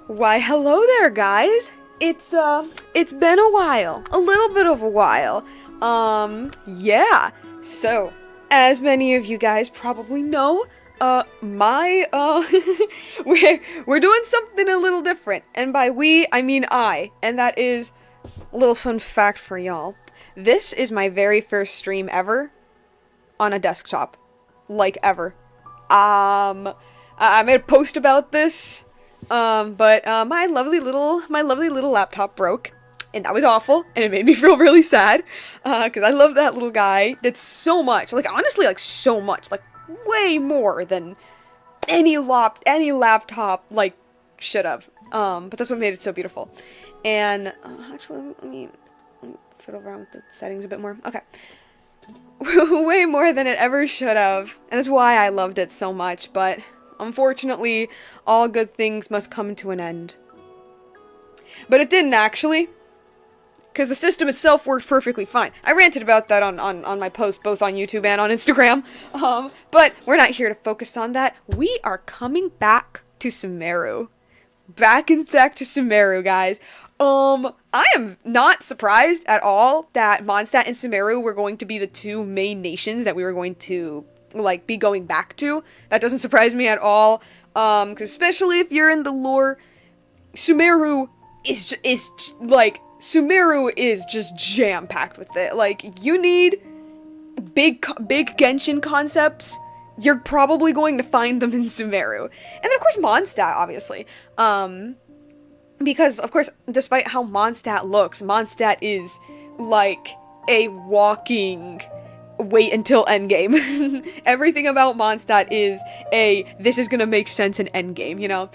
Why, hello there, guys. It's been a while. A little bit of a while. Yeah. So, as many of you guys probably know, we're doing something a little different. And by we, I mean I. And that is a little fun fact for y'all. This is my very first stream ever on a desktop. Like, ever. I made a post about this, but my lovely little laptop broke, and that was awful, and it made me feel really sad, because I love that little guy. Did so much, like, honestly, like, so much, like, way more than any laptop, like, should have, but that's what made it so beautiful. And, actually, let me fiddle around with the settings a bit more. Okay. Way more than it ever should have, and that's why I loved it so much, but unfortunately, all good things must come to an end. But it didn't, actually, because the system itself worked perfectly fine. I ranted about that on my post, both on YouTube and on Instagram, but we're not here to focus on that. We are coming back to Sumeru. Back to Sumeru, guys. I am not surprised at all that Mondstadt and Sumeru were going to be the two main nations that we were going to, like, be going back to. That doesn't surprise me at all, because especially if you're in the lore, Sumeru is just jam-packed with it. Like, you need big Genshin concepts, you're probably going to find them in Sumeru. And then, of course, Mondstadt, obviously. Because, of course, despite how Mondstadt looks, Mondstadt is, like, a walking wait until endgame. Everything about Mondstadt is this is gonna make sense in endgame, you know?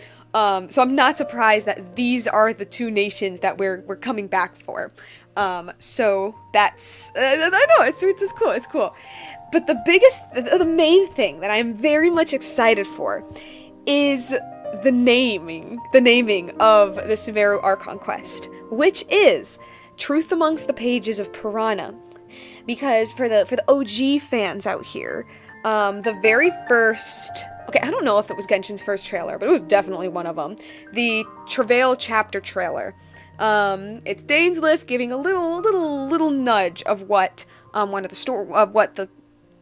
So I'm not surprised that these are the two nations that we're coming back for. So that's, I know, it's cool. But the main thing that I'm very much excited for is the naming of the Sumeru Archon quest, which is Truth Amongst the Pages of Piranha. Because for the OG fans out here, the very first, okay, I don't know if it was Genshin's first trailer, but it was definitely one of them. The Travail chapter trailer. It's Dainsleif giving a little nudge of what what the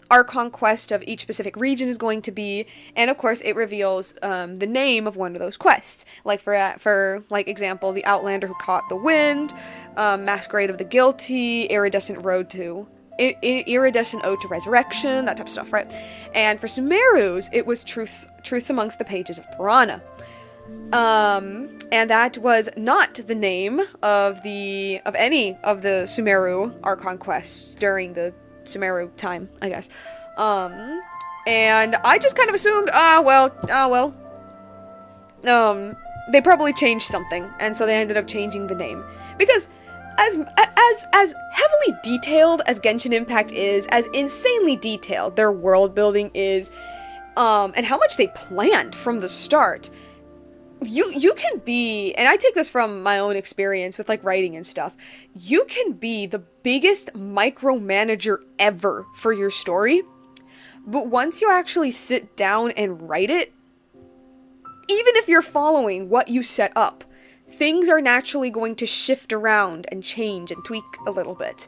Archon quest of each specific region is going to be, and of course it reveals the name of one of those quests. Like for like example, the Outlander Who Caught the Wind, Masquerade of the Guilty, Iridescent Ode to Resurrection, that type of stuff, right? And for Sumeru's, it was Truths Amongst the Pages of Piranha. And that was not the name of any of the Sumeru Archon quests during the Sumeru time, I guess. And I just kind of assumed, they probably changed something, and so they ended up changing the name. Because as heavily detailed as Genshin Impact is, as insanely detailed their world building is, and how much they planned from the start, you can be, and I take this from my own experience with, like, writing and stuff, you can be the biggest micromanager ever for your story, but once you actually sit down and write it, even if you're following what you set up, things are naturally going to shift around and change and tweak a little bit.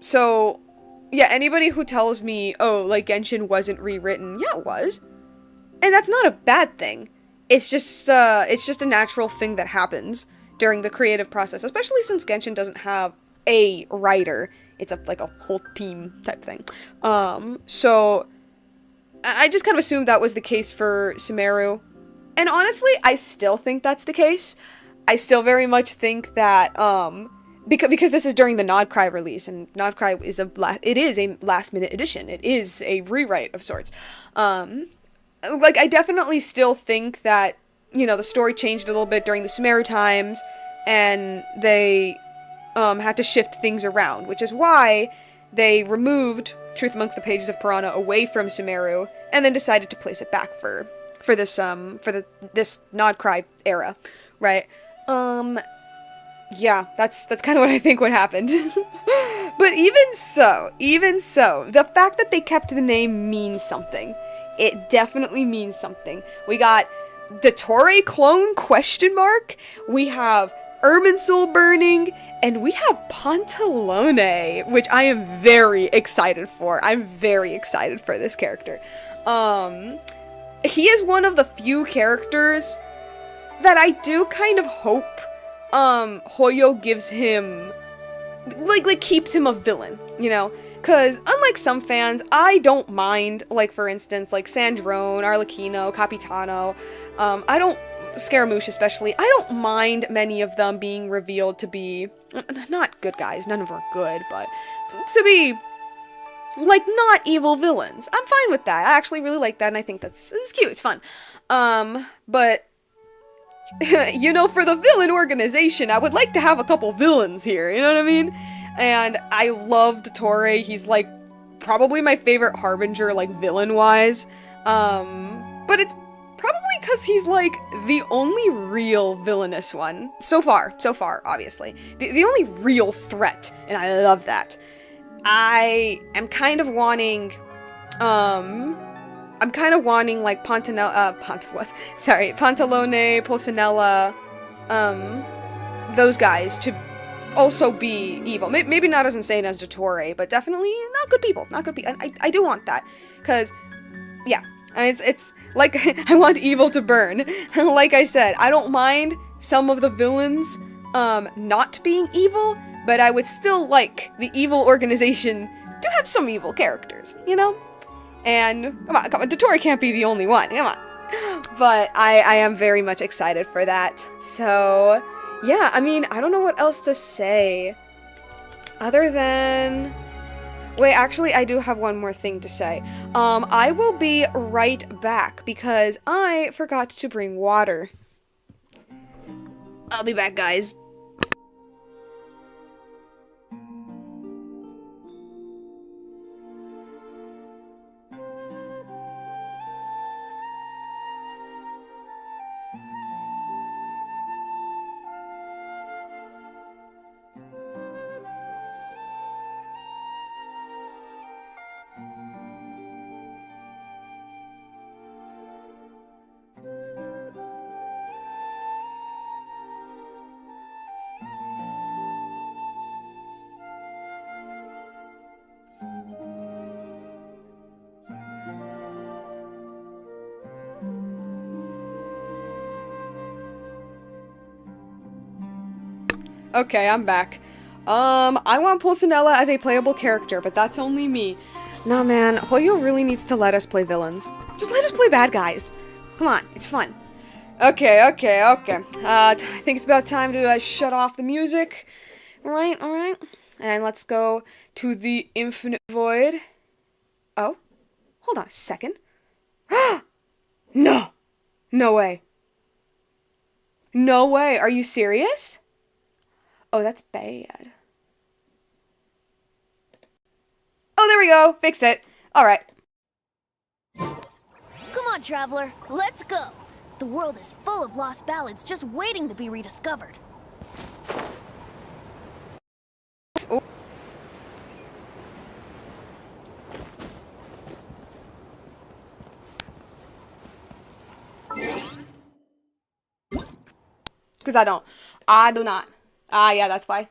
So, yeah, anybody who tells me, oh, like, Genshin wasn't rewritten, yeah, it was. And that's not a bad thing. It's just a natural thing that happens during the creative process, especially since Genshin doesn't have a writer. It's like a whole team type thing. So I just kind of assumed that was the case for Sumeru. And honestly, I still think that's the case. I still very much think that, because this is during the Nodcry release, and Nodcry is a last-minute addition. It is a rewrite of sorts. Like, I definitely still think that, you know, the story changed a little bit during the Sumeru times, and they had to shift things around, which is why they removed Truth Amongst the Pages of Piranha away from Sumeru, and then decided to place it back for this Nodcry era, right? Yeah, that's kind of what I think would happen. But even so, the fact that they kept the name means something. It definitely means something. We got Dottore clone question mark. We have Irminsul burning, and we have Pantalone, which I am very excited for. I'm very excited for this character. He is one of the few characters that I do kind of hope Hoyo gives him, like keeps him a villain, you know? Because unlike some fans, I don't mind, like, for instance, like Sandrone, Arlecchino, Capitano, I don't, Scaramouche especially, I don't mind many of them being revealed to be, not good guys, none of them are good, but to be, like, not evil villains. I'm fine with that. I actually really like that, and I think this is cute, it's fun. But, you know, for the villain organization, I would like to have a couple villains here, you know what I mean? And I love Dottore. He's, like, probably my favorite Harbinger, like, villain-wise. But it's probably because he's, like, the only real villainous one. So far, obviously. The only real threat, and I love that. I am kind of wanting, like, Pantalone, Pulcinella, those guys to also be evil. Maybe not as insane as Dottore, but definitely not good people. Not good people. I do want that. Because, yeah. I mean, it's like, I want evil to burn. Like I said, I don't mind some of the villains, not being evil, but I would still like the evil organization to have some evil characters, you know? And, come on, Dottore can't be the only one, come on. But I am very much excited for that. So, yeah, I mean, I don't know what else to say. Other than... Wait, actually, I do have one more thing to say. I will be right back, because I forgot to bring water. I'll be back, guys. Okay, I'm back. I want Pulcinella as a playable character, but that's only me. Nah, man, Hoyo really needs to let us play villains. Just let us play bad guys. Come on, it's fun. Okay. I think it's about time to shut off the music. Alright. And let's go to the infinite void. Oh, hold on a second. No! No way. No way, are you serious? Oh, that's bad. Oh, there we go. Fixed it. Alright. Come on, traveler. Let's go. The world is full of lost ballads just waiting to be rediscovered. Oh. Because I do not. Ah, yeah, that's why.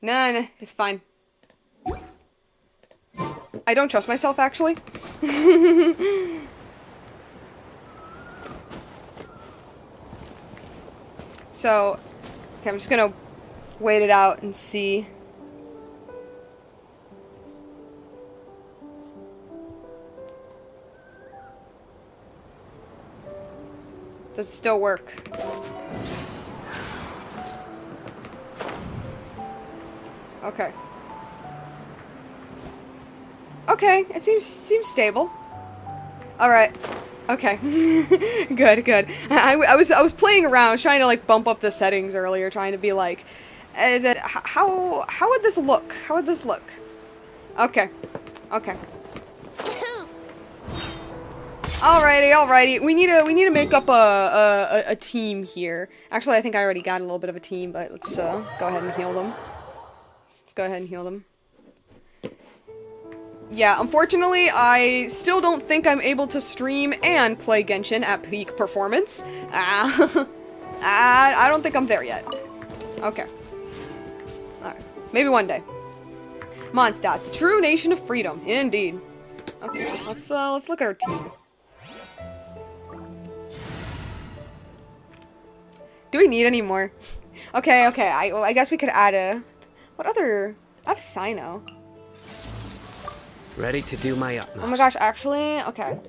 No, it's fine. I don't trust myself, actually. So, okay, I'm just gonna wait it out and see. Does it still work? Okay. Okay, it seems stable. Alright. Okay. Good. I was playing around, trying to like bump up the settings earlier, trying to be like, how would this look? How would this look? Okay. Alrighty. We need to make up a team here. Actually, I think I already got a little bit of a team, but let's go ahead and heal them. Yeah, unfortunately, I still don't think I'm able to stream and play Genshin at peak performance. I don't think I'm there yet. Okay. Alright. Maybe one day. Mondstadt, the true nation of freedom. Indeed. Okay, let's look at our team. Do we need any more? Okay, I guess we could add a... What other... I have Sino. Ready to do my utmost. Oh my gosh, actually... Okay.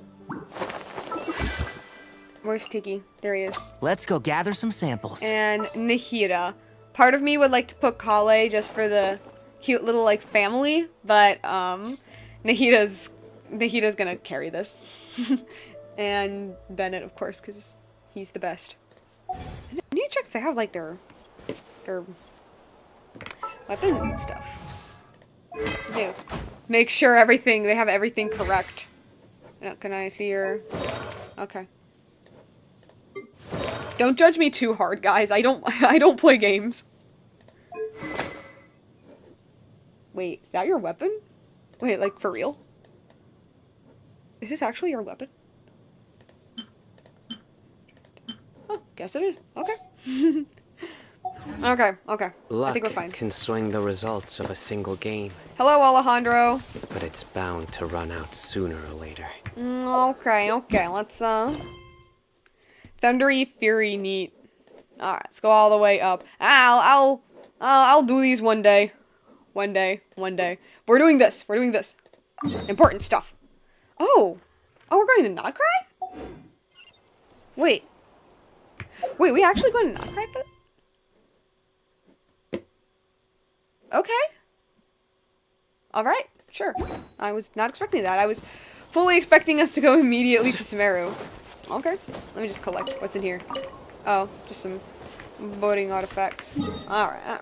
Where's Tiki? There he is. Let's go gather some samples. And Nahida. Part of me would like to put Kale just for the cute little, like, family, but, Nahida's gonna carry this. And Bennett, of course, because he's the best. I need to check if they have, like, their weapons and stuff. Yeah. Make sure they have everything correct. Can I see your... Okay. Don't judge me too hard, guys. I don't play games. Wait, is that your weapon? Wait, like, for real? Is this actually your weapon? Oh, guess it is. Okay. okay. Luck I think we're fine. can swing the results of a single game, Hello, Alejandro. but it's bound to run out sooner or later. Okay, let's, Thundery Fury, neat. Alright, let's go all the way up. I'll do these one day. One day. We're doing this. Important stuff. Oh, we're going to Not Cry? Wait, we actually going to Not Cry? Okay. Alright, sure. I was not expecting that. I was fully expecting us to go immediately to Sumeru. Okay, let me just collect what's in here. Oh, just some voting artifacts. Alright.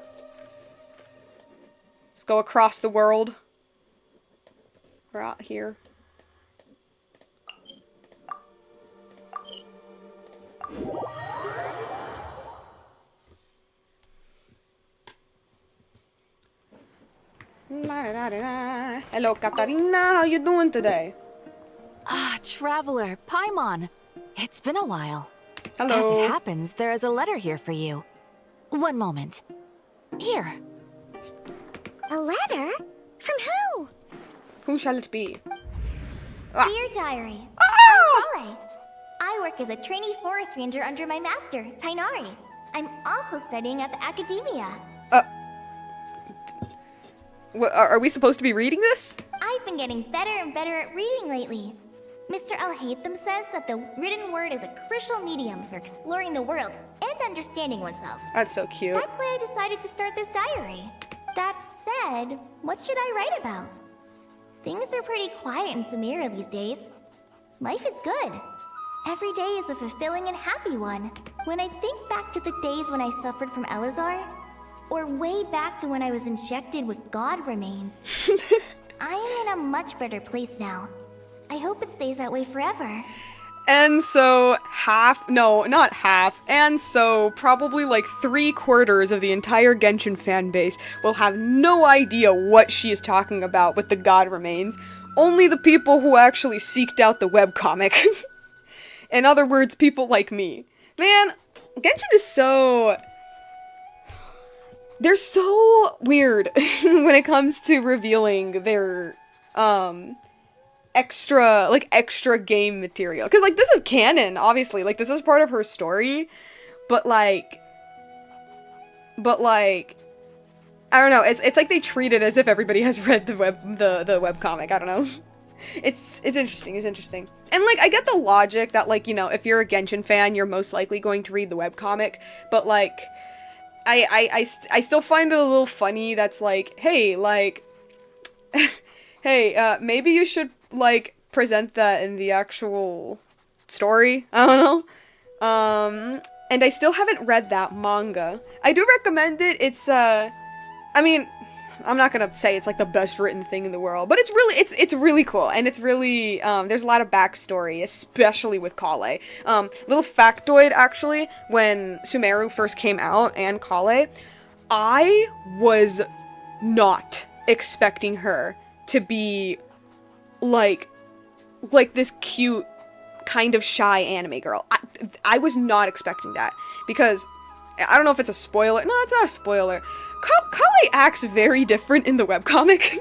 Let's go across the world. We're out here. Hello, Katarina. How you doing today? Ah, Traveler, Paimon. It's been a while. Hello. As it happens, there is a letter here for you. One moment. Here. A letter? From who? Who shall it be? Dear Diary, Ah! I'm Kale. I work as a trainee forest ranger under my master, Tainari. I'm also studying at the academia. Are we supposed to be reading this? I've been getting better and better at reading lately. Mr. Al-Haytham says that the written word is a crucial medium for exploring the world and understanding oneself. That's so cute. That's why I decided to start this diary. That said, what should I write about? Things are pretty quiet in Sumeru these days. Life is good. Every day is a fulfilling and happy one. When I think back to the days when I suffered from Elazar, or way back to when I was injected with god remains, I am in a much better place now. I hope it stays that way forever. And so not half, and so probably like 3/4 of the entire Genshin fan base will have no idea what she is talking about with the God Remains. Only the people who actually seeked out the webcomic. In other words, people like me. Man, Genshin is so... They're so weird when it comes to revealing their, extra game material. Because, like, this is canon, obviously. Like, this is part of her story. But, like, I don't know. It's like they treat it as if everybody has read the webcomic. I don't know. It's interesting. And, like, I get the logic that, like, you know, if you're a Genshin fan, you're most likely going to read the webcomic. But, like, I still find it a little funny that's like, hey, like, hey, maybe you should, like, present that in the actual story. I don't know. And I still haven't read that manga. I do recommend it. It's, I mean, I'm not gonna say it's like the best written thing in the world, but it's really cool, and it's really, there's a lot of backstory, especially with Kale. Little factoid, actually, when Sumeru first came out, and Kale, I was not expecting her to be like this cute, kind of shy anime girl. I was not expecting that, because I don't know if it's a spoiler. No, it's not a spoiler. Kale acts very different in the webcomic.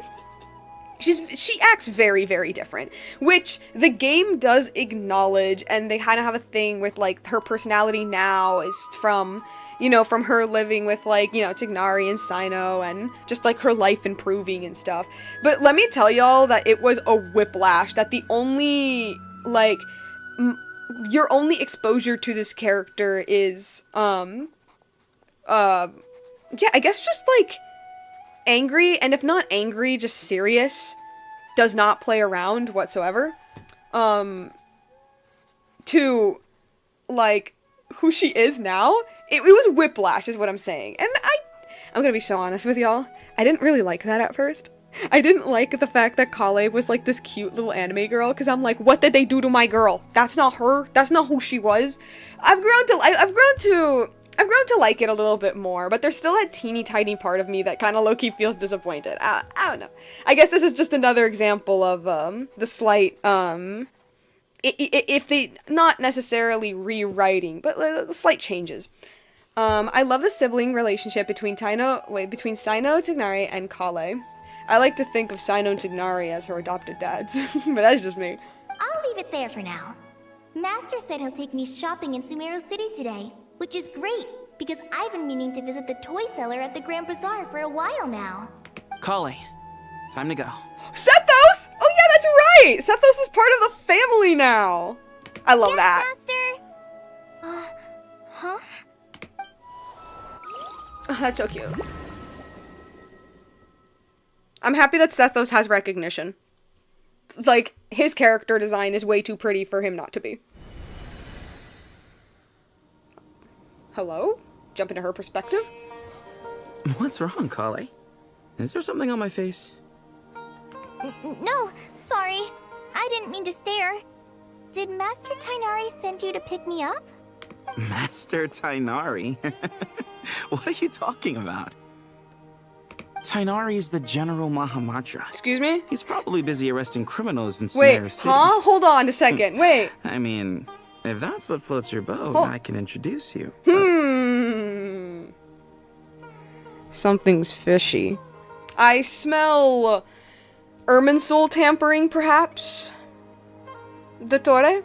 She acts very, very different, which the game does acknowledge, and they kind of have a thing with, like, her personality now is from, you know, from her living with, like, you know, Tignari and Sino, and just, like, her life improving and stuff. But let me tell y'all that it was a whiplash, that the only, like, your only exposure to this character is, yeah, I guess just, like, angry, and if not angry, just serious, does not play around whatsoever, to, like, who she is now. It was whiplash, is what I'm saying, and I'm gonna be so honest with y'all, I didn't really like that at first. I didn't like the fact that Kale was, like, this cute little anime girl, because I'm like, what did they do to my girl? That's not her, that's not who she was. I've grown to like it a little bit more, but there's still that teeny tiny part of me that kind of low-key feels disappointed. I don't know. I guess this is just another example of the slight, if they, not necessarily rewriting, but the slight changes. I love the sibling relationship between Sino, Tignari, and Kale. I like to think of Sino and Tignari as her adopted dads, but that's just me. I'll leave it there for now. Master said he'll take me shopping in Sumeru City today, which is great, because I've been meaning to visit the toy seller at the Grand Bazaar for a while now. Kale, time to go. Sethos! Oh yeah, that's right! Sethos is part of the family now! I love that. Master! Huh? Oh, that's so cute. I'm happy that Sethos has recognition. Like, his character design is way too pretty for him not to be. Hello? Jump into her perspective? What's wrong, Kale? Is there something on my face? No, sorry. I didn't mean to stare. Did Master Tainari send you to pick me up? Master Tainari? What are you talking about? Tainari is the General Mahamatra. Excuse me? He's probably busy arresting criminals in Wait, Sumeru City. huh? Hold on a second. Wait. I mean, if that's what floats your boat, Hold- I can introduce you. Something's fishy. I smell Irminsul tampering, perhaps? Dottore?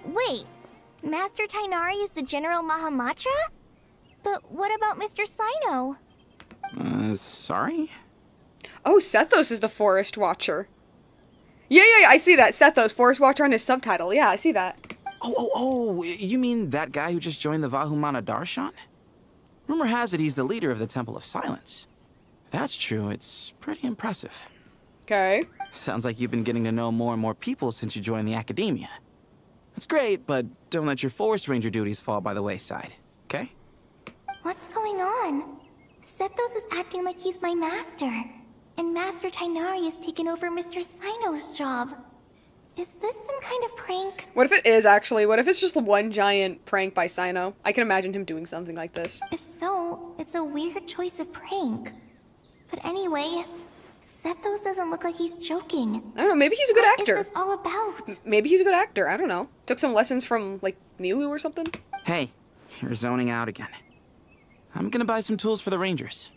Wait, Master Tainari is the General Mahamatra? But what about Mr. Sino? Sorry? Oh, Sethos is the Forest Watcher. Yeah, I see that. Sethos, Forest Watcher on his subtitle. Yeah, I see that. Oh, you mean that guy who just joined the Vahumana Darshan? Rumor has it he's the leader of the Temple of Silence. If that's true, it's pretty impressive. Okay. Sounds like you've been getting to know more and more people since you joined the academia. That's great, but don't let your forest ranger duties fall by the wayside, okay? What's going on? Sethos is acting like he's my master, and Master Tainari has taken over Mr. Sino's job. Is this some kind of prank? What if it is, actually? What if it's just one giant prank by Sino? I can imagine him doing something like this. If so, it's a weird choice of prank. But anyway, Sethos doesn't look like he's joking. I don't know, maybe he's a good actor. What is this all about? Maybe he's a good actor, I don't know. Took some lessons from, like, Nilu or something? Hey, you're zoning out again. I'm gonna buy some tools for the rangers.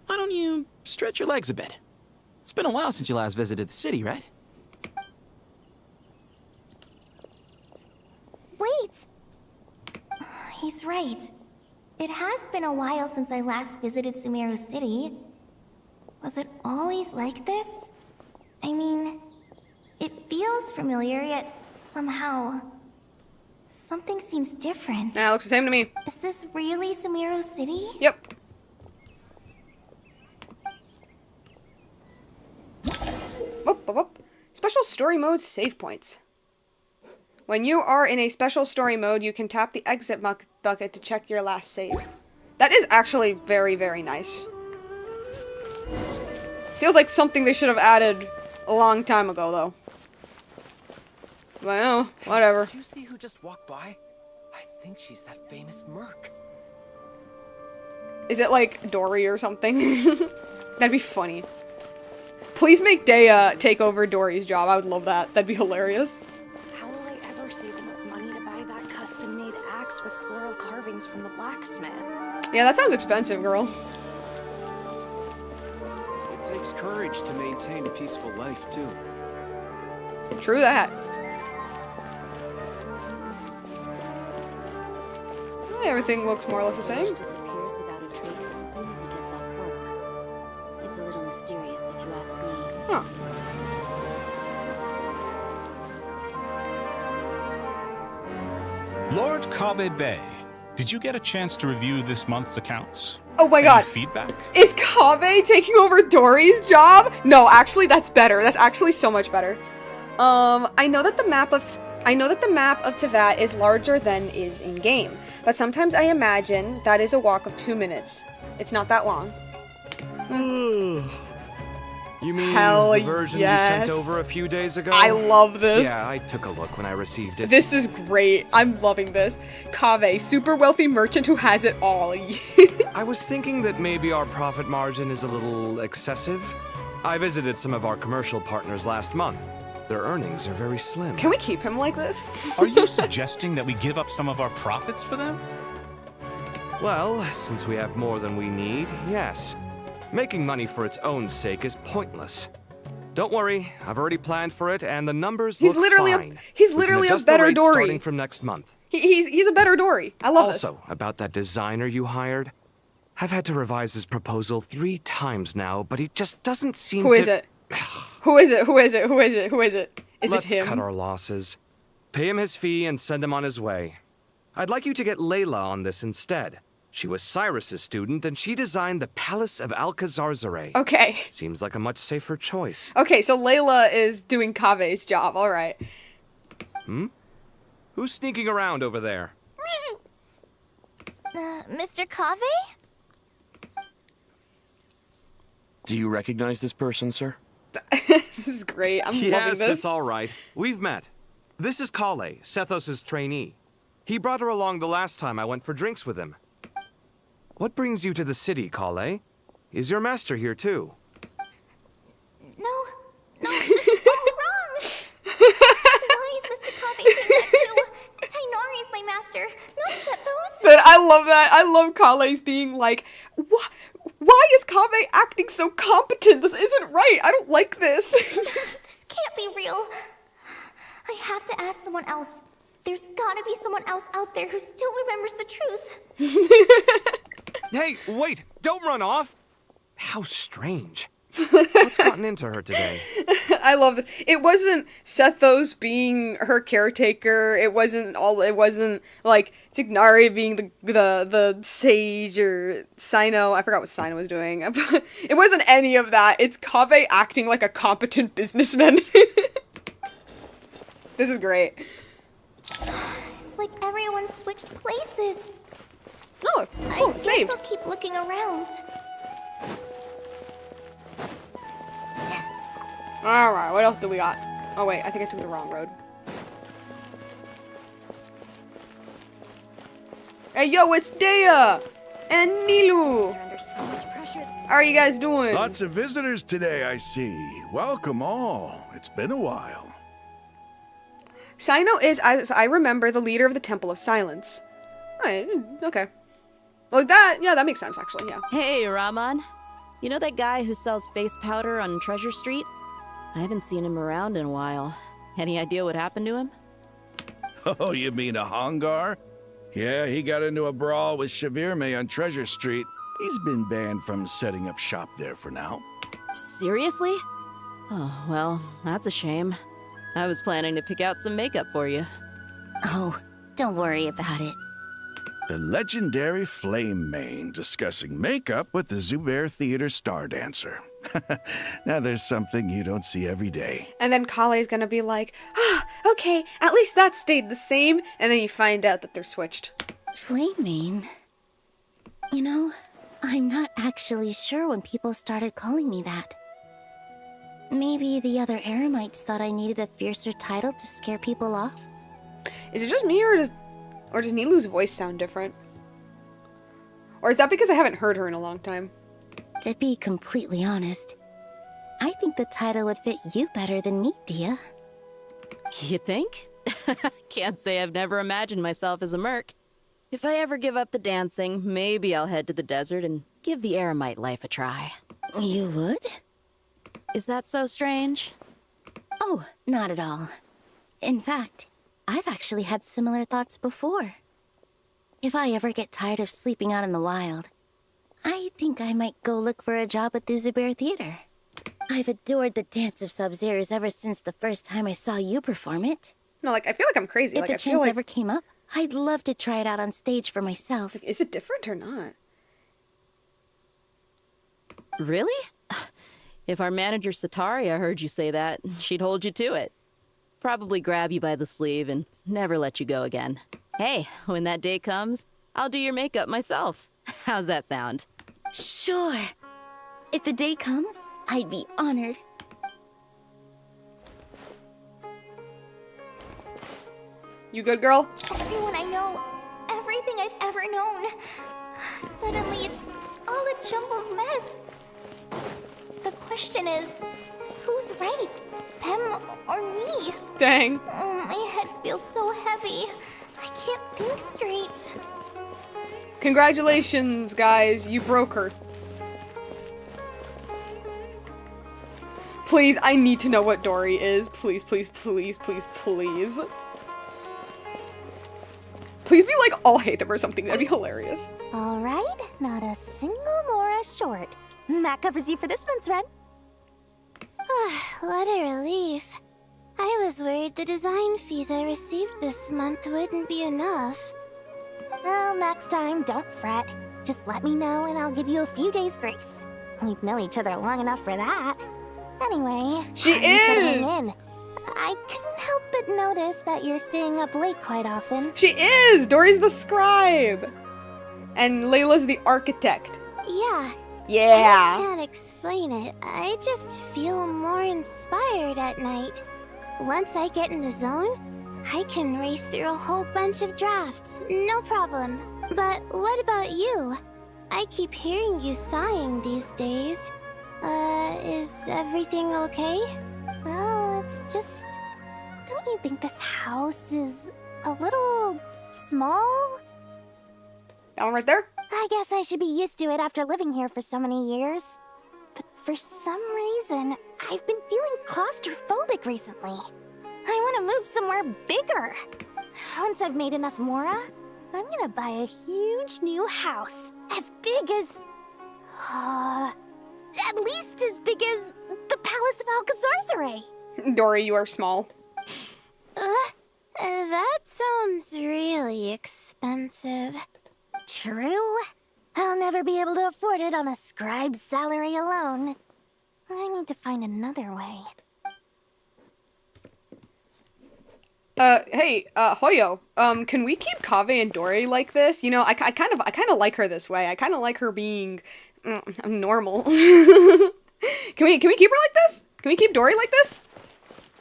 Why don't you stretch your legs a bit? It's been a while since you last visited the city, right? Wait! He's right. It has been a while since I last visited Sumeru City. Was it always like this? I mean, it feels familiar, yet somehow... something seems different. Nah, looks the same to me. Is this really Sumeru City? Yep. Whoop. Special story mode save points. When you are in a special story mode, you can tap the exit bucket to check your last save. That is actually very, very nice. Feels like something they should have added a long time ago, though. Well, whatever. Did you see who just walked by? I think she's that famous merc. Is it like Dory or something? That'd be funny. Please make Dea take over Dory's job. I would love that. That'd be hilarious. How will I ever save enough money to buy that custom-made axe with floral carvings from the blacksmith? Yeah, that sounds expensive, girl. It takes courage to maintain a peaceful life, too. True that. Everything looks more or less the same. Disappears without a trace as soon as he gets off work. It's a little mysterious, if you ask me. Huh. Lord Kaveh Bey, did you get a chance to review this month's accounts? Oh my god. Feedback? Is Kaveh taking over Dory's job? No, actually, that's better. That's actually so much better. I know that the map of Teyvat is larger than is in game, but sometimes I imagine that is a walk of 2 minutes. It's not that long. You mean Hell the version yes. you sent over a few days ago? I love this. Yeah, I took a look when I received it. This is great. I'm loving this. Kaveh, super wealthy merchant who has it all. I was thinking that maybe our profit margin is a little excessive. I visited some of our commercial partners last month. Their earnings are very slim. Can we keep him like this? Are you suggesting that we give up some of our profits for them? Well, since we have more than we need, yes. Making money for its own sake is pointless. Don't worry, I've already planned for it, and the numbers look fine. He's We can literally a adjust the better rates Dory. starting from next month. He's a better Dory. I love this. Also, about that designer you hired, I've had to revise his proposal 3 times now, but he just doesn't seem to... Who is it? Who is it? Who is it? Who is it? Who is it? Is Let's it him? cut our losses. Pay him his fee and send him on his way. I'd like you to get Layla on this instead. She was Cyrus's student, and she designed the Palace of Alcazarzare. Okay. Seems like a much safer choice. Okay, so Layla is doing Kaveh's job. All right. Who's sneaking around over there? Mr. Kaveh? Do you recognize this person, sir? This is great. I'm loving Yes, this. it's all right. We've met. This is Kale, Sethos' trainee. He brought her along the last time I went for drinks with him. What brings you to the city, Kale? Is your master here too? No, this is all wrong. Why is Mr. Kaveh saying that too? Tainari is my master, not Sethos. But I love that. I love Kale's being like, why is Kaveh acting so competent? This isn't right. I don't like this. This can't be real. I have to ask someone else. There's gotta be someone else out there who still remembers the truth. Hey, wait! Don't run off! How strange. What's gotten into her today? I love it. It wasn't Sethos being her caretaker. It wasn't like Tignari being the sage or Sino. I forgot what Sino was doing. It wasn't any of that. It's Kaveh acting like a competent businessman. This is great. It's like everyone switched places. Oh, I cool. guess Saved. I'll keep looking around. Alright, what else do we got? Oh wait, I think I took the wrong road. Hey yo, it's Dea! And Nilu! They're under so much pressure. How are you guys doing? Lots of visitors today, I see. Welcome all. It's been a while. Sino is, as I remember, the leader of the Temple of Silence. Right, okay. Like that, yeah, that makes sense actually, yeah. Hey, Rahman. You know that guy who sells face powder on Treasure Street? I haven't seen him around in a while. Any idea what happened to him? Oh, you mean a Hongar? Yeah, he got into a brawl with Shavirme on Treasure Street. He's been banned from setting up shop there for now. Seriously? Oh, well, that's a shame. I was planning to pick out some makeup for you. Oh, don't worry about it. The legendary Flame Mane discussing makeup with the Zubair Theater star dancer. Now there's something you don't see every day. And then Kale's gonna be like, okay, at least that stayed the same. And then you find out that they're switched. Flame Mane? You know, I'm not actually sure when people started calling me that. Maybe the other Eremites thought I needed a fiercer title to scare people off? Is it just me, or does Nilu's voice sound different? Or is that because I haven't heard her in a long time? To be completely honest, I think the title would fit you better than me, Dia. You think? Can't say I've never imagined myself as a merc. If I ever give up the dancing, maybe I'll head to the desert and give the eremite life a try. You would? Is that so strange? Oh, not at all. In fact, I've actually had similar thoughts before. If I ever get tired of sleeping out in the wild, I think I might go look for a job at the Zubair Theater. I've adored the dance of Sub-Zeros ever since the first time I saw you perform it. No, like, I feel like I'm crazy. If Like, the I feel chance like... ever came up, I'd love to try it out on stage for myself. Like, is it different or not? Really? If our manager Sataria heard you say that, she'd hold you to it. Probably grab you by the sleeve and never let you go again. Hey, when that day comes, I'll do your makeup myself. How's that sound? Sure. If the day comes, I'd be honored. You good, girl? Everyone I know, everything I've ever known. Suddenly it's all a jumbled mess. The question is, who's right? Them or me? Dang. Oh, my head feels so heavy. I can't think straight. Congratulations, guys. You broke her. Please, I need to know what Dory is. Please, please, please, please, please. Please be like, all hate them or something. That'd be hilarious. All right, not a single Mora short. That covers you for this month's run. What a relief. I was worried the design fees I received this month wouldn't be enough. Well, next time, don't fret. Just let me know and I'll give you a few days grace. We've known each other long enough for that. Anyway, she how are you settling is! in? I couldn't help but notice that you're staying up late quite often. She is! Dory's the scribe! And Layla's the architect. Yeah. Yeah! I can't explain it. I just feel more inspired at night. Once I get in the zone, I can race through a whole bunch of drafts. No problem. But what about you? I keep hearing you sighing these days. Is everything okay? Well, it's just... Don't you think this house is a little small? That one right there? I guess I should be used to it after living here for so many years. But for some reason, I've been feeling claustrophobic recently. I want to move somewhere bigger. Once I've made enough Mora, I'm gonna buy a huge new house. As big as... at least as big as the Palace of Alcazarzaray. Dory, you are small. That sounds really expensive. True. I'll never be able to afford it on a scribe's salary alone. I need to find another way. Hey, Hoyo, can we keep Kaveh and Dory like this? You know, I kind of like her this way. I kind of like her being normal. Can we keep her like this? Can we keep Dory like this?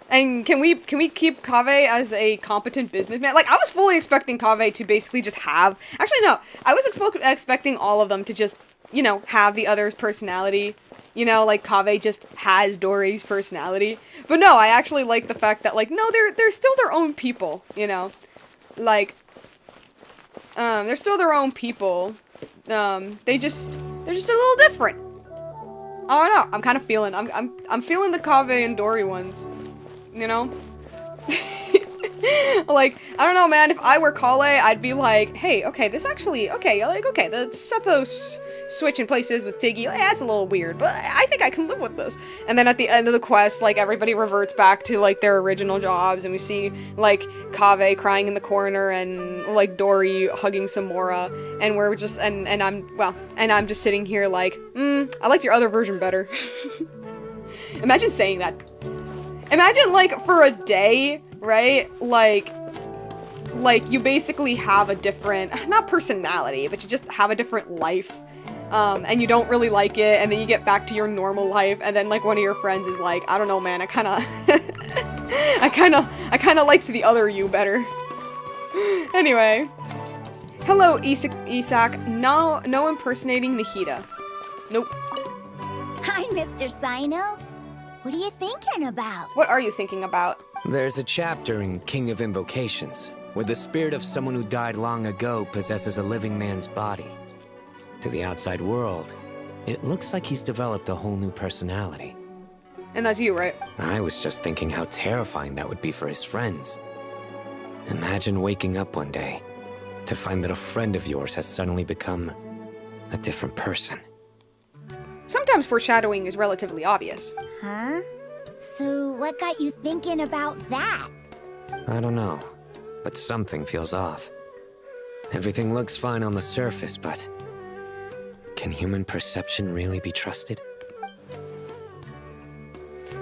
And can we keep Kaveh as a competent businessman? Like, I was fully expecting Kaveh to basically just have... Actually, no. I was expecting all of them to just, you know, have the other's personality. You know, like, Kaveh just has Dory's personality. But no, I actually like the fact that, like, no, they're still their own people, you know? Like, they're still their own people. They're just a little different. I don't know. I'm kind of feeling... I'm feeling the Kaveh and Dory ones. You know? Like, I don't know, man, if I were Kale, I'd be like, hey, okay, this actually, okay, like, okay, the Sethos switching places with Tiggy, like, that's a little weird, but I think I can live with this. And then at the end of the quest, like, everybody reverts back to, like, their original jobs, and we see, like, Kaveh crying in the corner, and, like, Dory hugging Samora, and we're just, and I'm just sitting here like, I like your other version better. Imagine saying that. Imagine, like, for a day, right, like, you basically have a different, not personality, but you just have a different life, and you don't really like it, and then you get back to your normal life, and then, like, one of your friends is like, I don't know, man, I kinda liked the other you better. Anyway. Hello, Isak. No impersonating Nahida. Nope. Hi, Mr. Sino. What are you thinking about? What are you thinking about? There's a chapter in King of Invocations where the spirit of someone who died long ago possesses a living man's body. To the outside world, it looks like he's developed a whole new personality. And that's you, right? I was just thinking how terrifying that would be for his friends. Imagine waking up one day to find that a friend of yours has suddenly become a different person. Sometimes foreshadowing is relatively obvious. Huh? So what got you thinking about that? I don't know, but something feels off. Everything looks fine on the surface, but can human perception really be trusted?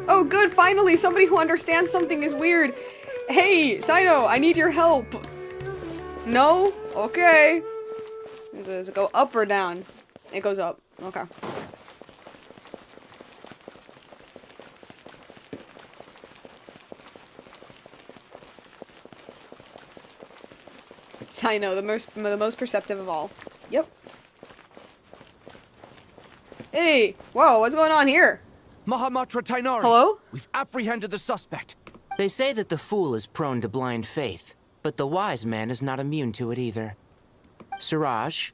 Oh good, finally, somebody who understands something is weird. Hey, Saito, I need your help. No? Okay. Does it go up or down? It goes up. Okay. Saito, the most perceptive of all. Yep. Hey, whoa, what's going on here? Mahamatra Tainari! Hello? We've apprehended the suspect. They say that the fool is prone to blind faith, but the wise man is not immune to it either. Suraj,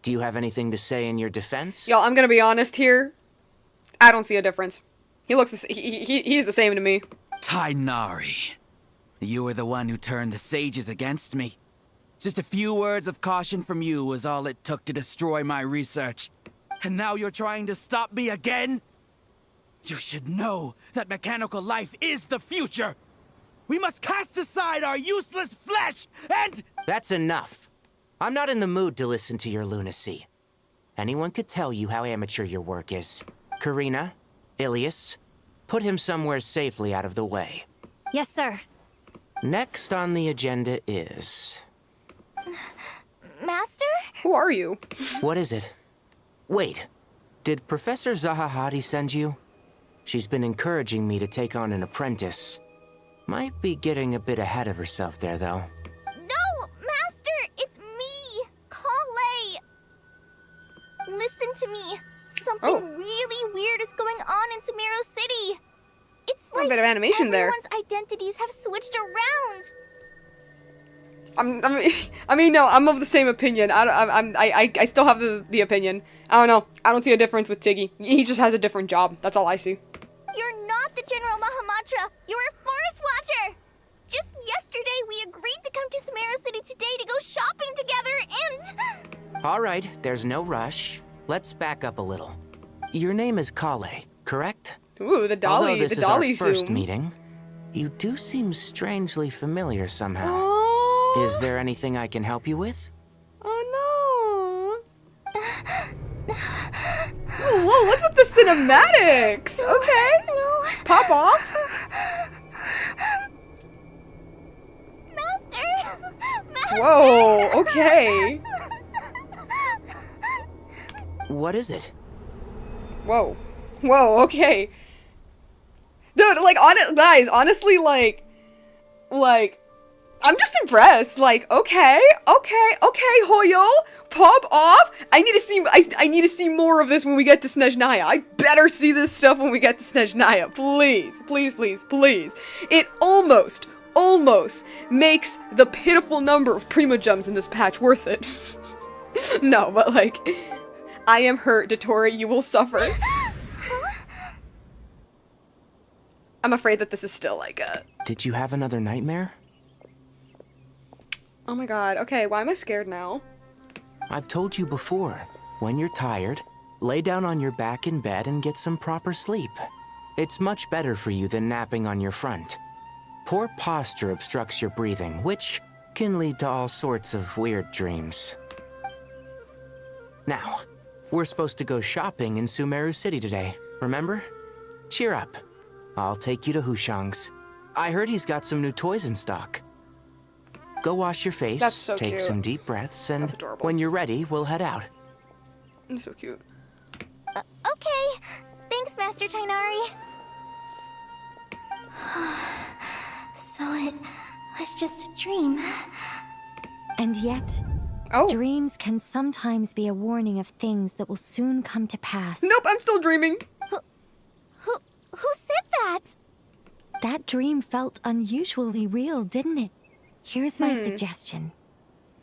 do you have anything to say in your defense? Yo, I'm gonna be honest here. I don't see a difference. He looks he's the same to me. Tainari, you were the one who turned the sages against me. Just a few words of caution from you was all it took to destroy my research. And now you're trying to stop me again? You should know that mechanical life is the future! We must cast aside our useless flesh and— That's enough. I'm not in the mood to listen to your lunacy. Anyone could tell you how amateur your work is. Karina, Ilias, put him somewhere safely out of the way. Yes, sir. Next on the agenda is... Master? Who are you? What is it? Wait, did Professor Zahahati send you? She's been encouraging me to take on an apprentice. Might be getting a bit ahead of herself there, though. No, Master! It's me! Kale! Listen to me. Something really weird is going on in Sumeru City. It's like a bit of animation there. Everyone's identities have switched around. I mean, no, I'm of the same opinion. I still have the opinion. I don't know. I don't see a difference with Tiggy. He just has a different job. That's all I see. You're not the General Mahamatra. You're a forest watcher. Just yesterday, we agreed to come to Sumeru City today to go shopping together and... All right, there's no rush. Let's back up a little. Your name is Kale, correct? Ooh, the dolly, Although this the dolly is our first zoom. meeting, you do seem strangely familiar somehow. Oh. Is there anything I can help you with? Oh no. Oh, whoa, what's with the cinematics? Okay. No. Pop off. Master! Whoa, okay. What is it? Whoa. Whoa, okay. Dude, like, guys, honestly, like, I'm just impressed. Like, okay, Hoyo, pop off. I need to see more of this when we get to Snezhnaya. I better see this stuff when we get to Snezhnaya. Please, please, please, please. It almost makes the pitiful number of Primogems in this patch worth it. No, but like, I am hurt, Dottore, you will suffer. I'm afraid that this is still like a... Did you have another nightmare? Oh my god, okay, why am I scared now? I've told you before, when you're tired, lay down on your back in bed and get some proper sleep. It's much better for you than napping on your front. Poor posture obstructs your breathing, which can lead to all sorts of weird dreams. Now, we're supposed to go shopping in Sumeru City today, remember? Cheer up. I'll take you to Hushang's. I heard he's got some new toys in stock. Go wash your face, That's so take cute. some deep breaths, and That's adorable. when you're ready, we'll head out. It's so cute. Okay. Thanks, Master Tainari. So it was just a dream. And yet, dreams can sometimes be a warning of things that will soon come to pass. Nope, I'm still dreaming. Who said dream felt unusually real, didn't it? Here's my suggestion.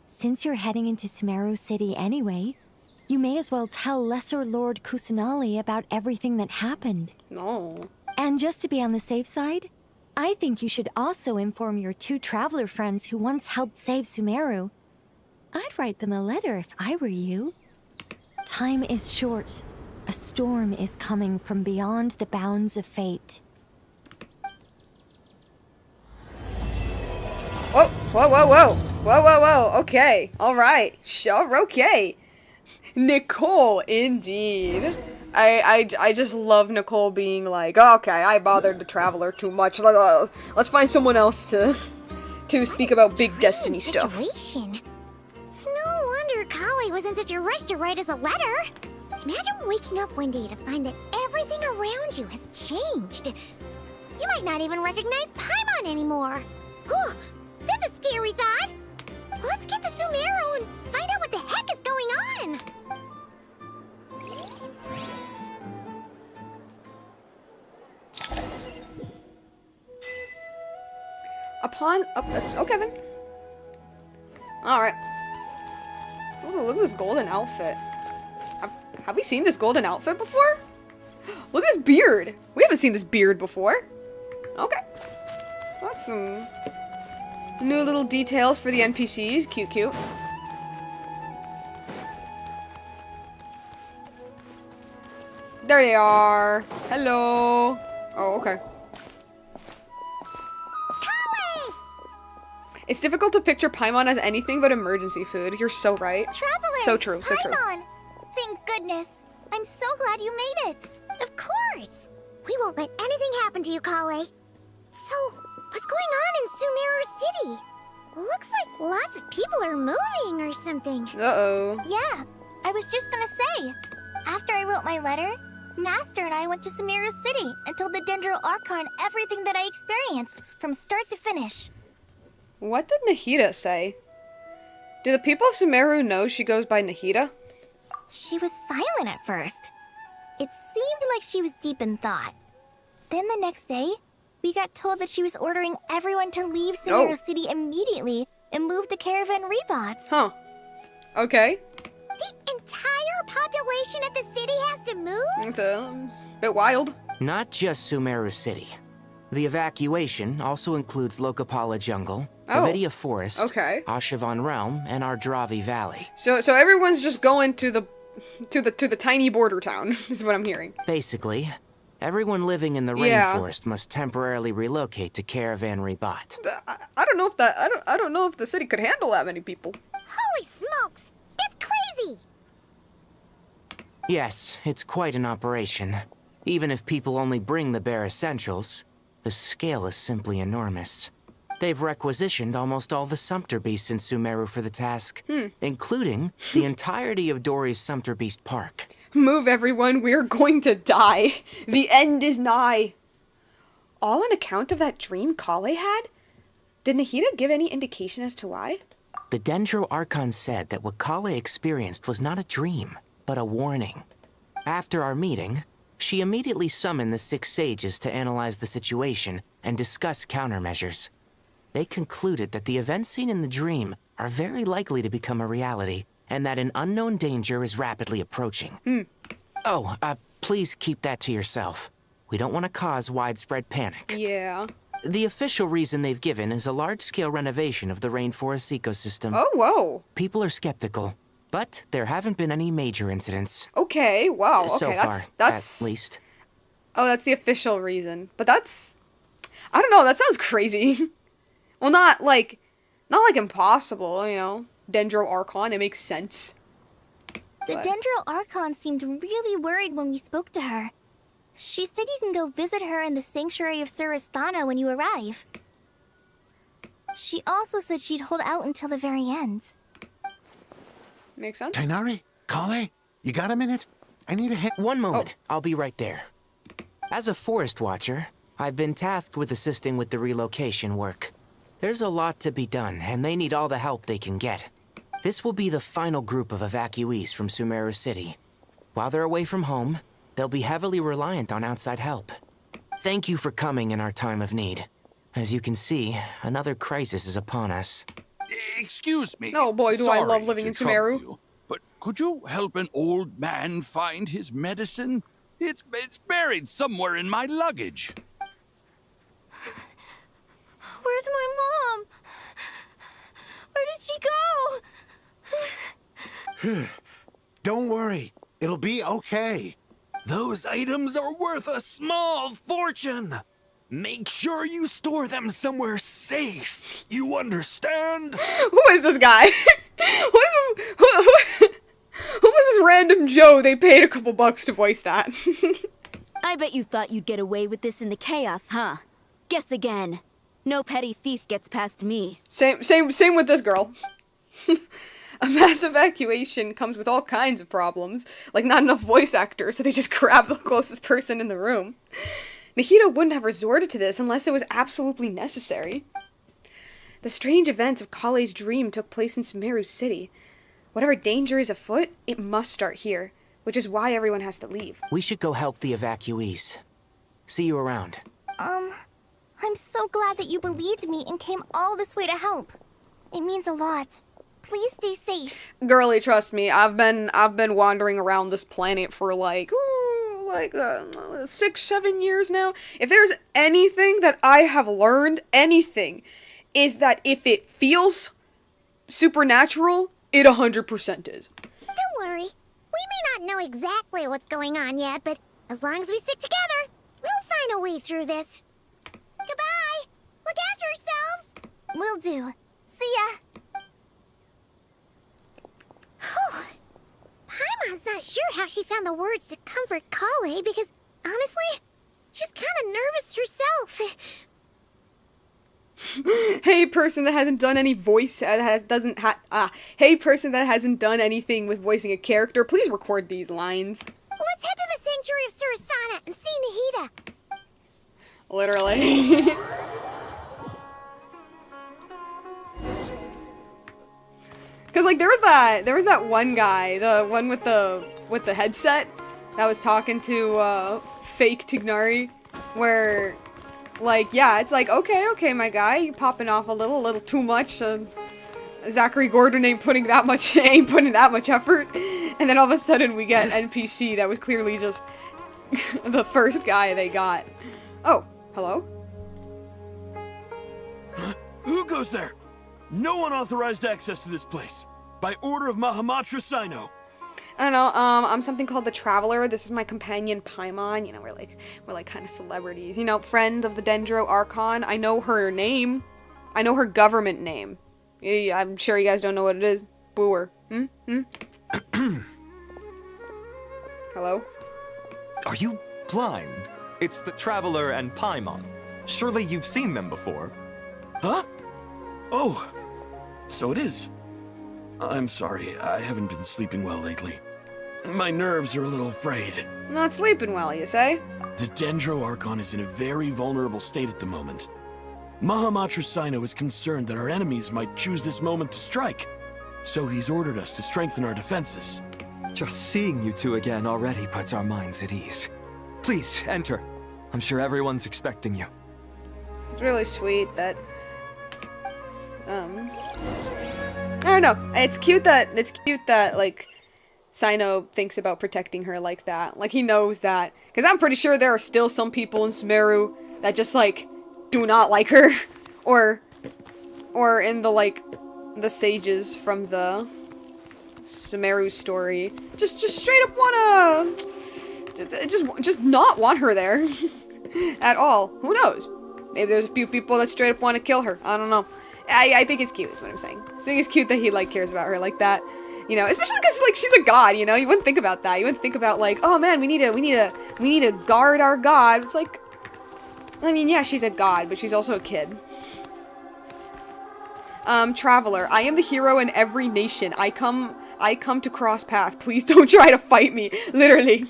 Since you're heading into Sumeru City anyway, you may as well tell Lesser Lord Kusanali about everything that happened. No. And just to be on the safe side, I think you should also inform your 2 traveler friends who once helped save Sumeru. I'd write them a letter if I were you. Time is short. A storm is coming from beyond the bounds of fate. Whoa, whoa, whoa, whoa. Whoa, whoa, whoa. Okay. Alright. Sure, okay. Nicole, indeed. I just love Nicole being like, oh, okay, I bothered the traveler too much. Let's find someone else to speak about big destiny stuff. Situation. No wonder Kale was in such a rush to write us a letter. Imagine waking up one day to find that everything around you has changed. You might not even recognize Paimon anymore. Oh, that's a scary thought. Let's get to Sumeru and find out what the heck is going on. Okay then. Alright. Ooh, look at this golden outfit. Have we seen this golden outfit before? Look at this beard. We haven't seen this beard before. Okay. That's some new little details for the NPCs. Cute, cute. There they are. Hello. Oh, okay. It's difficult to picture Paimon as anything but emergency food. You're so right. Traveler! So true, so true. Paimon! Thank goodness. I'm so glad you made it. Of course. We won't let anything happen to you, Kale. So, what's going on in Sumeru City? Looks like lots of people are moving or something. Uh-oh. Yeah, I was just gonna say. After I wrote my letter, Master and I went to Sumeru City and told the Dendro Archon everything that I experienced, from start to finish. What did Nahida say? Do the people of Sumeru know she goes by Nahida? She was silent at first. It seemed like she was deep in thought. Then the next day, we got told that she was ordering everyone to leave Sumeru City immediately and move to Caravan Rebot. Huh. Okay. The entire population of the city has to move? It's a bit wild. Not just Sumeru City. The evacuation also includes Lokapala Jungle, Avidia Forest, Ashavan Realm, and Ardravi Valley. So everyone's just going to the tiny border town, is what I'm hearing. Basically, everyone living in the rainforest must temporarily relocate to Caravan Rebot. I don't know if I don't know if the city could handle that many people. Holy smokes! That's crazy! Yes, it's quite an operation. Even if people only bring the bare essentials, the scale is simply enormous. They've requisitioned almost all the Sumpter Beasts in Sumeru for the task, including the entirety of Dory's Sumpter Beast Park. Move, everyone, we're going to die. The end is nigh. All on account of that dream Kale had? Did Nahida give any indication as to why? The Dendro Archon said that what Kale experienced was not a dream, but a warning. After our meeting, she immediately summoned the 6 sages to analyze the situation and discuss countermeasures. They concluded that the events seen in the dream are very likely to become a reality, and that an unknown danger is rapidly approaching. Please keep that to yourself. We don't want to cause widespread panic. Yeah. The official reason they've given is a large-scale renovation of the rainforest ecosystem. Oh, whoa. People are skeptical, but there haven't been any major incidents. Okay, wow. Okay, so far, that's at least. Oh, that's the official reason. But that's, I don't know, that sounds crazy. Well, not like impossible, you know. Dendro Archon, it makes sense. The Dendro Archon seemed really worried when we spoke to her. She said you can go visit her in the Sanctuary of Surasthana when you arrive. She also said she'd hold out until the very end. Makes sense. Tainari? Kale? You got a minute? I need a hint. One moment. I'll be right there. As a forest watcher, I've been tasked with assisting with the relocation work. There's a lot to be done, and they need all the help they can get. This will be the final group of evacuees from Sumeru City. While they're away from home, they'll be heavily reliant on outside help. Thank you for coming in our time of need. As you can see, another crisis is upon us. Excuse me. Oh boy, do I Sorry love living to in trouble Sumeru. you, but could you help an old man find his medicine? It's buried somewhere in my luggage. Where's my mom? Where did she go? Don't worry. It'll be okay. Those items are worth a small fortune. Make sure you store them somewhere safe. You understand? Who is this guy? Who is this? Who was this random Joe they paid a couple bucks to voice that? I bet you thought you'd get away with this in the chaos, huh? Guess again. No petty thief gets past me. Same with this girl. A mass evacuation comes with all kinds of problems, like not enough voice actors, so they just grab the closest person in the room. Nahida wouldn't have resorted to this unless it was absolutely necessary. The strange events of Kale's dream took place in Sumeru City. Whatever danger is afoot, it must start here, which is why everyone has to leave. We should go help the evacuees. See you around. I'm so glad that you believed me and came all this way to help. It means a lot. Please stay safe. Girlie, trust me, I've been wandering around this planet for like 6-7 years now. If there's anything that I have learned, is that if it feels supernatural, it 100% is. Don't worry. We may not know exactly what's going on yet, but as long as we stick together, we'll find a way through this. Goodbye. Look after yourselves. Will do. See ya. Paimon's not sure how she found the words to comfort Kale because, honestly, she's kind of nervous herself. Hey, person that hasn't done any voice, hey, person that hasn't done anything with voicing a character, please record these lines. Let's head to the Sanctuary of Surasana and see Nahida. Literally. Cause like there was that one guy, the one with the headset that was talking to fake Tignari, where like yeah, it's like okay my guy, you popping off a little too much. Zachary Gordon ain't putting that much effort, and then all of a sudden we get NPC that was clearly just the first guy they got. Oh, hello? Who goes there? No unauthorized access to this place. By order of Mahamatra Sino. I don't know, I'm something called the Traveler. This is my companion Paimon. You know, we're like kind of celebrities. You know, friend of the Dendro Archon. I know her name. I know her government name. Yeah, I'm sure you guys don't know what it is. Booer. Hello? Are you blind? It's the Traveler and Paimon. Surely you've seen them before. Huh? Oh, so it is. I'm sorry, I haven't been sleeping well lately. My nerves are a little frayed. Not sleeping well, you say? The Dendro Archon is in a very vulnerable state at the moment. Mahamatra Sino is concerned that our enemies might choose this moment to strike, so he's ordered us to strengthen our defenses. Just seeing you two again already puts our minds at ease. Please, enter. I'm sure everyone's expecting you. It's really sweet that I don't know. It's cute that like Sino thinks about protecting her like that. Like he knows that, because I'm pretty sure there are still some people in Sumeru that just like do not like her, or in the like the sages from the Sumeru story just straight up wanna just not want her there at all. Who knows? Maybe there's a few people that straight up want to kill her. I don't know. I think it's cute is what I'm saying. I think it's cute that he like cares about her like that. You know, especially because like she's a god, you know? You wouldn't think about that. You wouldn't think about like, oh man, we need to guard our god. It's like, I mean, yeah, she's a god, but she's also a kid. Traveler, I am the hero in every nation. I come to cross path. Please don't try to fight me. Literally.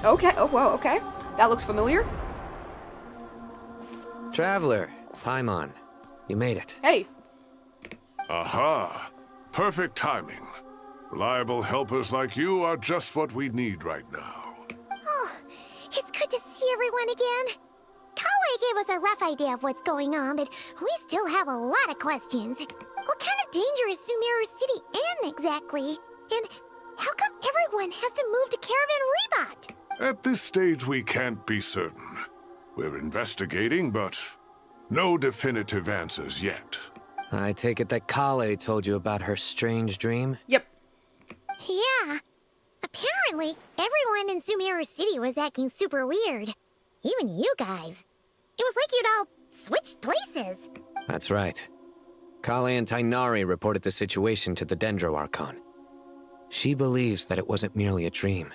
Okay, oh whoa, okay. That looks familiar. Traveler, Paimon, you made it. Hey. Aha! Perfect timing. Reliable helpers like you are just what we need right now. Oh, It's good to see everyone again. Kawaii gave us a rough idea of what's going on, but we still have a lot of questions. What kind of danger is Sumeru City in exactly? And how come everyone has to move to Caravan Rebot? At this stage, we can't be certain. We're investigating, but no definitive answers yet. I take it that Kale told you about her strange dream? Yep. Yeah. Apparently, everyone in Sumeru City was acting super weird. Even you guys. It was like you'd all switched places. That's right. Kale and Tainari reported the situation to the Dendro Archon. She believes that it wasn't merely a dream,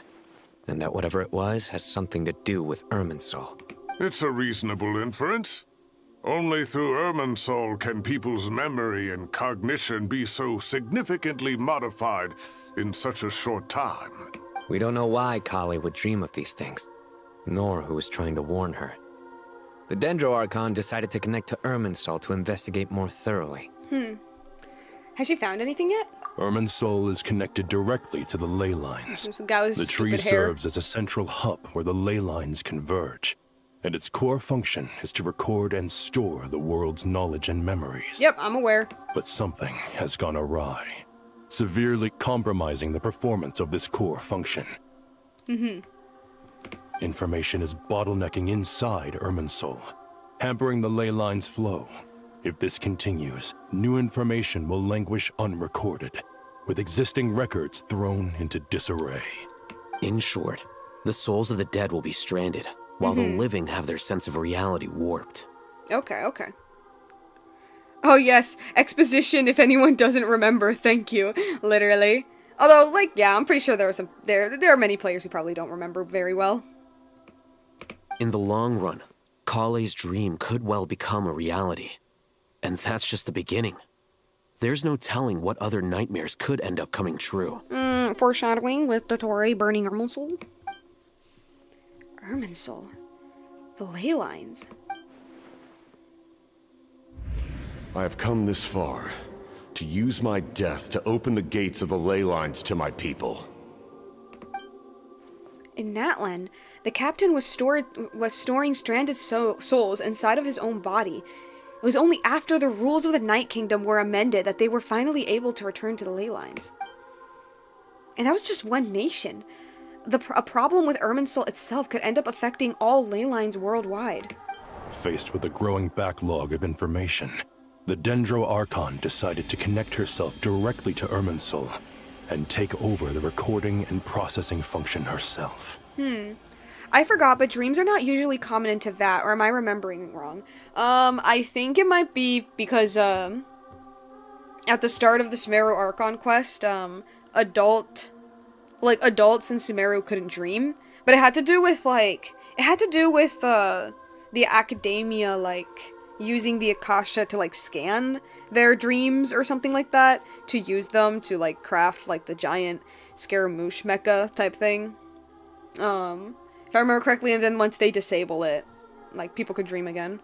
and that whatever it was has something to do with Irminsul. It's a reasonable inference. Only through Irminsul can people's memory and cognition be so significantly modified in such a short time. We don't know why Kale would dream of these things, nor who was trying to warn her. The Dendro Archon decided to connect to Irminsul to investigate more thoroughly. Has she found anything yet? Irminsul is connected directly to the ley lines. This guy with The tree stupid hair. serves as a central hub where the ley lines converge, and its core function is to record and store the world's knowledge and memories. Yep, I'm aware. But something has gone awry, severely compromising the performance of this core function. Information is bottlenecking inside Irminsul, hampering the ley line's flow. If this continues, new information will languish unrecorded, with existing records thrown into disarray. In short, the souls of the dead will be stranded, while the living have their sense of reality warped. Okay. Oh yes, exposition if anyone doesn't remember, thank you. Literally. Although, like, yeah, I'm pretty sure there are many players who probably don't remember very well. In the long run, Kale's dream could well become a reality. And that's just the beginning. There's no telling what other nightmares could end up coming true. Foreshadowing with Dottore burning Irminsul. Irminsul. The ley lines. I have come this far to use my death to open the gates of the ley lines to my people. In Natlan, the captain was storing stranded souls inside of his own body. It was only after the rules of the Night Kingdom were amended that they were finally able to return to the ley lines. And that was just one nation. A problem with Irminsul itself could end up affecting all ley lines worldwide. Faced with a growing backlog of information, the Dendro Archon decided to connect herself directly to Irminsul and take over the recording and processing function herself. I forgot, but dreams are not usually common in Teyvat, or am I remembering wrong? I think it might be because, at the start of the Sumeru Archon quest, adults in Sumeru couldn't dream, but it had to do with, the academia, using the Akasha to, scan their dreams or something like that, to use them to, craft, the giant Scaramouche mecha type thing. If I remember correctly, and then once they disable it, people could dream again.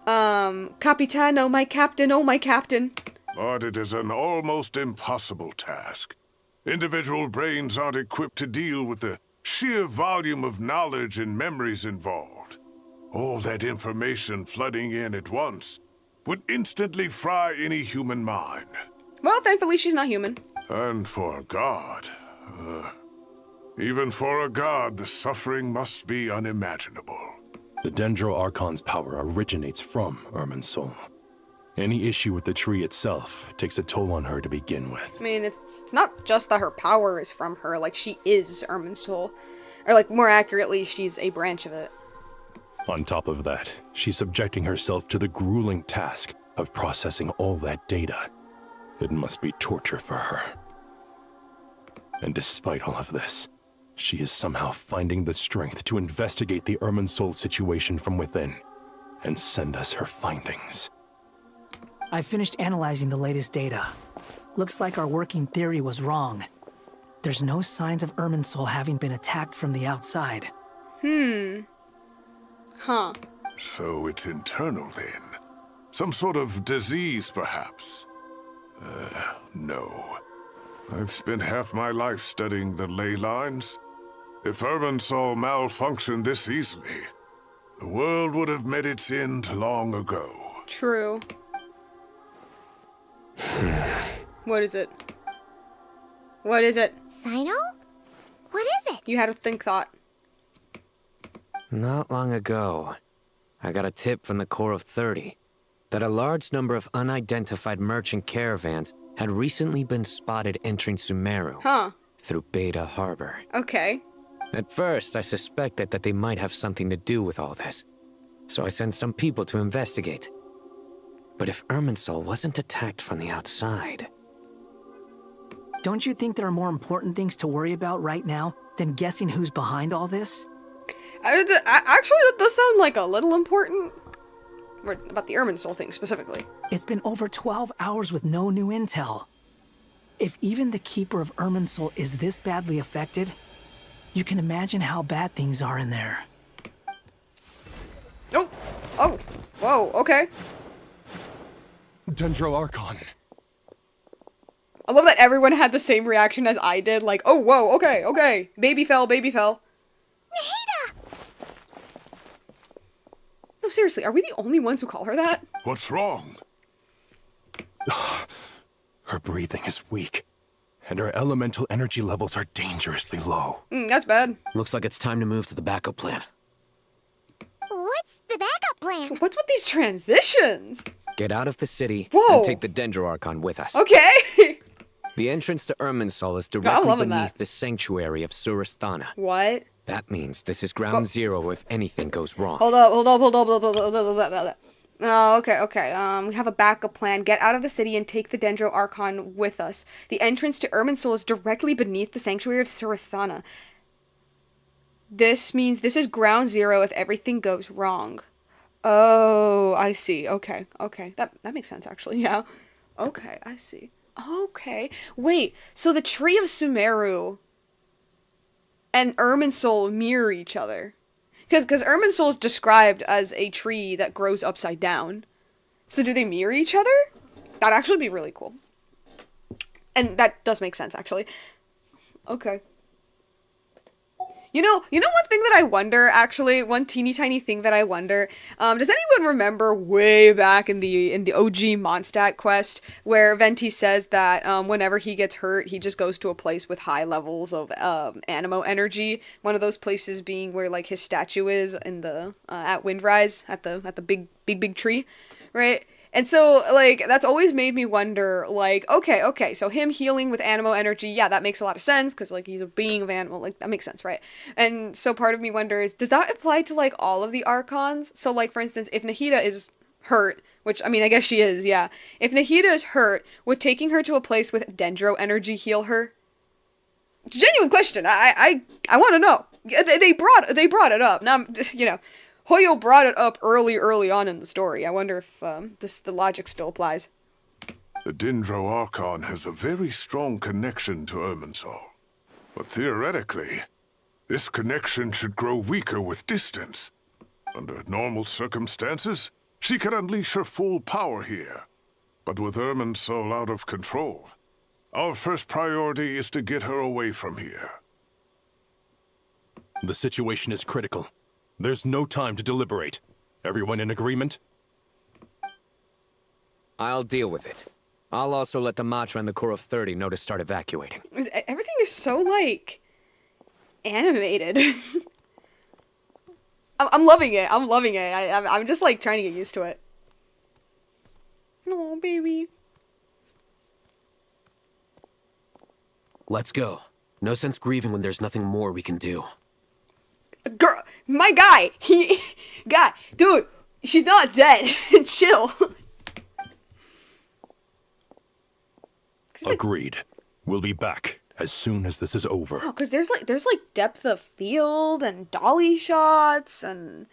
Capitano, my captain, oh my captain. But it is an almost impossible task. Individual brains aren't equipped to deal with the sheer volume of knowledge and memories involved. All that information flooding in at once would instantly fry any human mind. Well, thankfully she's not human. And for a god, even for a god, the suffering must be unimaginable. The Dendro Archon's power originates from Irminsul. Any issue with the tree itself takes a toll on her to begin with. I mean, it's not just that her power is from her, she is Irminsul. Or, more accurately, she's a branch of it. On top of that, she's subjecting herself to the grueling task of processing all that data. It must be torture for her. And despite all of this, she is somehow finding the strength to investigate the Irminsul situation from within and send us her findings. I finished analyzing the latest data. Looks like our working theory was wrong. There's no signs of Irminsul having been attacked from the outside. Huh. So it's internal then? Some sort of disease, perhaps? No. I've spent half my life studying the ley lines. If Irminsul malfunctioned this easily, the world would have met its end long ago. True. What is it? What is it? Sino? What is it? You had a think thought. Not long ago, I got a tip from the Core of 30 that a large number of unidentified merchant caravans had recently been spotted entering Sumeru through Beta Harbor. Okay. At first, I suspected that they might have something to do with all this, so I sent some people to investigate. But if Irminsul wasn't attacked from the outside... Don't you think there are more important things to worry about right now than guessing who's behind all this? Actually, that does sound like a little important. About the Irminsul thing specifically. It's been over 12 hours with no new intel. If even the Keeper of Irminsul is this badly affected, you can imagine how bad things are in there. Oh! Oh! Whoa, okay. Dendro Archon. I love that everyone had the same reaction as I did, like, oh, whoa, okay, okay. Baby fell, baby fell. Nahida! No, seriously, are we the only ones who call her that? What's wrong? Her breathing is weak, and her elemental energy levels are dangerously low. That's bad. Looks like it's time to move to the backup plan. What's the backup plan? What's with these transitions? Get out of the city Whoa. and take the Dendro Archon with us. Okay! The entrance to Irminsul is directly loving beneath that. the sanctuary of Surasthana. What? That means this is ground zero if anything goes wrong. Hold up. Oh, okay. We have a backup plan. Get out of the city and take the Dendro Archon with us. The entrance to Irminsul is directly beneath the sanctuary of Surasthana. This means this is ground zero if everything goes wrong. Oh, I see. Okay. That makes sense, actually, yeah. Okay, I see. Okay. Wait, so the Tree of Sumeru and Irminsul mirror each other. Because Irminsul is described as a tree that grows upside down. So do they mirror each other? That'd actually be really cool. And that does make sense, actually. Okay. You know one thing that I wonder, actually, one teeny tiny thing that I wonder, does anyone remember way back in the OG Mondstadt quest, where Venti says that, whenever he gets hurt, he just goes to a place with high levels of, animo energy, one of those places being where, like, his statue is in the, at Windrise, at the big tree, right? And so, like, that's always made me wonder, like, okay, so him healing with animo energy, yeah, that makes a lot of sense, because, like, he's a being of animal, like, that makes sense, right? And so part of me wonders, does that apply to, like, all of the Archons? So, like, for instance, if Nahida is hurt, which, I mean, I guess she is, yeah. If Nahida is hurt, would taking her to a place with Dendro energy heal her? It's a genuine question. I want to know. They brought it up. Now, Hoyo brought it up early on in the story. I wonder if the logic still applies. The Dendro Archon has a very strong connection to Irminsul. But theoretically, this connection should grow weaker with distance. Under normal circumstances, she could unleash her full power here. But with Irminsul out of control, our first priority is to get her away from here. The situation is critical. There's no time to deliberate. Everyone in agreement? I'll deal with it. I'll also let the Matra and the Core of 30 know to start evacuating. Everything is so, like, animated. I'm loving it. I'm just, like, trying to get used to it. Oh, baby. Let's go. No sense grieving when there's nothing more we can do. Girl, my guy, dude, she's not dead. Chill. Agreed. We'll be back as soon as this is over. Oh, because there's like depth of field and dolly shots and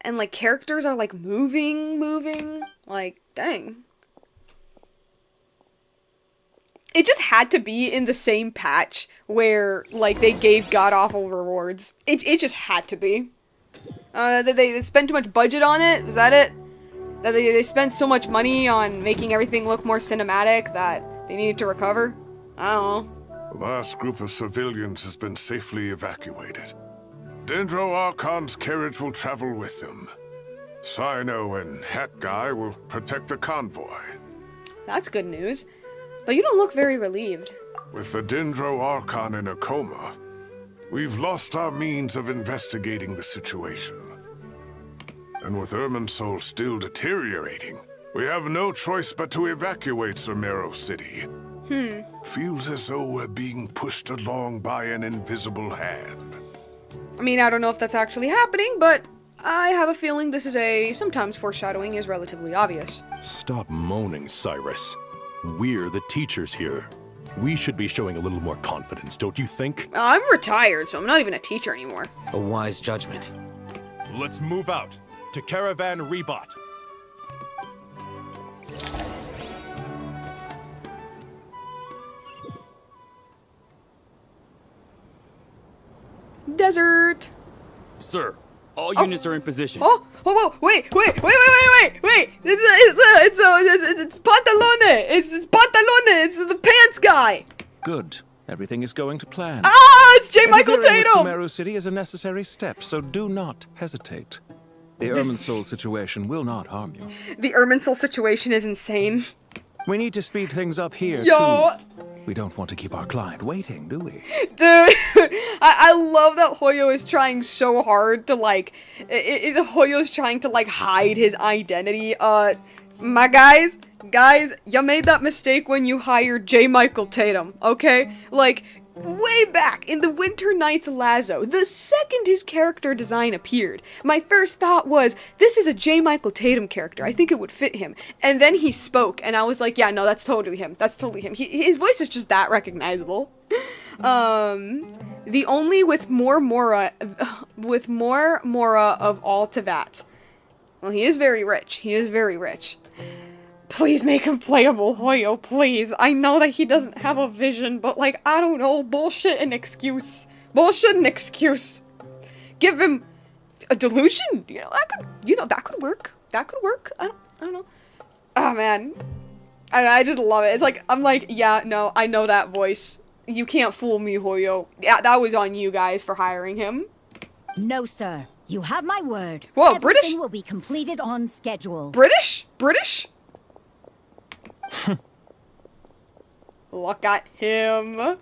like characters are like moving. Like, dang. It just had to be in the same patch where, like, they gave god-awful rewards. It just had to be. They spent too much budget on it? Is that it? That they spent so much money on making everything look more cinematic that they needed to recover? I don't know. The last group of civilians has been safely evacuated. Dendro Archon's carriage will travel with them. Sino and Hat Guy will protect the convoy. That's good news. But you don't look very relieved. With the Dendro Archon in a coma, we've lost our means of investigating the situation. And with Irminsul still deteriorating, we have no choice but to evacuate Sumeru City. Feels as though we're being pushed along by an invisible hand. I mean, I don't know if that's actually happening, but I have a feeling this is sometimes foreshadowing is relatively obvious. Stop moaning, Cyrus. We're the teachers here. We should be showing a little more confidence, don't you think? I'm retired, so I'm not even a teacher anymore. A wise judgment. Let's move out to Caravan Rebot. Desert. Sir, all units are in position. Oh, whoa, wait! It's Pantalone! It's Pantalone! It's the pants guy! Good. Everything is going to plan. Ah, it's J. Michael Interfering Tatum! with Sumeru City is a necessary step, so do not hesitate. The Irminsul situation will not harm you. The Irminsul situation is insane. We need to speed things up here, Yo. too. We don't want to keep our client waiting, do we? Dude, I love that Hoyo is trying so hard to, Hoyo's trying to, hide his identity. My guys, you made that mistake when you hired J. Michael Tatum, okay? Way back in the Winter Nights Lazo, the second his character design appeared, my first thought was, this is a J. Michael Tatum character. I think it would fit him. And then he spoke, and I was like, yeah, no, that's totally him. That's totally him. His voice is just that recognizable. The only with more Mora of all Tevat. Well, he is very rich. He is very rich. Please make him playable, Hoyo, please. I know that he doesn't have a vision, but I don't know, bullshit and excuse. Bullshit and excuse. Give him a delusion. That could work. That could work. I don't know. Oh, man. I just love it. I'm like, yeah, no, I know that voice. You can't fool me, Hoyo. Yeah, that was on you guys for hiring him. No, sir. You have my word. Whoa, British? Everything will be completed on schedule. British? Look at him.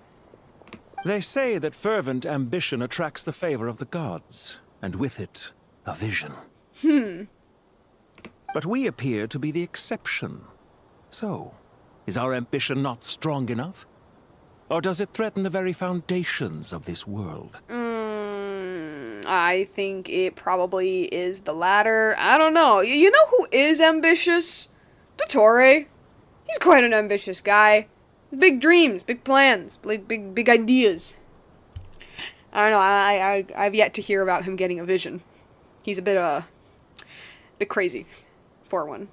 They say that fervent ambition attracts the favor of the gods, and with it, a vision. But we appear to be the exception. So, is our ambition not strong enough? Or does it threaten the very foundations of this world? I think it probably is the latter. I don't know. You know who is ambitious? Dottore. He's quite an ambitious guy. Big dreams, big plans, big ideas. I don't know. I've yet to hear about him getting a vision. He's a bit crazy for one.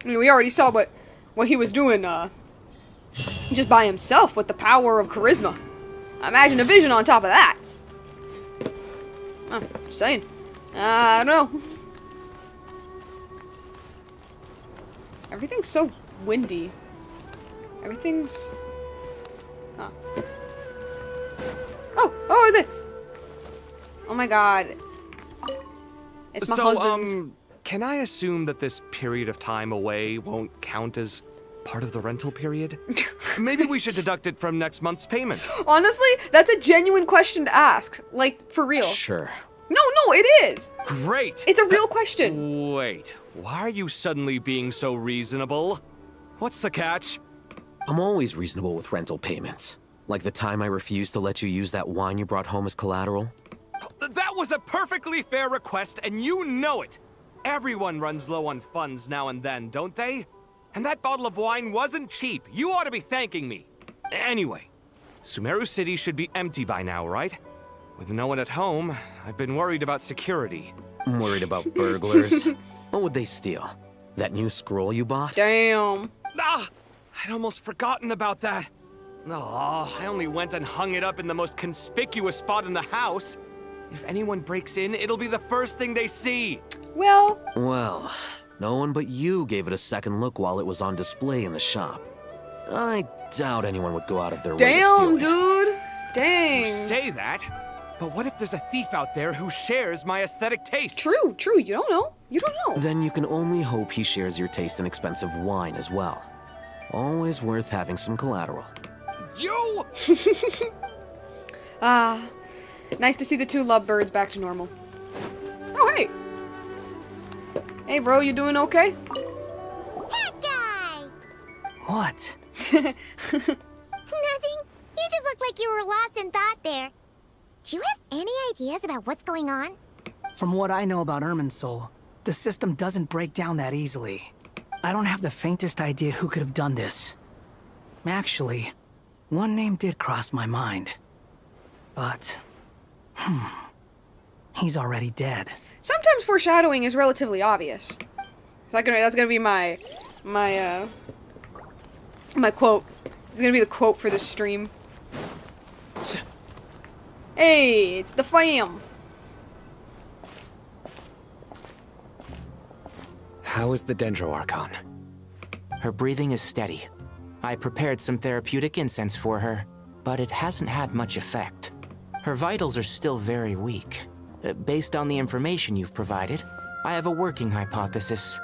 I mean, we already saw what he was doing, just by himself with the power of charisma. Imagine a vision on top of that. Just saying. I don't know. Everything's so windy. Everything's... Huh. Oh, is it? Oh my god. It's my husband's... Can I assume that this period of time away won't count as part of the rental period? Maybe we should deduct it from next month's payment. Honestly, that's a genuine question to ask. For real. Sure. No, it is. Great. It's a real question. Wait, why are you suddenly being so reasonable? What's the catch? I'm always reasonable with rental payments. Like the time I refused to let you use that wine you brought home as collateral. That was a perfectly fair request, and you know it. Everyone runs low on funds now and then, don't they? And that bottle of wine wasn't cheap. You ought to be thanking me. Anyway, Sumeru City should be empty by now, right? With no one at home, I've been worried about security. I'm worried about burglars. What would they steal? That new scroll you bought? Damn. I'd almost forgotten about that. Oh, I only went and hung it up in the most conspicuous spot in the house. If anyone breaks in, it'll be the first thing they see. Well, No one but you gave it a second look while it was on display in the shop. I doubt anyone would go out of their way to steal Damn, it. dude. Dang. You say that, but what if there's a thief out there who shares my aesthetic taste? True, true. You don't know. You don't know. Then you can only hope he shares your taste in expensive wine as well. Always worth having some collateral. You! Ah, nice to see the two lovebirds back to normal. Oh, hey. Hey, bro, you doing okay? What? Nothing. You just looked like you were lost in thought there. Do you have any ideas about what's going on? From what I know about Irminsul, the system doesn't break down that easily. I don't have the faintest idea who could have done this. Actually, one name did cross my mind. But, he's already dead. Sometimes foreshadowing is relatively obvious. That's gonna be my quote. It's gonna be the quote for this stream. Hey, it's the fam. How is the Dendro Archon? Her breathing is steady. I prepared some therapeutic incense for her, but it hasn't had much effect. Her vitals are still very weak. Based on the information you've provided, I have a working hypothesis.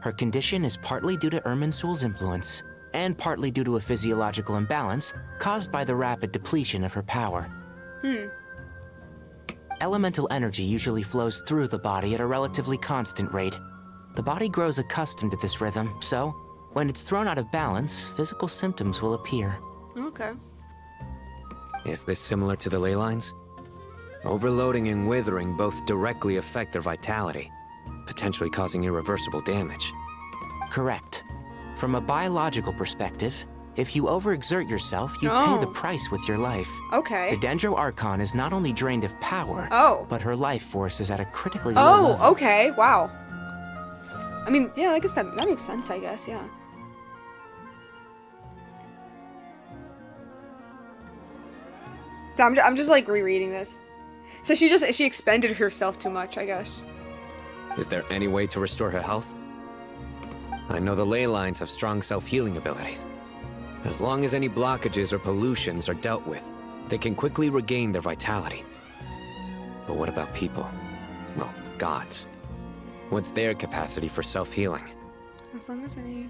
Her condition is partly due to Irminsul's influence, and partly due to a physiological imbalance caused by the rapid depletion of her power. Elemental energy usually flows through the body at a relatively constant rate. The body grows accustomed to this rhythm, so when it's thrown out of balance, physical symptoms will appear. Okay. Is this similar to the ley lines? Overloading and withering both directly affect their vitality, potentially causing irreversible damage. Correct. From a biological perspective, if you overexert yourself, you pay the price with your life. Okay. The Dendro Archon is not only drained of power, but her life force is at a critically low level. Okay. Wow. I mean, yeah, I guess that makes sense, I guess, yeah. So I'm just like rereading this. So she expended herself too much, I guess. Is there any way to restore her health? I know the ley lines have strong self-healing abilities. As long as any blockages or pollutions are dealt with, they can quickly regain their vitality. But what about people? Well, gods. What's their capacity for self-healing? As long as any...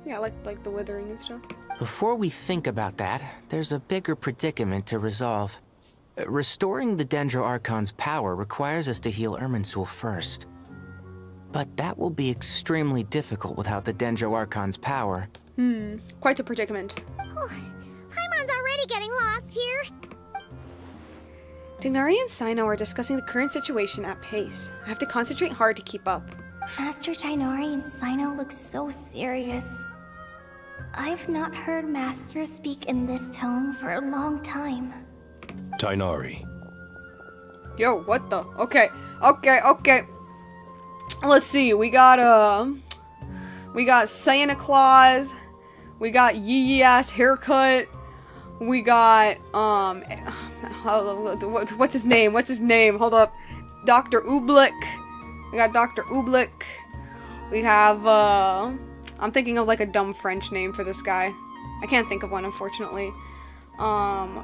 Yeah, like the withering and stuff. Before we think about that, there's a bigger predicament to resolve. Restoring the Dendro Archon's power requires us to heal Irminsul first. But that will be extremely difficult without the Dendro Archon's power. Quite a predicament. Paimon's already getting lost here. Tighnari and Sino are discussing the current situation at pace. I have to concentrate hard to keep up. Master Tighnari and Sino look so serious. I've not heard Master speak in this tone for a long time. Tighnari. Yo, what the? Okay. Let's see. We got Santa Claus. We got Yee ass haircut. We got what's his name? Hold up. Dr. Ooblik. We got Dr. Ooblik. We have I'm thinking of like a dumb French name for this guy. I can't think of one, unfortunately.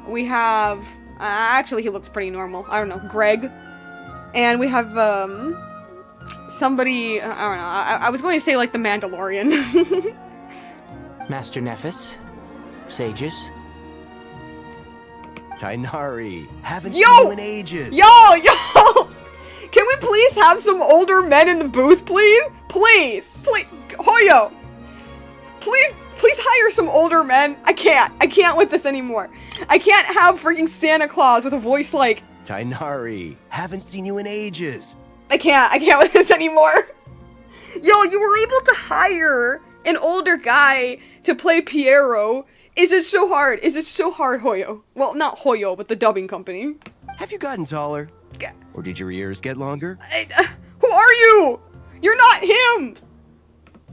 We have actually he looks pretty normal. I don't know, Greg. And we have somebody, I don't know. I was going to say like the Mandalorian. Master Nephis, sages. Tighnari, haven't Yo! seen you in ages. Yo! Can we please have some older men in the booth, please? Please, Hoyo! Please hire some older men. I can't with this anymore. I can't have freaking Santa Claus with a voice like... Tighnari, haven't seen you in ages. I can't with this anymore. Yo, you were able to hire an older guy to play Piero. Is it so hard? Hoyo? Well, not Hoyo, but the dubbing company. Have you gotten taller? Or did your ears get longer? Who are you? You're not him!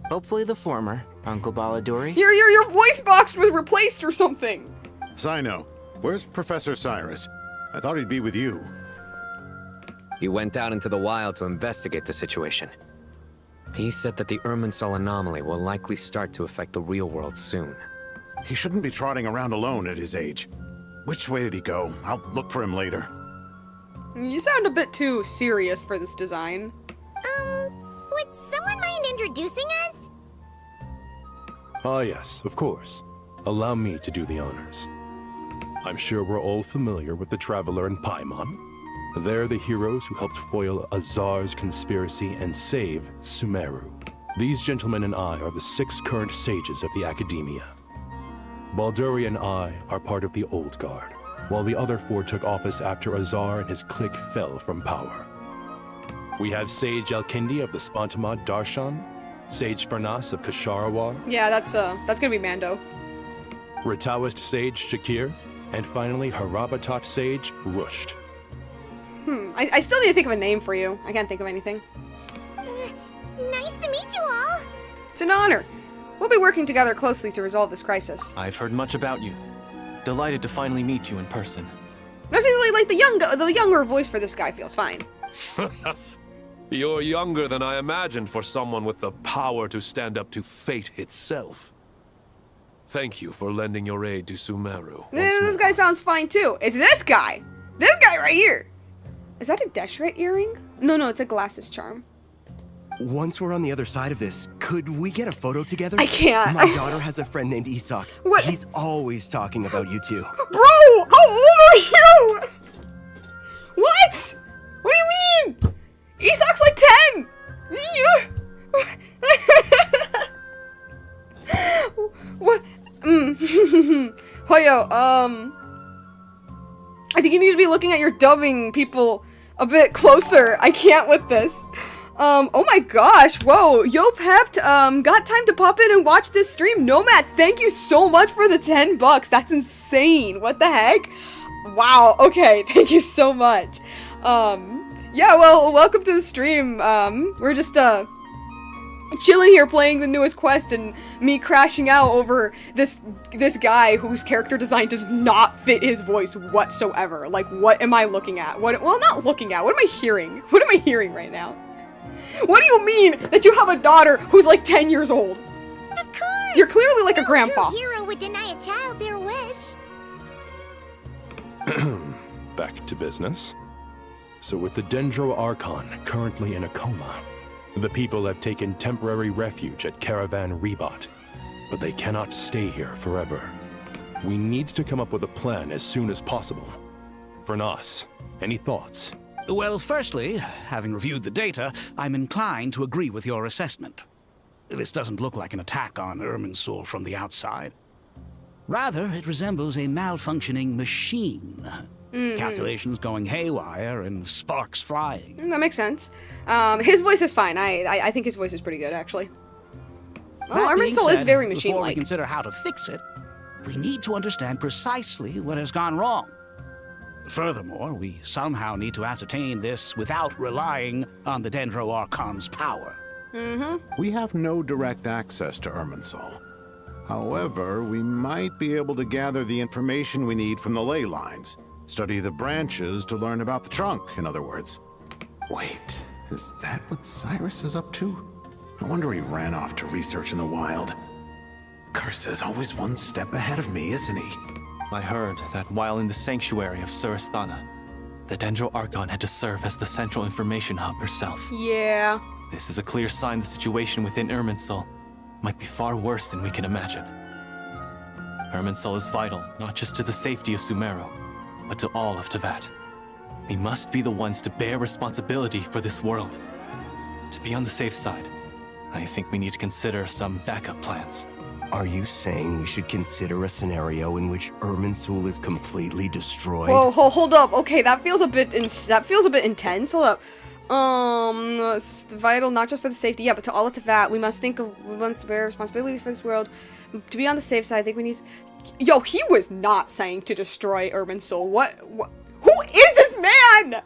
Hopefully the former, Uncle Baladuri. Your voice box was replaced or something. Sino, where's Professor Cyrus? I thought he'd be with you. He went out into the wild to investigate the situation. He said that the Irminsul anomaly will likely start to affect the real world soon. He shouldn't be trotting around alone at his age. Which way did he go? I'll look for him later. You sound a bit too serious for this design. Would someone mind introducing us? Ah yes, of course. Allow me to do the honors. I'm sure we're all familiar with the Traveler and Paimon. They're the heroes who helped foil Azar's conspiracy and save Sumeru. These gentlemen and I are the 6 current sages of the Academia. Balduri and I are part of the Old Guard, while the other 4 took office after Azar and his clique fell from power. We have Sage Elkindi of the Spontamod Darshan, Sage Farnas of Kasharawar, Yeah, that's gonna be Mando. Ritaoist Sage Shakir, and finally Harabatot Sage Rusht. I still need to think of a name for you. I can't think of anything. Nice to meet you all. It's an honor. We'll be working together closely to resolve this crisis. I've heard much about you. Delighted to finally meet you in person. No, see, like the younger voice for this guy feels fine. You're younger than I imagined for someone with the power to stand up to fate itself. Thank you for lending your aid to Sumeru. This guy sounds fine too. It's this guy! This guy right here! Is that a Deshret earring? No, it's a glasses charm. Once we're on the other side of this, could we get a photo together? I can't. My daughter has a friend named Isak. What? He's always talking about you two. Bro! How old are you? What? What do you mean? Isak's like 10! What? Hoyo, I think you need to be looking at your dubbing people a bit closer. I can't with this. Oh my gosh, whoa, yo Pept, got time to pop in and watch this stream. Nomad, thank you so much for the 10 bucks. That's insane. What the heck? Wow, okay, thank you so much. Yeah, well, welcome to the stream. We're just, chilling here playing the newest quest and me crashing out over this guy whose character design does not fit his voice whatsoever. Like, what am I looking at? Well, not looking at. What am I hearing? What am I hearing right now? What do you mean that you have a daughter who's like 10 years old? Of course! You're clearly like a grandpa. No true hero would deny a child their wish. Back to business. So with the Dendro Archon currently in a coma, the people have taken temporary refuge at Caravan Rebot, but they cannot stay here forever. We need to come up with a plan as soon as possible. Farnas, any thoughts? Well, firstly, having reviewed the data, I'm inclined to agree with your assessment. This doesn't look like an attack on Irminsul from the outside. Rather, it resembles a malfunctioning machine. Calculations going haywire and sparks flying. That makes sense. His voice is fine. I think his voice is pretty good, actually. Well, Irminsul is very machine-like. Before we consider how to fix it, we need to understand precisely what has gone wrong. Furthermore, we somehow need to ascertain this without relying on the Dendro Archon's power. We have no direct access to Irminsul. However, we might be able to gather the information we need from the ley lines. Study the branches to learn about the trunk, in other words. Wait, is that what Cyrus is up to? No wonder he ran off to research in the wild. Curse, always one step ahead of me, isn't he? I heard that while in the sanctuary of Surasthana, the Dendro Archon had to serve as the central information hub herself. Yeah. This is a clear sign the situation within Irminsul might be far worse than we can imagine. Irminsul is vital, not just to the safety of Sumeru, but to all of Teyvat. We must be the ones to bear responsibility for this world. To be on the safe side, I think we need to consider some backup plans. Are you saying we should consider a scenario in which Irminsul is completely destroyed? Whoa, hold up. Okay, that feels a bit intense. Hold up. It's vital not just for the safety, yeah, but to all of Teyvat. We must bear responsibility for this world. To be on the safe side, I think we need. Yo, he was not saying to destroy Irminsul. What? Who is this man?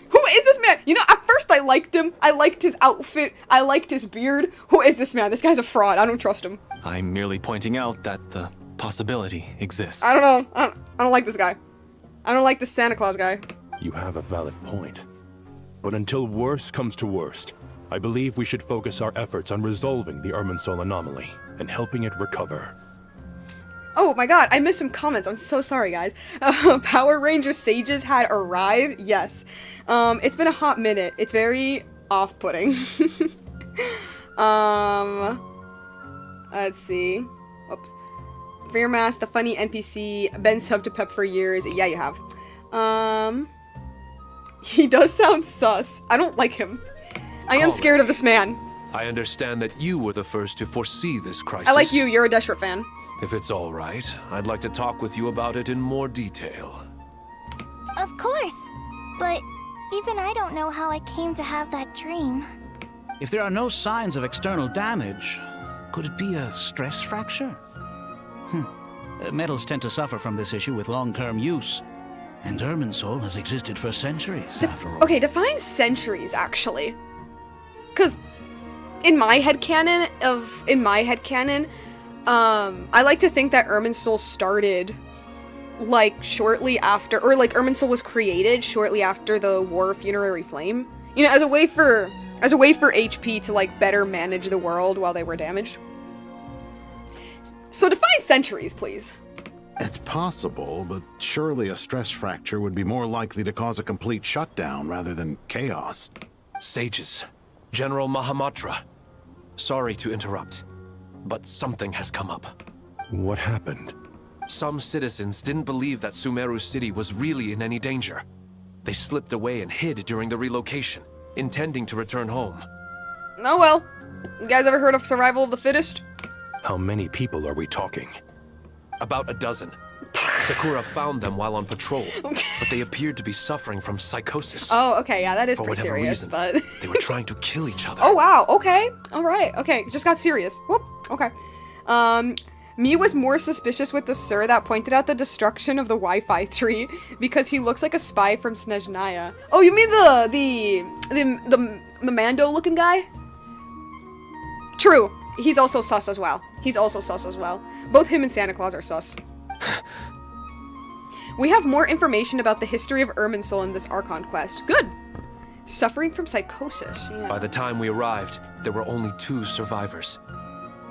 Who is this man? You know, at first I liked him. I liked his outfit. I liked his beard. Who is this man? This guy's a fraud. I don't trust him. I'm merely pointing out that the possibility exists. I don't know. I don't like this guy. I don't like this Santa Claus guy. You have a valid point. But until worst comes to worst, I believe we should focus our efforts on resolving the Irminsul anomaly and helping it recover. Oh my god, I missed some comments. I'm so sorry, guys. Power Ranger sages had arrived. Yes. It's been a hot minute. It's very off-putting. Let's see. Whoops. Fearmass, the funny NPC, been subbed to Pep for years. Yeah, you have. He does sound sus. I don't like him. I am scared of this man. I understand that you were the first to foresee this crisis. I like you. You're a Deshra fan. If it's all right, I'd like to talk with you about it in more detail. Of course. But even I don't know how I came to have that dream. If there are no signs of external damage, could it be a stress fracture? Metals tend to suffer from this issue with long-term use. And Irminsul has existed for centuries, after all. Okay, define centuries, actually. Because in my headcanon, I like to think that Irminsul started, like, shortly after, or, like, Irminsul was created shortly after the War of Funerary Flame. You know, as a way for HP to, like, better manage the world while they were damaged. So define centuries, please. It's possible, but surely a stress fracture would be more likely to cause a complete shutdown rather than chaos. Sages, General Mahamatra, sorry to interrupt, but something has come up. What happened? Some citizens didn't believe that Sumeru City was really in any danger. They slipped away and hid during the relocation, intending to return home. Oh well. You guys ever heard of survival of the fittest? How many people are we talking? About a dozen. Sakura found them while on patrol, but they appeared to be suffering from psychosis. Oh, okay, yeah, that is For pretty whatever serious, reason, but... they were trying to kill each other. Oh, wow, okay, alright, okay, just got serious. Whoop, okay. Me was more suspicious with the sir that pointed out the destruction of the Wi-Fi tree, because he looks like a spy from Snezhnaya. Oh, you mean the Mando-looking guy? True. He's also sus as well. Both him and Santa Claus are sus. We have more information about the history of Irminsul in this Archon quest. Good. Suffering from psychosis, yeah. By the time we arrived, there were only 2 survivors.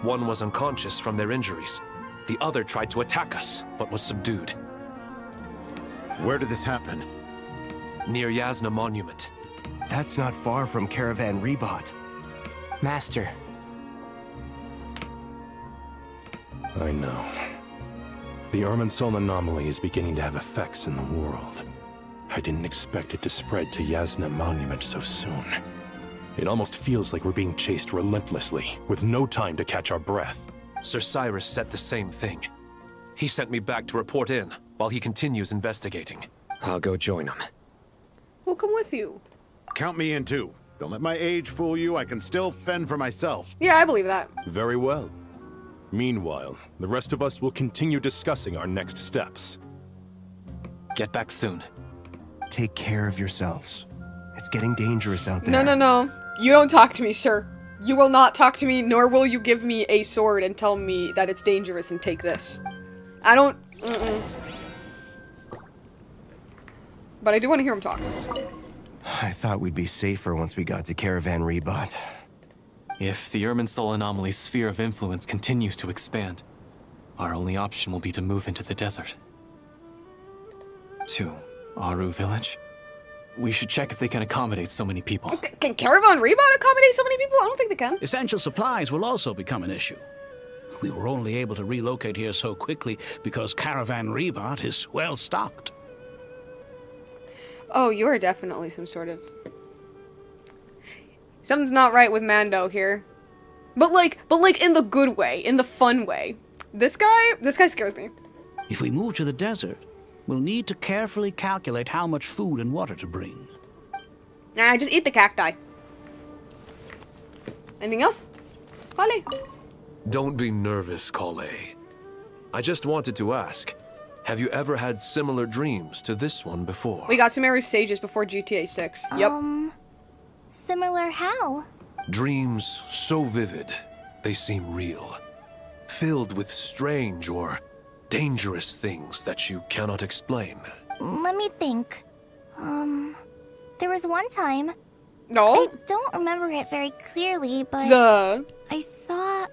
One was unconscious from their injuries. The other tried to attack us, but was subdued. Where did this happen? Near Yasna Monument. That's not far from Caravan Rebot. Master. I know. The Irminsul anomaly is beginning to have effects in the world. I didn't expect it to spread to Yasna Monument so soon. It almost feels like we're being chased relentlessly, with no time to catch our breath. Sir Cyrus said the same thing. He sent me back to report in, while he continues investigating. I'll go join him. We'll come with you. Count me in too. Don't let my age fool you, I can still fend for myself. Yeah, I believe that. Very well. Meanwhile, the rest of us will continue discussing our next steps. Get back soon. Take care of yourselves. It's getting dangerous out there. No. You don't talk to me, sir. You will not talk to me, nor will you give me a sword and tell me that it's dangerous and take this. I don't... But I do want to hear him talk. I thought we'd be safer once we got to Caravan Rebot. If the Irminsul anomaly's sphere of influence continues to expand, our only option will be to move into the desert. To Aru Village? We should check if they can accommodate so many people. Can Caravan Rebot accommodate so many people? I don't think they can. Essential supplies will also become an issue. We were only able to relocate here so quickly because Caravan Rebot is well stocked. Oh, you are definitely some sort of... Something's not right with Mando here. But like in the good way, in the fun way. This guy scares me. If we move to the desert, we'll need to carefully calculate how much food and water to bring. Nah, just eat the cacti. Anything else? Kale? Don't be nervous, Kale. I just wanted to ask, have you ever had similar dreams to this one before? We got Sumeru sages before GTA 6. Yep. Similar how? Dreams so vivid, they seem real. Filled with strange or dangerous things that you cannot explain. Let me think. There was one time No? I don't remember it very clearly, but I saw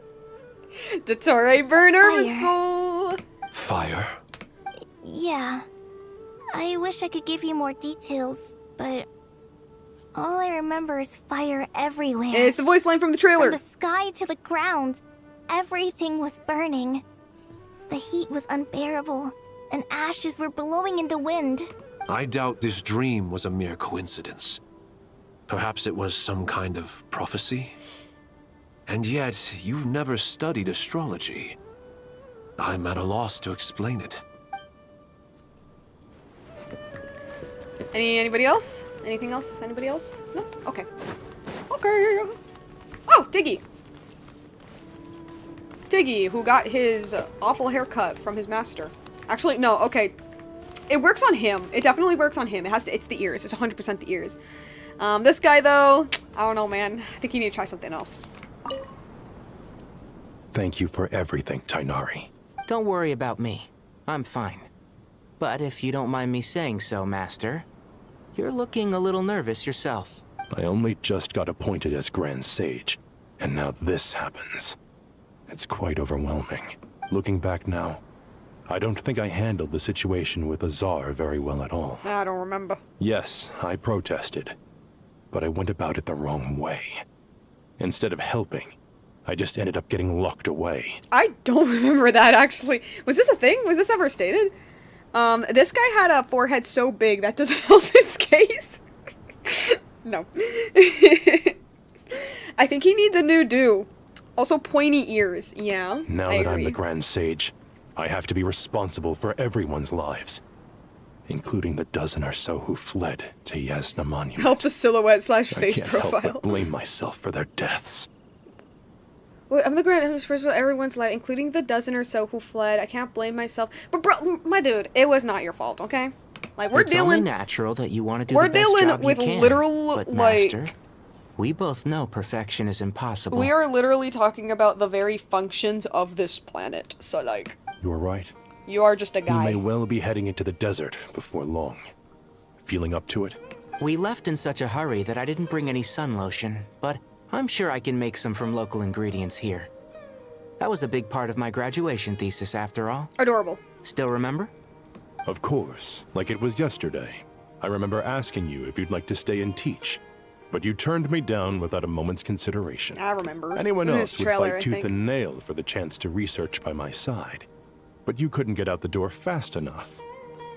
Dottore burn Irminsul. Fire? Yeah. I wish I could give you more details, but all I remember is fire everywhere. It's the voice line from the trailer. From the sky to the ground, everything was burning. The heat was unbearable, and ashes were blowing in the wind. I doubt this dream was a mere coincidence. Perhaps it was some kind of prophecy? And yet, you've never studied astrology. I'm at a loss to explain it. Anybody else? Anything else? Anybody else? No? Okay. Okay. Oh, Tiggy. Tiggy, who got his awful haircut from his master. Actually, no, okay. It works on him. It definitely works on him. It has to, it's the ears. It's 100% the ears. This guy, though, I don't know, man. I think you need to try something else. Thank you for everything, Tainari. Don't worry about me. I'm fine. But if you don't mind me saying so, Master, you're looking a little nervous yourself. I only just got appointed as Grand Sage, and now this happens. It's quite overwhelming. Looking back now, I don't think I handled the situation with Azar very well at all. I don't remember. Yes, I protested, but I went about it the wrong way. Instead of helping, I just ended up getting locked away. I don't remember that, actually. Was this a thing? Was this ever stated? This guy had a forehead so big that doesn't help his case. No. I think he needs a new do. Also pointy ears, yeah. Now that I'm the Grand Sage, I have to be responsible for everyone's lives, including the dozen or so who fled to Yasna Monument. Help the silhouette / face I can't profile. help but blame myself for their deaths. Well, I'm the Grand who's responsible for everyone's life, including the dozen or so who fled. I can't blame myself. But bro, my dude, it was not your fault, okay? Like, we're it's dealing... only natural that you want to do we're the best dealing job with you can, literal, but like... Master, we both know perfection is impossible. We are literally talking about the very functions of this planet. So, like... You're right. You are just a guy. You may well be heading into the desert before long. Feeling up to it? We left in such a hurry that I didn't bring any sun lotion, but I'm sure I can make some from local ingredients here. That was a big part of my graduation thesis, after all. Adorable. Still remember? Of course, like it was yesterday. I remember asking you if you'd like to stay and teach, but you turned me down without a moment's consideration. I remember. Anyone In else this would trailer, fight tooth and nail for the chance to research by my side. But you couldn't get out the door fast enough.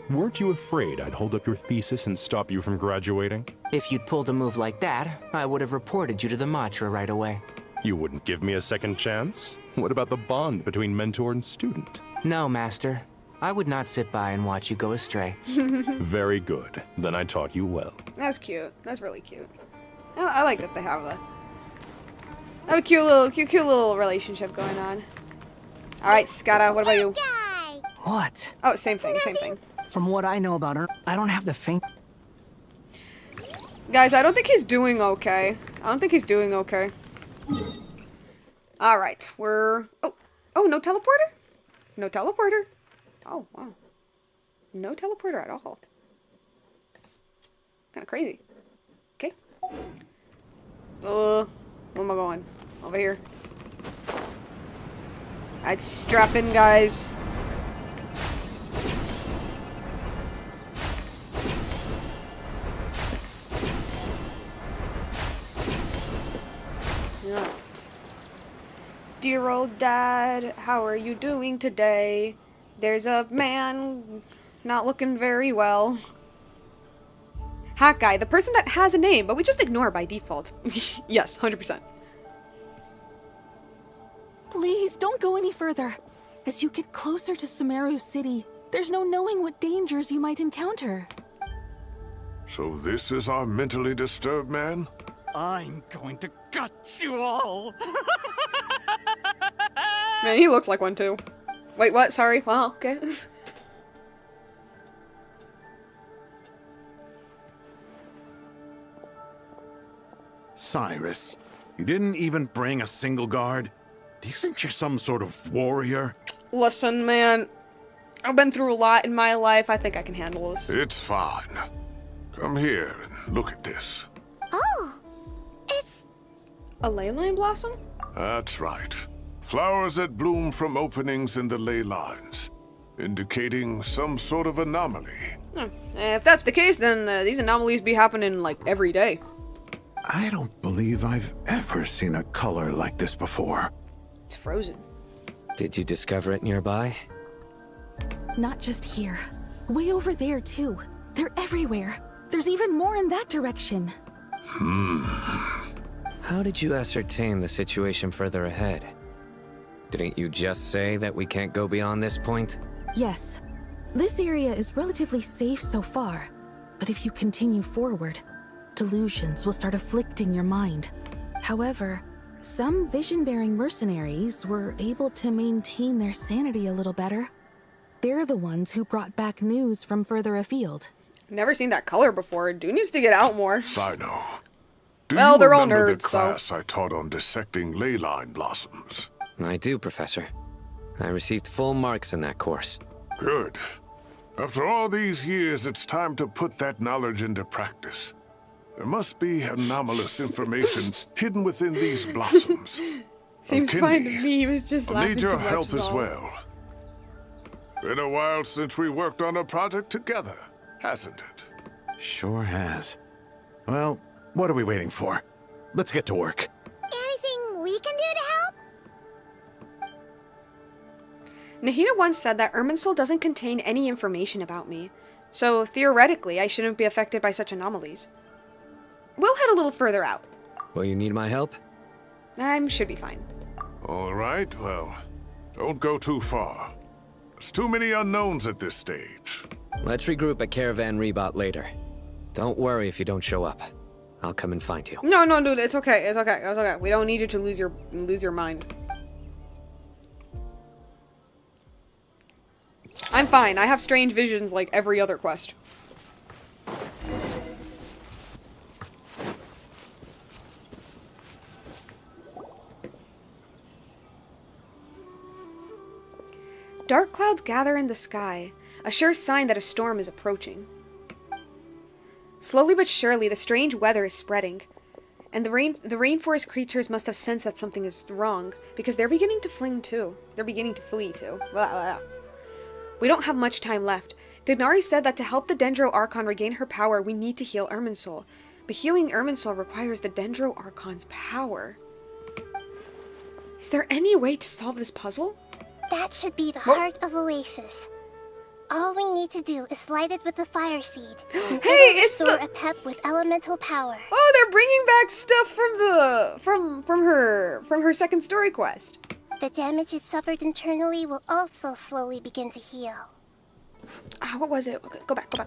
Weren't you afraid I'd hold up your thesis and stop you from graduating? If you'd pulled a move like that, I would have reported you to the Matra right away. You wouldn't give me a second chance? What about the bond between mentor and student? No, Master. I would not sit by and watch you go astray. Very good. Then I taught you well. That's cute. That's really cute. I like that they have a cute little relationship going on. All right, Skada, what about you? What? Oh, same thing, same thing. From what I know about her, I don't have the faint... Guys, I don't think he's doing okay. I don't think he's doing okay. All right, we're... Oh, no teleporter? No teleporter? Oh, wow. No teleporter at all. Kind of crazy. Okay. Where am I going? Over here. Alright, strap in, guys. Right. Dear old dad, how are you doing today? There's a man not looking very well. Hat guy, the person that has a name, but we just ignore by default. Yes, 100%. Please, don't go any further. As you get closer to Sumeru City, there's no knowing what dangers you might encounter. So this is our mentally disturbed man? I'm going to gut you all. Man, he looks like one too. Wait, what? Sorry. Wow, okay. Cyrus, you didn't even bring a single guard? Do you think you're some sort of warrior? Listen, man. I've been through a lot in my life. I think I can handle this. It's fine. Come here and look at this. Oh, A ley line blossom? That's right. Flowers that bloom from openings in the ley lines, indicating some sort of anomaly. If that's the case, then these anomalies be happening like every day. I don't believe I've ever seen a color like this before. It's frozen. Did you discover it nearby? Not just here. Way over there, too. They're everywhere. There's even more in that direction. How did you ascertain the situation further ahead? Didn't you just say that we can't go beyond this point? Yes. This area is relatively safe so far. But if you continue forward, delusions will start afflicting your mind. However, some vision-bearing mercenaries were able to maintain their sanity a little better. They're the ones who brought back news from further afield. Never seen that color before. Dude needs to get out more. Sino. Do Well, you they're all remember nerds, the class I taught on dissecting ley line blossoms? I do, Professor. I received full marks in that course. Good. After all these years, it's time to put that knowledge into practice. There must be anomalous information hidden within these blossoms. Seems fine to me. He was just I'll laughing need your too much, help as so. well. Been a while since we worked on a project together, hasn't it? Sure has. Well, what are we waiting for? Let's get to work. Anything we can do to help? Nahida once said that Irminsul doesn't contain any information about me, so theoretically I shouldn't be affected by such anomalies. We'll head a little further out. Will you need my help? I should be fine. All right, well, don't go too far. There's too many unknowns at this stage. Let's regroup at Caravan Rebot later. Don't worry if you don't show up. I'll come and find you. No, dude, it's okay. It's okay. It's okay. We don't need you to lose your mind. I'm fine. I have strange visions like every other quest. Dark clouds gather in the sky, a sure sign that a storm is approaching. Slowly but surely, the strange weather is spreading, and the rainforest creatures must have sensed that something is wrong, because they're beginning to flee too. Blah, blah. We don't have much time left. Dignari said that to help the Dendro Archon regain her power, we need to heal Irminsul. But healing Irminsul requires the Dendro Archon's power. Is there any way to solve this puzzle? That should be the heart of Oasis. All we need to do is light it with the fire seed. Hey, it's restore a pep with elemental power. Oh, they're bringing back stuff from her second story quest. The damage it suffered internally will also slowly begin to heal. What was it? Go back. The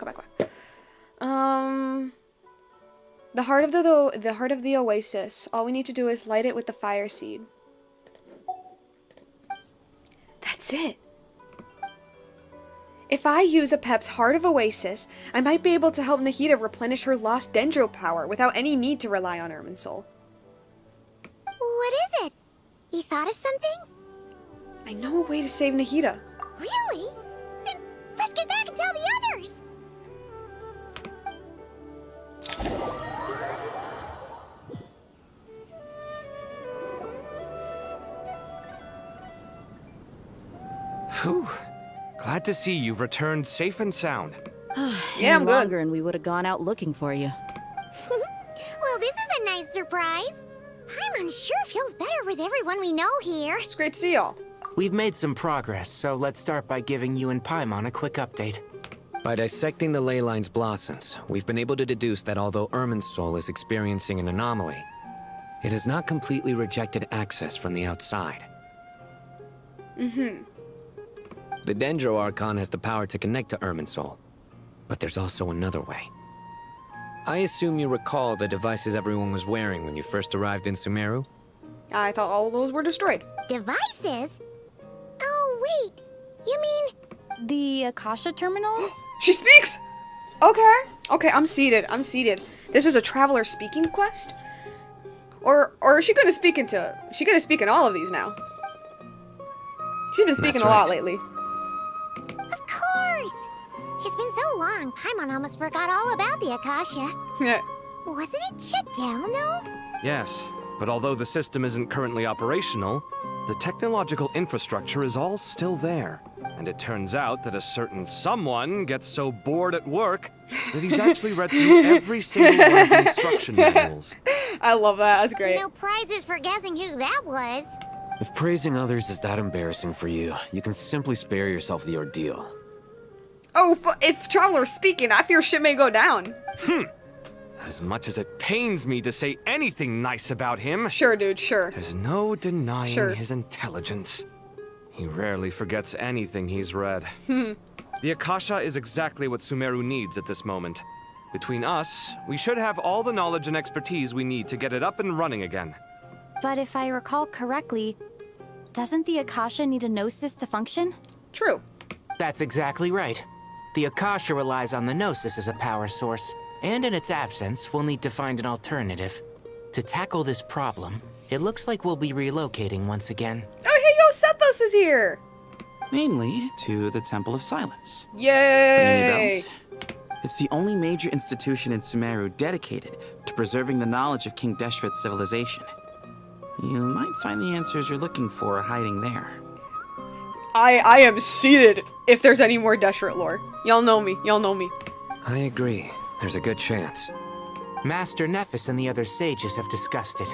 heart of the Oasis. All we need to do is light it with the fire seed. That's it. If I use a Pep's Heart of Oasis, I might be able to help Nahida replenish her lost Dendro power without any need to rely on Irminsul. What is it? You thought of something? I know a way to save Nahida. Really? Then let's get back and tell the others! Whew. Glad to see you've returned safe and sound. Yeah, I'm good. Longer and we would have gone out looking for you. Well, this is a nice surprise. Paimon sure feels better with everyone we know here. It's great to see y'all. We've made some progress, so let's start by giving you and Paimon a quick update. By dissecting the ley line's blossoms, we've been able to deduce that although Irminsul is experiencing an anomaly, it has not completely rejected access from the outside. The Dendro Archon has the power to connect to Irminsul, but there's also another way. I assume you recall the devices everyone was wearing when you first arrived in Sumeru? I thought all of those were destroyed. Devices? Oh, wait. You mean... The Akasha terminals? She speaks! Okay, I'm seated. This is a traveler speaking quest? Or is she gonna speak in all of these now? She's been speaking a lot lately. Of course! It's been so long, Paimon almost forgot all about the Akasha. Yeah. Wasn't it shut down, though? Yes, But although the system isn't currently operational, the technological infrastructure is all still there. And it turns out that a certain someone gets so bored at work that he's actually read through every single one of the instruction manuals. I love that. That's great. No prizes for guessing who that was. If praising others is that embarrassing for you, you can simply spare yourself the ordeal. Oh, if Traveler's speaking, I fear shit may go down. As much as it pains me to say anything nice about him... Sure, dude, sure. There's no denying his intelligence. He rarely forgets anything he's read. The Akasha is exactly what Sumeru needs at this moment. Between us, we should have all the knowledge and expertise we need to get it up and running again. But if I recall correctly, doesn't the Akasha need a gnosis to function? True. That's exactly right. The Akasha relies on the Gnosis as a power source, and in its absence, we'll need to find an alternative. To tackle this problem, it looks like we'll be relocating once again. Oh, hey, yo, Sethos is here! Namely, to the Temple of Silence. Yay! Ring any bells? It's the only major institution in Sumeru dedicated to preserving the knowledge of King Deshret's civilization. You might find the answers you're looking for hiding there. I am seated if there's any more Deshret lore. Y'all know me. Y'all know me. I agree. There's a good chance. Master Nephis and the other sages have discussed it.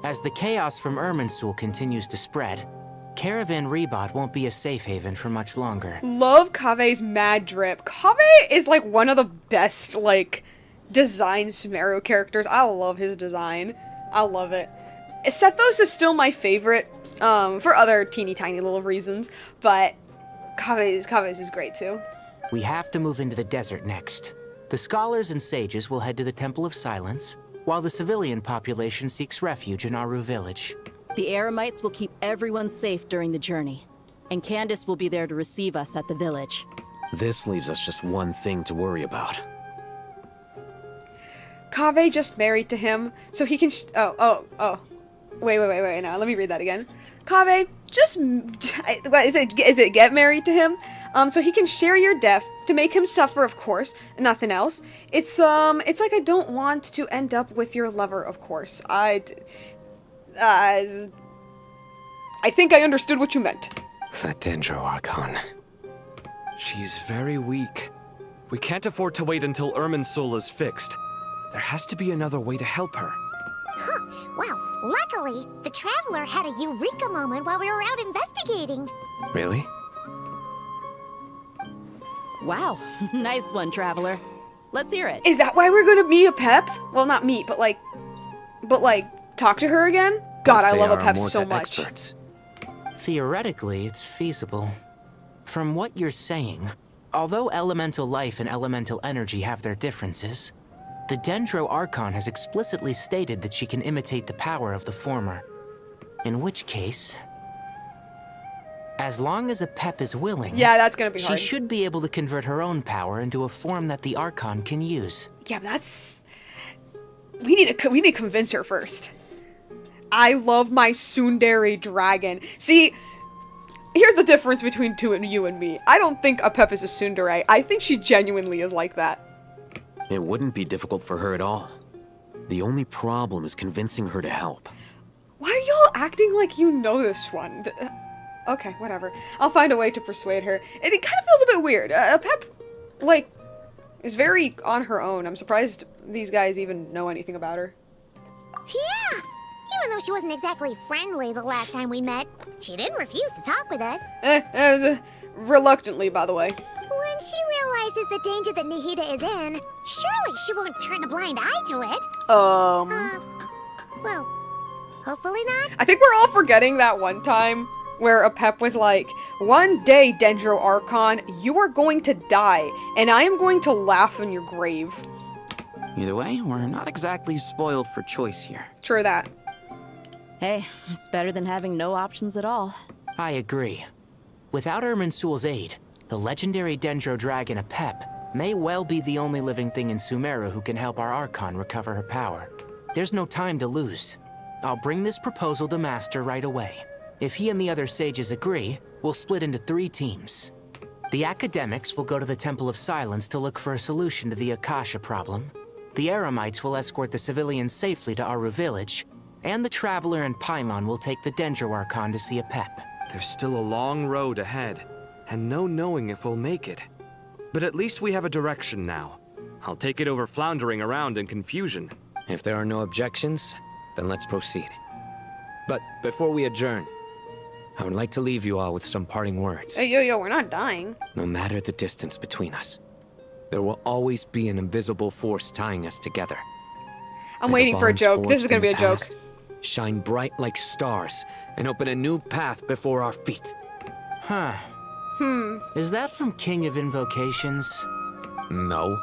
As the chaos from Irminsul continues to spread, Caravan Rebot won't be a safe haven for much longer. Love Kave's mad drip. Kave is like one of the best like designed Sumeru characters. I love his design. I love it. Sethos is still my favorite for other teeny tiny little reasons, but Kave's is great too. We have to move into the desert next. The scholars and sages will head to the Temple of Silence, while the civilian population seeks refuge in Aru village. The Eremites will keep everyone safe during the journey, and Candace will be there to receive us at the village. This leaves us just one thing to worry about. Kave just married to him, so he can Wait, now let me read that again. Kave, just... What, is it get married to him? So he can share your death, to make him suffer, of course, nothing else. It's like I don't want to end up with your lover, of course. I think I understood what you meant. That Dendro Archon. She's very weak. We can't afford to wait until Irminsul is fixed. There has to be another way to help her. Huh. Wow. Luckily, the Traveler had a eureka moment while we were out investigating. Really? Wow, nice one, Traveler. Let's hear it. Is that why we're gonna meet a Pep? Well, not meet, but like, talk to her again? God, I love a Pep so much. Experts. Theoretically, it's feasible. From what you're saying, although elemental life and elemental energy have their differences, the Dendro Archon has explicitly stated that she can imitate the power of the former. In which case, as long as a Pep is willing, yeah, that's gonna be hard. She should be able to convert her own power into a form that the Archon can use. Yeah, that's... We need to convince her first. I love my tsundere dragon. See, here's the difference between you and me. I don't think a Pep is a tsundere. I think she genuinely is like that. It wouldn't be difficult for her at all. The only problem is convincing her to help. Why are y'all acting like you know this one? Okay, whatever. I'll find a way to persuade her. It kind of feels a bit weird. A Pep, like, is very on her own. I'm surprised these guys even know anything about her. Yeah! Even though she wasn't exactly friendly the last time we met, she didn't refuse to talk with us. Reluctantly, by the way. When she realizes the danger that Nahida is in, surely she won't turn a blind eye to it. Well, hopefully not. I think we're all forgetting that one time where a Pep was like, one day, Dendro Archon, you are going to die, and I am going to laugh in your grave. Either way, we're not exactly spoiled for choice here. True that. Hey, it's better than having no options at all. I agree. Without Irminsul's aid, the legendary Dendro Dragon Apep may well be the only living thing in Sumeru who can help our Archon recover her power. There's no time to lose. I'll bring this proposal to Master right away. If he and the other sages agree, we'll split into 3 teams. The academics will go to the Temple of Silence to look for a solution to the Akasha problem. The Eremites will escort the civilians safely to Aru village, And the Traveler and Paimon will take the Dendro Archon to see a Pep. There's still a long road ahead, and no knowing if we'll make it. But at least we have a direction now. I'll take it over floundering around in confusion. If there are no objections, then let's proceed. But before we adjourn, I would like to leave you all with some parting words. Hey, yo, we're not dying. No matter the distance between us, there will always be an invisible force tying us together. I'm waiting for a joke. This is gonna be a joke. Shine bright like stars and open a new path before our feet. Huh. Is that from King of Invocations? No.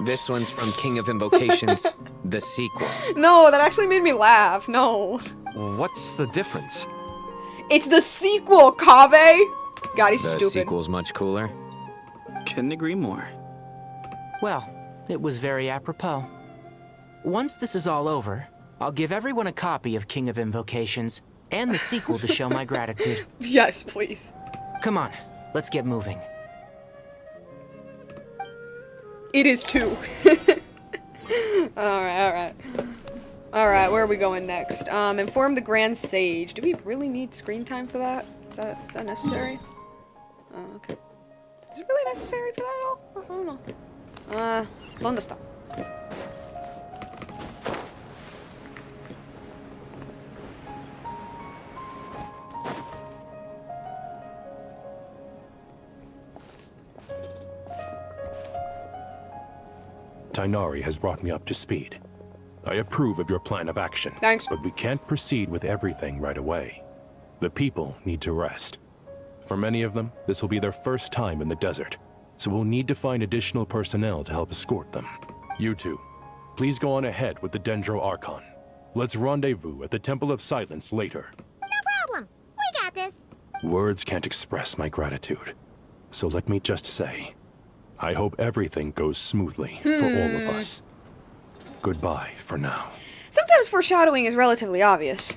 This one's from King of Invocations, the sequel. No, that actually made me laugh. No. What's the difference? It's the sequel, Kaveh! God, he's the stupid. The sequel's much cooler. Couldn't agree more. Well, it was very apropos. Once this is all over, I'll give everyone a copy of King of Invocations and the sequel to show my gratitude. Yes, please. Come on, let's get moving. It is 2. Alright. Alright, where are we going next? Inform the Grand Sage. Do we really need screen time for that? Is that necessary? Oh, okay. Is it really necessary for that at all? I don't know. ¿Dónde está? Tighnari has brought me up to speed. I approve of your plan of action. Thanks. But we can't proceed with everything right away. The people need to rest. For many of them, this will be their first time in the desert, so we'll need to find additional personnel to help escort them. You two, please go on ahead with the Dendro Archon. Let's rendezvous at the Temple of Silence later. No problem. We got this. Words can't express my gratitude. So let me just say, I hope everything goes smoothly for all of us. Goodbye for now. Sometimes foreshadowing is relatively obvious.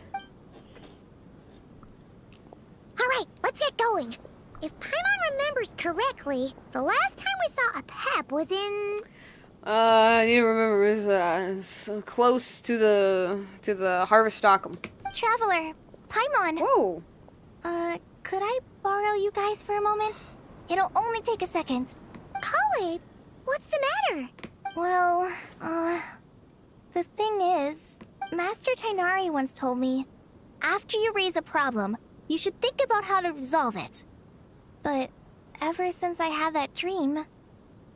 Alright, let's get going. If Paimon remembers correctly, the last time we saw a Pep was in... I need to remember, it was, close to the Harvest Stockham. Traveler, Paimon. Whoa. Could I borrow you guys for a moment? It'll only take a second. Kale, what's the matter? Well, the thing is, Master Tighnari once told me, after you raise a problem, you should think about how to resolve it. But ever since I had that dream,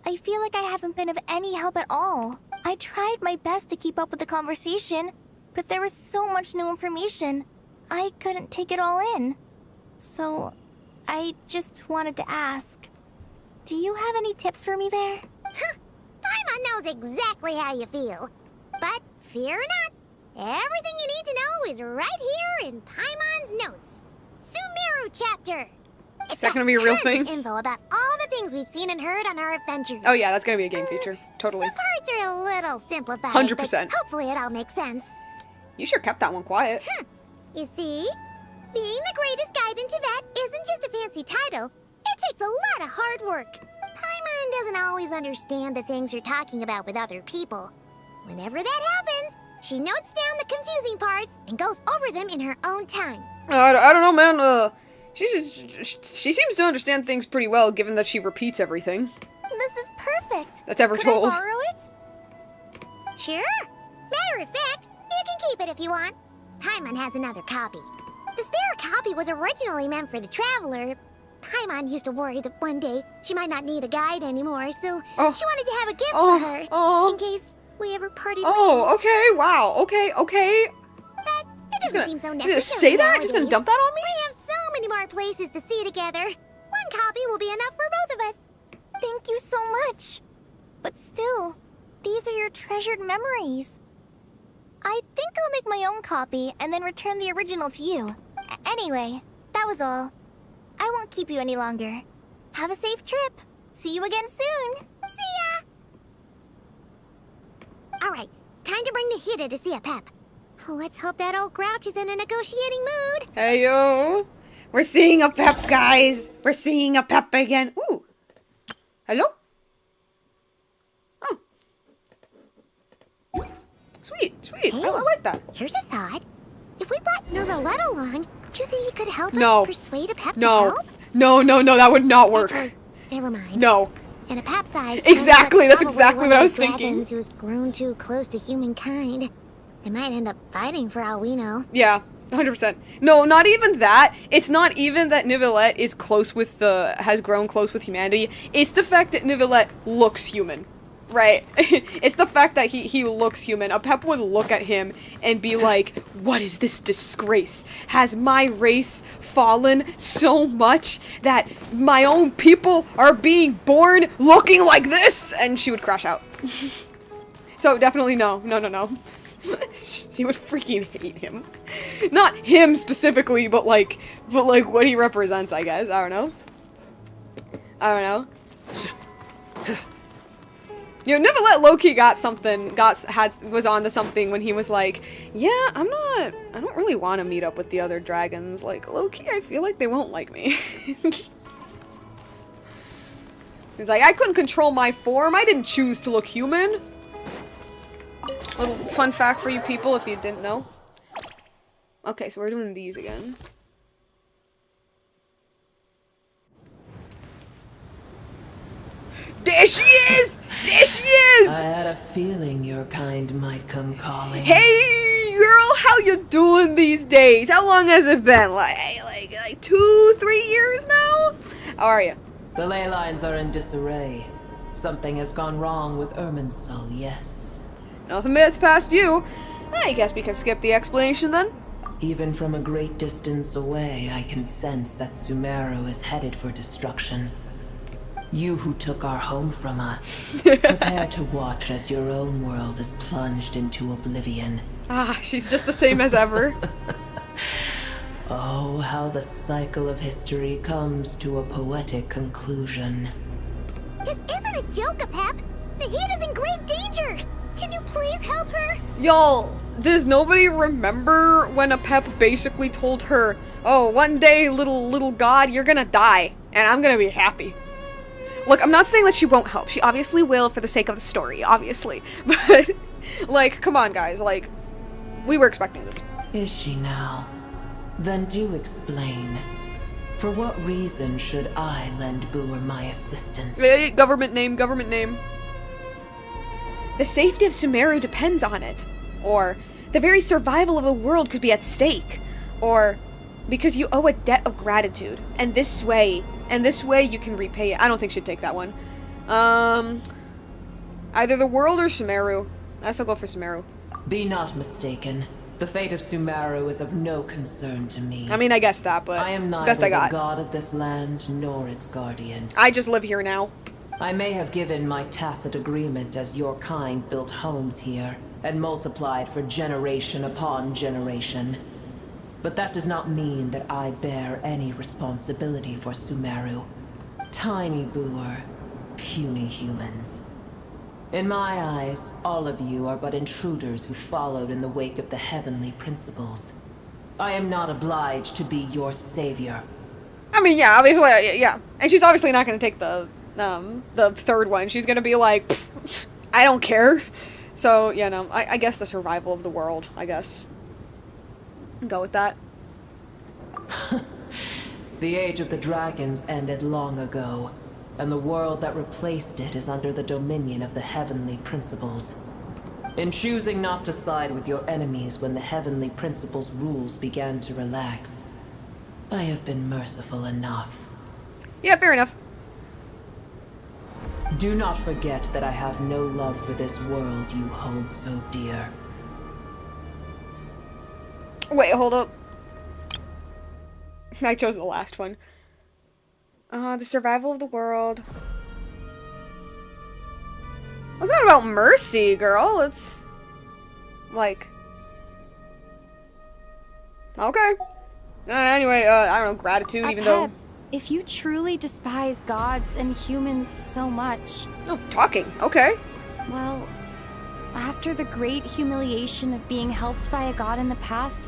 I feel like I haven't been of any help at all. I tried my best to keep up with the conversation, but there was so much new information, I couldn't take it all in. So, I just wanted to ask, do you have any tips for me there? Paimon knows exactly how you feel. But fear not, everything you need to know is right here in Paimon's notes. Sumeru chapter. Is that gonna be a real thing? Info about all the things we've seen and heard on our adventures. Oh yeah, that's gonna be a game feature. Totally. Some parts are a little simplified. 100%. But hopefully it all makes sense. You sure kept that one quiet. You see? Being the greatest guide in Tibet isn't just a fancy title. It takes a lot of hard work. Paimon doesn't always understand the things you're talking about with other people. Whenever that happens, she notes down the confusing parts and goes over them in her own time. I don't know, man. She seems to understand things pretty well, given that she repeats everything. This is perfect. That's ever Could told. I borrow it? Sure. Matter of fact, you can keep it if you want. Paimon has another copy. The spare copy was originally meant for the Traveler. Paimon used to worry that one day she might not need a guide anymore, so she wanted to have a gift for her in case we ever parted ways. Oh, okay, wow, okay. But it doesn't seem so necessary. Just say that? Nowadays. Just gonna dump that on me? We have so many more places to see together. One copy will be enough for both of us. Thank you so much. But still, these are your treasured memories. I think I'll make my own copy and then return the original to you. Anyway, that was all. I won't keep you any longer. Have a safe trip. See you again soon. See ya! Alright, time to bring Nahida to see a Pep. Let's hope that old grouch is in a negotiating mood. Hey, yo. We're seeing a Pep, guys. We're seeing a Pep again. Ooh. Hello? Oh. Sweet, sweet. Hey, I like that. Here's a thought. If we brought Nervalette along, do you think he could help No. us persuade a Pep to No. help? No, no, no, that would not work. Actually, never mind. No. In a Pep size. Exactly, that's probably exactly one what I of was those thinking. dragons who's grown too close to humankind. They might end up fighting for all we know. Yeah, 100%. No, not even that. It's not even that Neuvillette is close with has grown close with humanity. It's the fact that Neuvillette looks human. Right? It's the fact that he looks human. A Pep would look at him and be like, what is this disgrace? Has my race fallen so much that my own people are being born looking like this? And she would crash out. So definitely no. No, no, no. She would freaking hate him. Not him specifically, but like what he represents, I guess. I don't know. I don't know. You know, Neuvillette low-key was onto something when he was like, yeah, I don't really want to meet up with the other dragons. Like, low-key, I feel like they won't like me. He's like, I couldn't control my form. I didn't choose to look human. Little fun fact for you people if you didn't know. Okay, so we're doing these again. There she is! There she is! I had a feeling your kind might come calling. Hey, girl, how you doing these days? How long has it been? Like 2-3 years now? How are you? The ley lines are in disarray. Something has gone wrong with Irminsul, yes. Nothing that's past you. I guess we can skip the explanation then. Even from a great distance away, I can sense that Sumeru is headed for destruction. You who took our home from us, prepare to watch as your own world is plunged into oblivion. Ah, she's just the same as ever. Oh, how the cycle of history comes to a poetic conclusion. This isn't a joke, Pep. Nahida's in grave danger. Can you please help her? Y'all, does nobody remember when a Pep basically told her, oh, one day, little god, you're gonna die, and I'm gonna be happy. Look, I'm not saying that she won't help. She obviously will for the sake of the story, obviously. But, like, come on, guys. Like, we were expecting this. Is she now? Then do explain. For what reason should I lend Boer my assistance? Government name, government name. The safety of Sumeru depends on it. Or, the very survival of the world could be at stake. Or, because you owe a debt of gratitude. And this way you can repay it. I don't think she'd take that one. Either the world or Sumeru. I still go for Sumeru. Be not mistaken. The fate of Sumeru is of no concern to me. I mean, I guess that, but I am neither best I got. the god of this land nor its guardian. I just live here now. I may have given my tacit agreement as your kind built homes here and multiplied for generation upon generation. But that does not mean that I bear any responsibility for Sumeru. Tiny Boer, puny humans. In my eyes, all of you are but intruders who followed in the wake of the heavenly principles. I am not obliged to be your savior. I mean, yeah, obviously, yeah. And she's obviously not going to take the third one. She's going to be like, I don't care. So, yeah, no, I guess the survival of the world, I guess. Go with that. The age of the dragons ended long ago, and the world that replaced it is under the dominion of the heavenly principles. In choosing not to side with your enemies when the heavenly principles' rules began to relax, I have been merciful enough. Yeah, fair enough. Do not forget that I have no love for this world you hold so dear. Wait, hold up. I chose the last one. The survival of the world. It's not about mercy, girl. It's like, okay. Anyway, I don't know, gratitude, even though. If you truly despise gods and humans so much. Oh, talking. Okay. Well, after the great humiliation of being helped by a god in the past,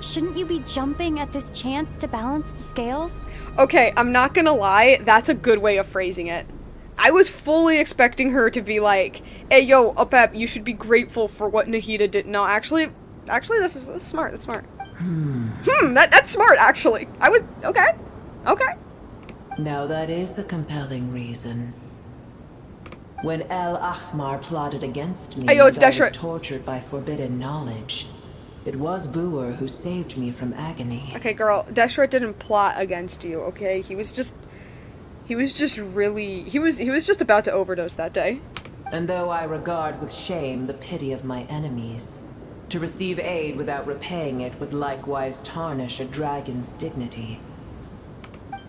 shouldn't you be jumping at this chance to balance the scales? Okay, I'm not gonna lie, that's a good way of phrasing it. I was fully expecting her to be like, hey, yo, Pep, you should be grateful for what Nahida did. No, actually, this is smart. That's smart. That's smart, actually. I was, okay. Now that is a compelling reason. When El Ahmar plotted against me, Hey, yo, it's and I was Deshret. tortured by forbidden knowledge, it was Booer who saved me from agony. Okay, girl, Deshret didn't plot against you, okay? He was just about to overdose that day. And though I regard with shame the pity of my enemies, to receive aid without repaying it would likewise tarnish a dragon's dignity.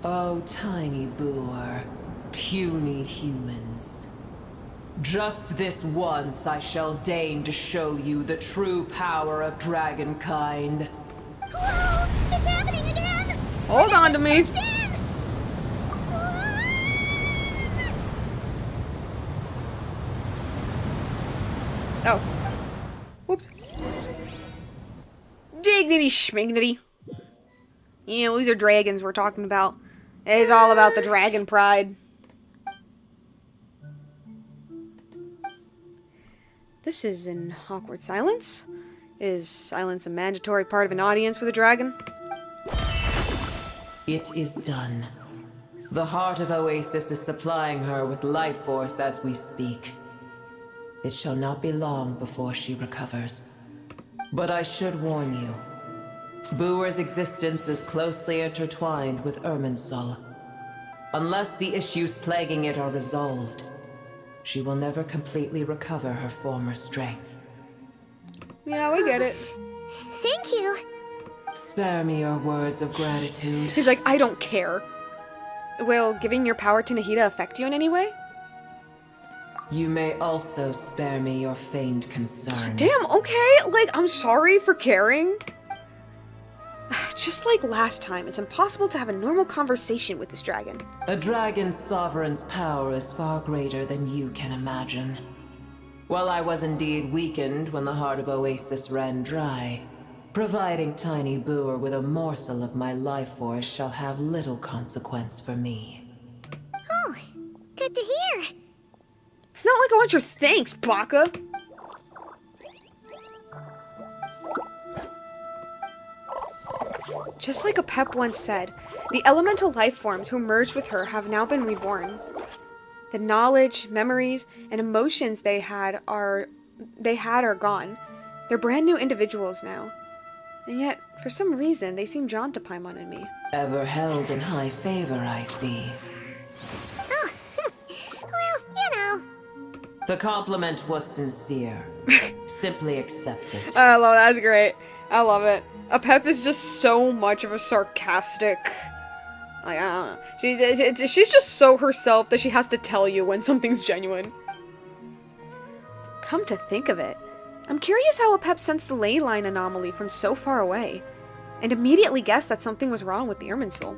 Oh, tiny Booer, puny humans. Just this once I shall deign to show you the true power of dragonkind. Whoa! It's happening again! Hold on to me. Oh. Whoops. Dignity schmignity. Yeah, well, these are dragons we're talking about. It's all about the dragon pride. This is an awkward silence. Is silence a mandatory part of an audience with a dragon? It is done. The heart of Oasis is supplying her with life force as we speak. It shall not be long before she recovers. But I should warn you. Booer's existence is closely intertwined with Irminsul. Unless the issues plaguing it are resolved, she will never completely recover her former strength. Yeah, we get it. Thank you. Spare me your words of gratitude. He's like, I don't care. Will giving your power to Nahida affect you in any way? You may also spare me your feigned concern. Damn, okay. Like, I'm sorry for caring. Just like last time, it's impossible to have a normal conversation with this dragon. A dragon's sovereign's power is far greater than you can imagine. While I was indeed weakened when the heart of Oasis ran dry, providing Tiny Booer with a morsel of my life force shall have little consequence for me. Oh, good to hear. It's not like I want your thanks, Baka. Just like a Pep once said, the elemental life forms who merged with her have now been reborn. The knowledge, memories, and emotions they had are gone. They're brand new individuals now. And yet, for some reason, they seem drawn to Paimon and me. Ever held in high favor, I see. Oh, well, you know. The compliment was sincere. Simply accept it. I love that. That's great. I love it. A Pep is just so much of a sarcastic... Like, I don't know. She's just so herself that she has to tell you when something's genuine. Come to think of it, I'm curious how a Pep sensed the ley line anomaly from so far away, and immediately guessed that something was wrong with the Irminsul.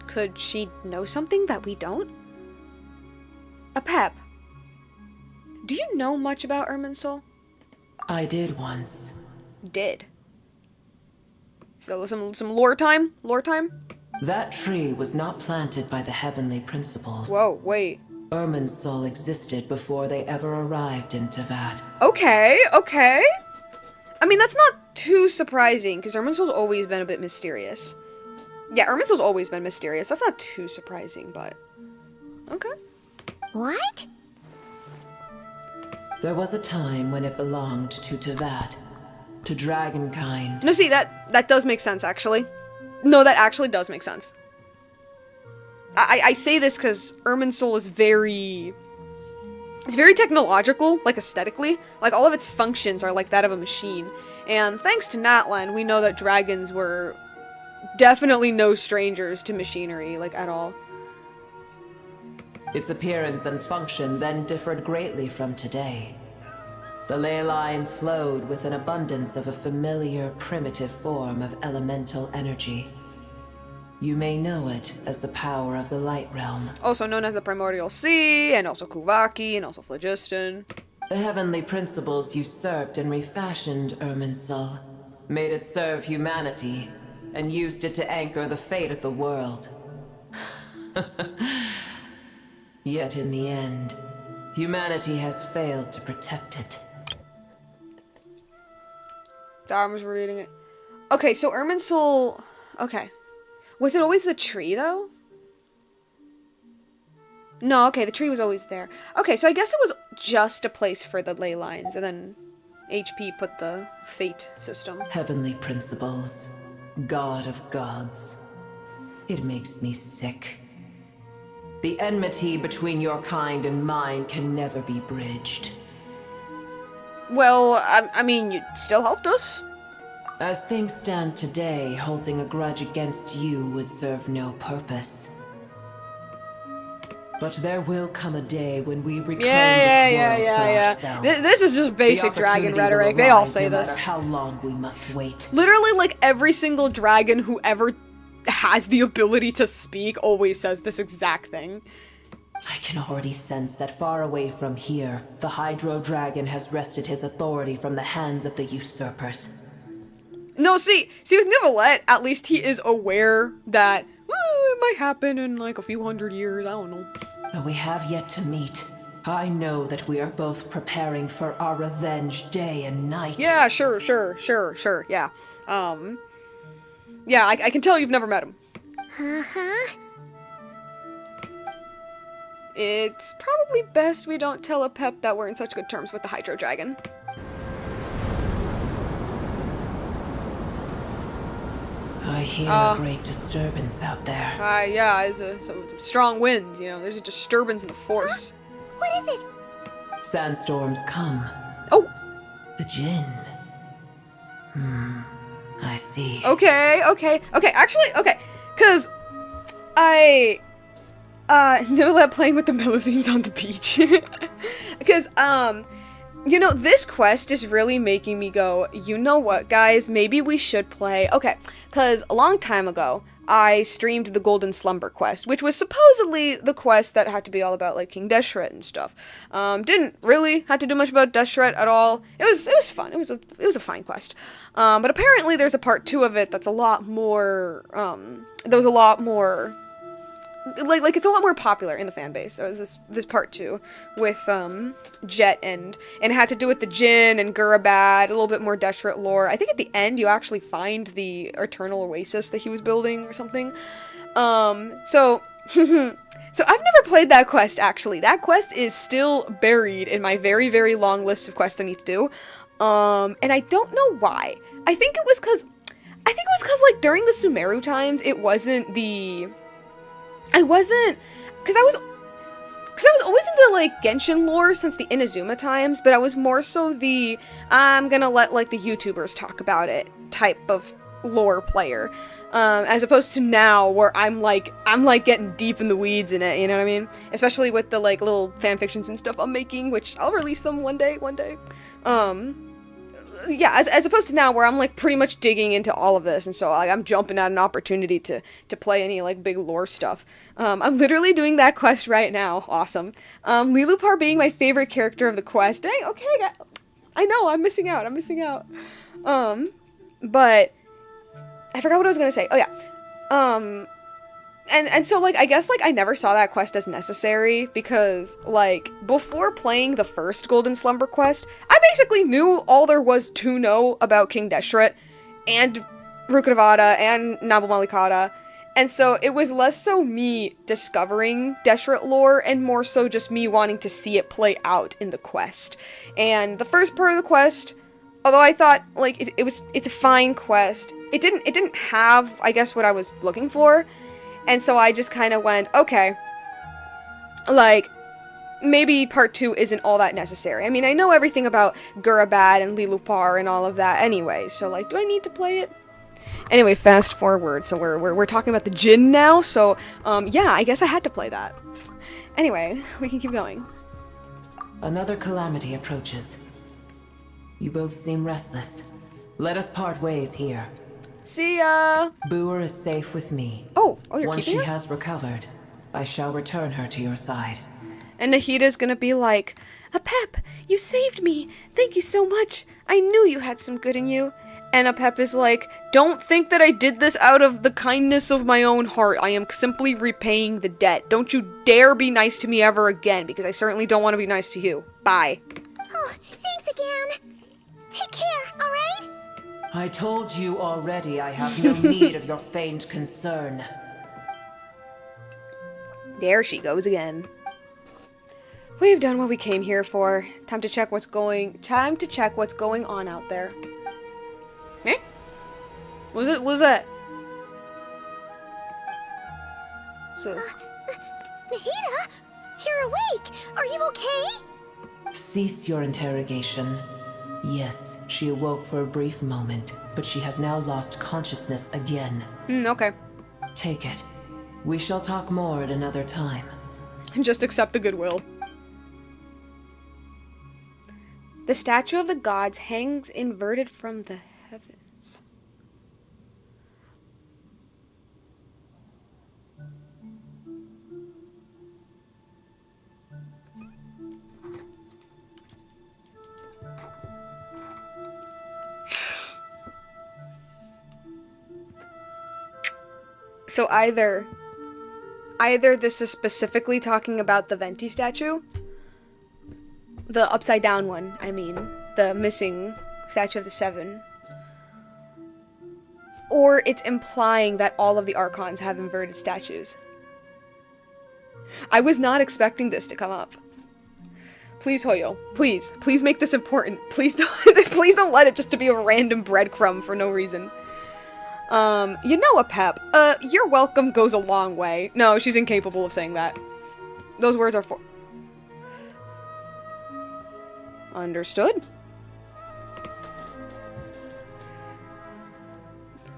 Could she know something that we don't? A Pep, do you know much about Irminsul? I did once. Did. So some lore time? Lore time? That tree was not planted by the heavenly principles. Whoa, wait. Irminsul existed before they ever arrived in Tevat. Okay. I mean, that's not too surprising, because Irminsul's always been a bit mysterious. Yeah, Irminsul's always been mysterious. That's not too surprising, but... Okay. What? There was a time when it belonged to Tevat. To dragonkind. No, see, that does make sense, actually. No, that actually does make sense. I say this because Irminsul is very... It's very technological, like aesthetically. Like, all of its functions are like that of a machine. And thanks to Natlan, we know that dragons were definitely no strangers to machinery, like, at all. Its appearance and function then differed greatly from today. The ley lines flowed with an abundance of a familiar, primitive form of elemental energy. You may know it as the power of the Light Realm. Also known as the Primordial Sea, and also Kuvaki, and also Phlogiston. The heavenly principles usurped and refashioned Irminsul, made it serve humanity, and used it to anchor the fate of the world. Yet in the end, humanity has failed to protect it. Darm's reading it. Okay, so Irminsul... Okay. Was it always the tree, though? No, okay, the tree was always there. Okay, so I guess it was just a place for the ley lines, and then HP put the fate system. Heavenly principles. God of gods. It makes me sick. The enmity between your kind and mine can never be bridged. Well, I mean, you still helped us. As things stand today, holding a grudge against you would serve no purpose. But there will come a day when we reclaim this world for ourselves. This is just basic dragon rhetoric. They all say this. No matter how long we must wait. Literally, like, every single dragon who ever has the ability to speak always says this exact thing. I can already sense that far away from here, the Hydro Dragon has wrested his authority from the hands of the usurpers. No, see with Nivelette, at least he is aware that, well, it might happen in like a few hundred years, I don't know. Though we have yet to meet, I know that we are both preparing for our revenge day and night. Yeah, sure, yeah. Yeah, I can tell you've never met him. It's probably best we don't tell a Pep that we're in such good terms with the Hydro Dragon. I hear a great disturbance out there. Yeah, it's some strong winds, you know, there's a disturbance in the force. What is it? Sandstorms come. Oh! The Jinn. I see. Okay, actually, cause I Nivelette playing with the Melusines on the beach. Cause, you know, this quest is really making me go, you know what, guys, maybe we should play, cause a long time ago, I streamed the Golden Slumber quest, which was supposedly the quest that had to be all about, like, King Deshret and stuff. Didn't really have to do much about Deshret at all. It was fun. It was a fine quest. But apparently there's a part 2 of it that's a lot more, there was a lot more, like it's a lot more popular in the fan base. There was this part 2 with, Jet and it had to do with the Jinn and Gurabad, a little bit more Deshret lore. I think at the end you actually find the Eternal Oasis that he was building or something. So I've never played that quest, actually. That quest is still buried in my very, very long list of quests I need to do. And I don't know why. I think it was cause, like, during the Sumeru times, it wasn't the... cause I was always into, like, Genshin lore since the Inazuma times, but I was more so the, I'm gonna let, like, the YouTubers talk about it type of lore player. As opposed to now, where I'm getting deep in the weeds in it, you know what I mean? Especially with the, like, little fanfictions and stuff I'm making, which I'll release them one day. Yeah, as opposed to now, where I'm, like, pretty much digging into all of this, and so, like, I'm jumping at an opportunity to play any, like, big lore stuff. I'm literally doing that quest right now. Awesome. Lilupar being my favorite character of the quest. Dang, okay, I know, I'm missing out. But I forgot what I was gonna say. Oh, yeah. And so, like, I guess, like, I never saw that quest as necessary, because, like, before playing the first Golden Slumber quest, I basically knew all there was to know about King Deshret, and Rukkhadevata, and Nabu Malikata, and so it was less so me discovering Deshret lore, and more so just me wanting to see it play out in the quest. And the first part of the quest, although I thought, like, it's a fine quest, it didn't have, I guess, what I was looking for. And so I just kind of went, okay, like, maybe part 2 isn't all that necessary. I mean, I know everything about Gurabad and Lilupar and all of that anyway, so, like, do I need to play it? Anyway, fast forward, so we're talking about the Jinn now, so, yeah, I guess I had to play that. Anyway, we can keep going. Another calamity approaches. You both seem restless. Let us part ways here. See ya! Booer is safe with me. Oh, you're Once keeping she her? has recovered, I shall return her to your side. And Nahida's gonna be like, Pep, you saved me! Thank you so much! I knew you had some good in you. And Pep is like, don't think that I did this out of the kindness of my own heart. I am simply repaying the debt. Don't you dare be nice to me ever again, because I certainly don't want to be nice to you. Bye. Oh, thanks again. Take care, alright? I told you already I have no need of your feigned concern. There she goes again. We've done what we came here for. Time to check what's going on out there. Eh? What was that? So Nahida? You're awake! Are you okay? Cease your interrogation. Yes, she awoke for a brief moment, but she has now lost consciousness again. Okay. Take it. We shall talk more at another time. Just accept the goodwill. The statue of the gods hangs inverted from the heavens. So either this is specifically talking about the Venti statue, the upside down one, I mean, the missing statue of the Seven, or it's implying that all of the Archons have inverted statues. I was not expecting this to come up. Please, Hoyo, please make this important. Please don't let it just to be a random breadcrumb for no reason. You know what, Pep? You're welcome goes a long way. No, she's incapable of saying that. Those words are for... Understood.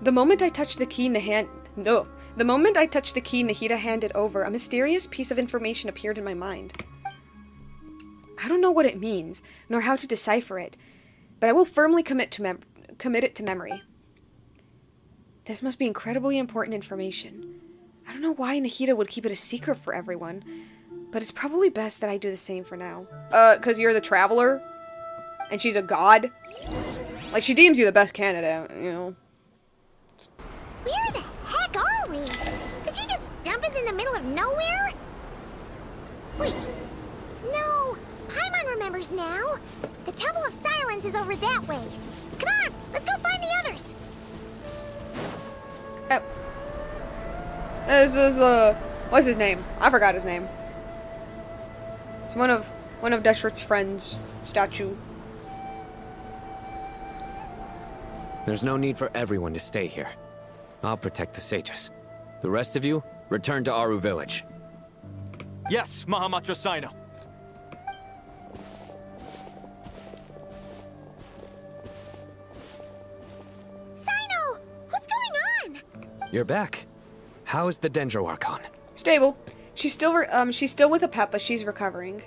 The moment I touched the key, Nahida handed over, a mysterious piece of information appeared in my mind. I don't know what it means, nor how to decipher it, but I will firmly commit it to memory. This must be incredibly important information. I don't know why Nahida would keep it a secret for everyone, but it's probably best that I do the same for now. 'Cause you're the traveler? And she's a god? Like, she deems you the best candidate, you know. Where the heck are we? Did you just dump us in the middle of nowhere? Wait. No. Paimon remembers now. The Temple of Silence is over that way. Come on, let's go find the others. This is, what's his name? I forgot his name. It's one of Deshret's friends' statue. There's no need for everyone to stay here. I'll protect the sages. The rest of you, return to Aru village. Yes, Mahamatra Sino. Sino! What's going on? You're back. How is the Dendro Archon? Stable. She's still with a pep, but she's recovering.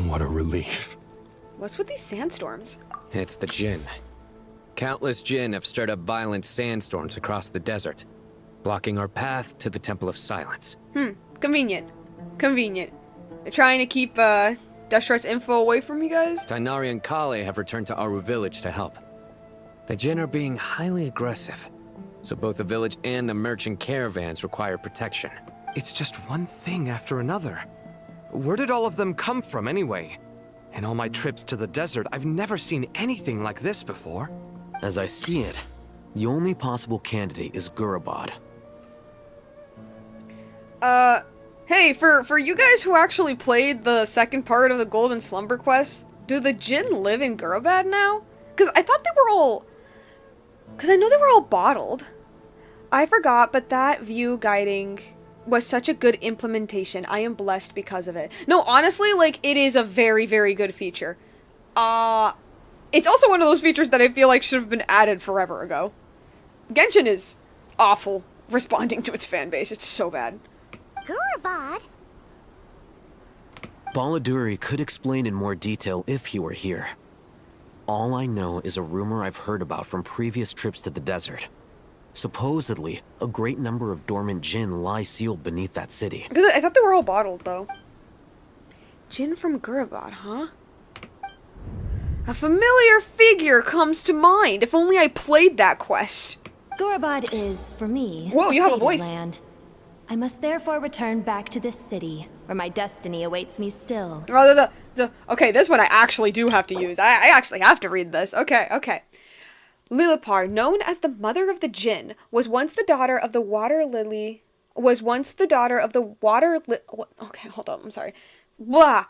What a relief. What's with these sandstorms? It's the Jinn. Countless Jinn have stirred up violent sandstorms across the desert, blocking our path to the Temple of Silence. Convenient. Convenient. They're trying to keep, Deshret's info away from you guys? Tainari and Kale have returned to Aru village to help. The Jinn are being highly aggressive, so both the village and the merchant caravans require protection. It's just one thing after another. Where did all of them come from anyway? In all my trips to the desert, I've never seen anything like this before. As I see it, the only possible candidate is Gurabad. Hey, for you guys who actually played the second part of the Golden Slumber Quest, do the Jinn live in Gurabad now? Because I thought they were all... Because I know they were all bottled. I forgot, but that view guiding was such a good implementation. I am blessed because of it. No, honestly, like, it is a very, very good feature. It's also one of those features that I feel like should have been added forever ago. Genshin is awful responding to its fan base. It's so bad. Gurabad? Baladuri could explain in more detail if he were here. All I know is a rumor I've heard about from previous trips to the desert. Supposedly, a great number of dormant Jinn lie sealed beneath that city. Because I thought they were all bottled, though. Jinn from Gurabad, huh? A familiar figure comes to mind. If only I played that quest. Gorobod is, for me, Whoa, you have a fated voice. land. I must therefore return back to this city, where my destiny awaits me still. Okay, this one I actually do have to use. I actually have to read this. Okay. Lilipar, known as the Mother of the Jinn, was once the daughter of the water lily. Okay, hold on. I'm sorry. Blah.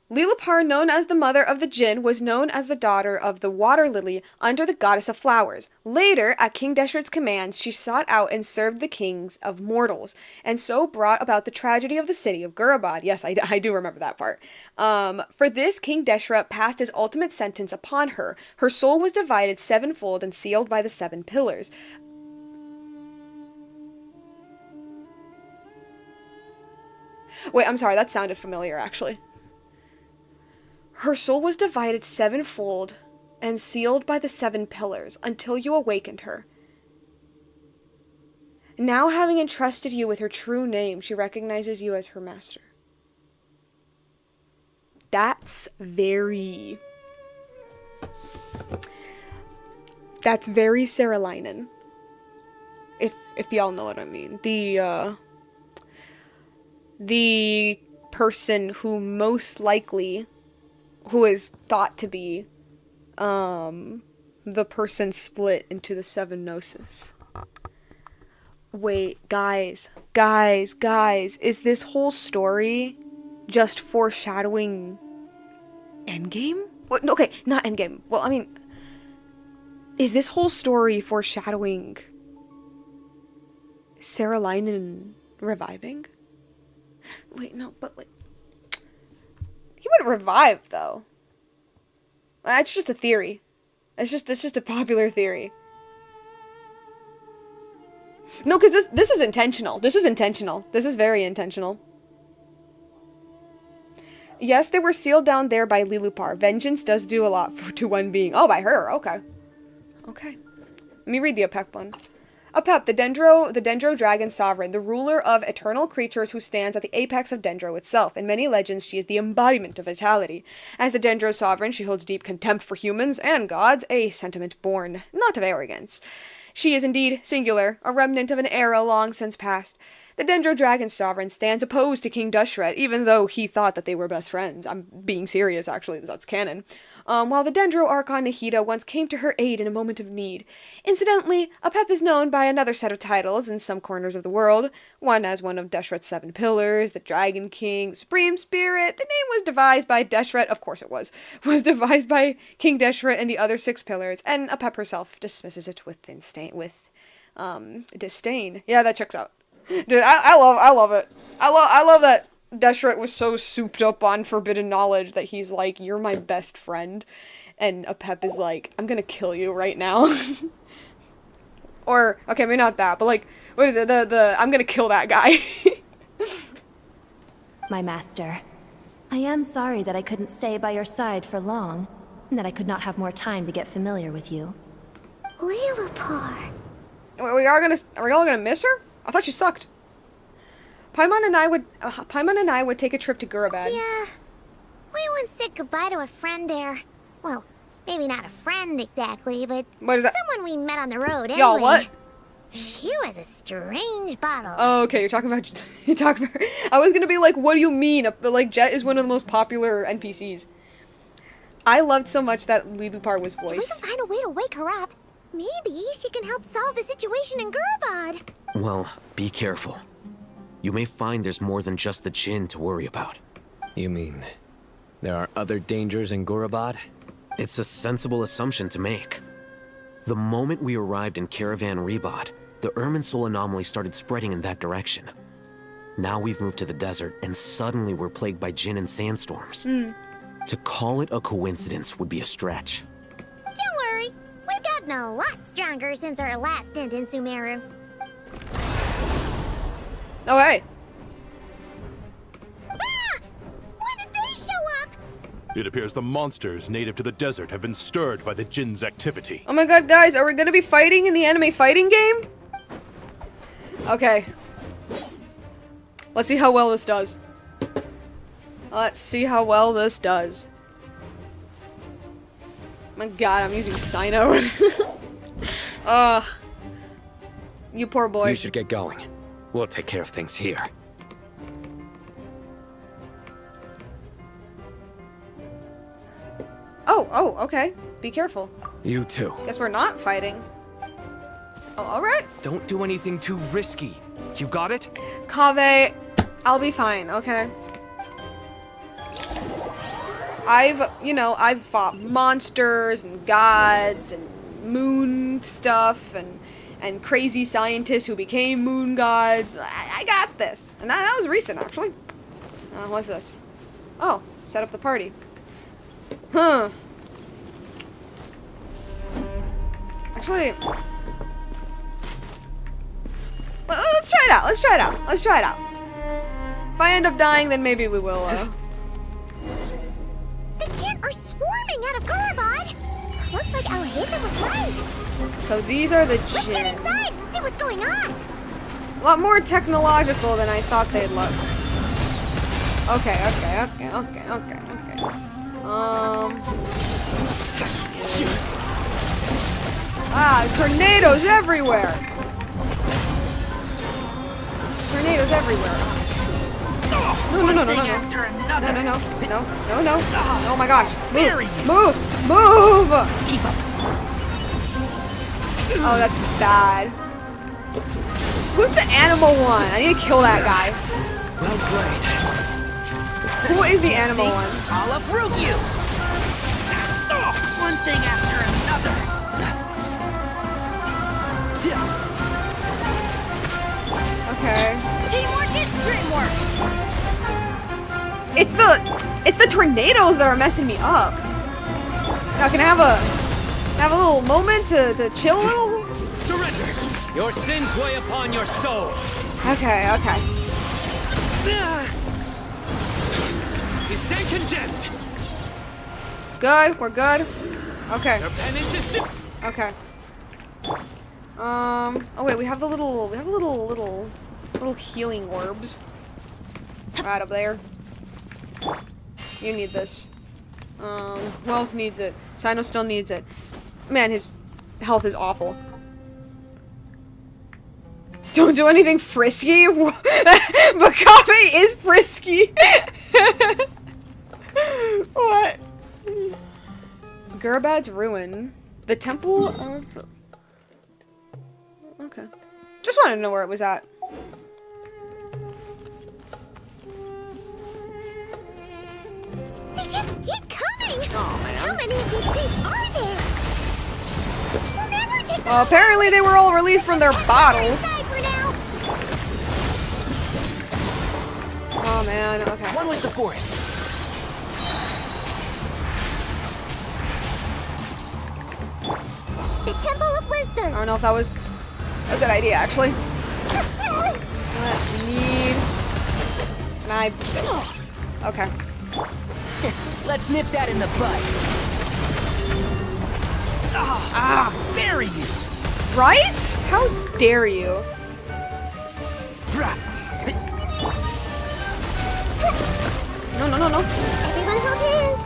Lilipar, known as the Mother of the Jinn, was known as the daughter of the water lily under the goddess of flowers. Later, at King Deshret's commands, she sought out and served the kings of mortals, and so brought about the tragedy of the city of Gurabad. Yes, I do remember that part. For this, King Deshret passed his ultimate sentence upon her. Her soul was divided sevenfold and sealed by the 7 pillars. Wait, I'm sorry, that sounded familiar, actually. Her soul was divided sevenfold and sealed by the 7 pillars until you awakened her. Now, having entrusted you with her true name, she recognizes you as her master. That's very Saralainen. If y'all know what I mean. The person who is thought to be the person split into the 7 gnosis. Wait, guys, is this whole story just foreshadowing Endgame? Okay, not Endgame. Well, I mean, is this whole story foreshadowing Saralainen reviving? Wait, no, but like, he wouldn't revive though. That's just a theory. It's just a popular theory. No, because this is intentional. This is intentional. This is very intentional. Yes, they were sealed down there by Lilipar. Vengeance does do a lot to one being. Oh, by her. Okay. Okay. Let me read the Apep one. Apep, the Dendro Dragon Sovereign, the ruler of eternal creatures who stands at the apex of Dendro itself. In many legends, she is the embodiment of vitality. As the Dendro Sovereign, she holds deep contempt for humans and gods, a sentiment born not of arrogance. She is indeed singular, a remnant of an era long since past. The Dendro Dragon Sovereign stands opposed to King Deshret, even though he thought that they were best friends. I'm being serious, actually, that's canon. While the Dendro Archon Nahida once came to her aid in a moment of need. Incidentally, Apep is known by another set of titles in some corners of the world. One as one of Deshret's 7 pillars, the Dragon King, Supreme Spirit. The name was devised by Deshret, of course it was devised by King Deshret and the other 6 pillars, and Apep herself dismisses it with disdain. Yeah, that checks out. Dude, I love it. I love that Deshret was so souped up on forbidden knowledge that he's like, you're my best friend. And Apep is like, I'm gonna kill you right now. Or, okay, maybe not that, but like, what is it? I'm gonna kill that guy. My master, I am sorry that I couldn't stay by your side for long, and that I could not have more time to get familiar with you. Lilipar. Are we all gonna miss her? I thought she sucked. Paimon and I would take a trip to Gurabad. Yeah. We once said goodbye to a friend there. Well, maybe not a friend exactly, but someone we met on the road anyway. Y'all, what? She was a strange bottle. Oh, okay, you're talking about I was gonna be like, what do you mean? But like, Jet is one of the most popular NPCs. I loved so much that Lilipar was voiced. If we can find a way to wake her up, maybe she can help solve the situation in Gurabad. Well, be careful. You may find there's more than just the Jinn to worry about. You mean there are other dangers in Gurabad? It's a sensible assumption to make. The moment we arrived in Caravan Rebod, the Irminsul anomaly started spreading in that direction. Now we've moved to the desert, and suddenly we're plagued by Jinn and sandstorms. To call it a coincidence would be a stretch. Don't worry, we've gotten a lot stronger since our last stint in Sumeru. Oh, hey. Ah! When did they show up? It appears the monsters native to the desert have been stirred by the Jinn's activity. Oh my god, guys, are we gonna be fighting in the anime fighting game? Okay. Let's see how well this does. My god, I'm using Sino. You poor boy. You should get going. We'll take care of things here. Oh, okay. Be careful. You too. Guess we're not fighting. Oh, alright. Don't do anything too risky. You got it? Kaveh, I'll be fine, okay? I've fought monsters and gods and moon stuff and crazy scientists who became moon gods. I got this. And that was recent, actually. What's this? Oh, set up the party. Huh. Actually, let's try it out. Let's try it out. Let's try it out. If I end up dying, then maybe we will, The Jinn are swarming out of Garbod! Looks like Nahida was right. So these are the Let's get Jinn. inside and see what's going on! A lot more technological than I thought they'd look. Okay. There's tornadoes everywhere! Tornadoes everywhere. No. Oh my gosh. Move! Keep up. Oh, that's bad. Who's the animal one? I need to kill that guy. Well played. Who is the animal one? I'll uproot you! One thing after another! Okay. Teamwork is dreamwork! It's the tornadoes that are messing me up. Now can I have a little moment to chill a little? Surrender! Your sins weigh upon your soul! Okay. You stand condemned! Good, we're good. Okay. Your penance is Okay. Oh wait, we have little healing orbs. Right up there. You need this. Who else needs it? Sino still needs it. Man, his health is awful. Don't do anything frisky? But Kaveh is frisky! What? Gurbad's Ruin. The Temple of... Okay. Just wanted to know where it was at. They just keep coming! Oh, man. How many of these things are there? We'll never take them Well, apparently they were all released from their bottles. inside for now! Oh, man. Okay. One with the force. The Temple of Wisdom! I don't know if that was a good idea, actually. Need... Can I... Okay. Let's nip that in the bud. Bury you! Right? How dare you? No. Everyone hold hands!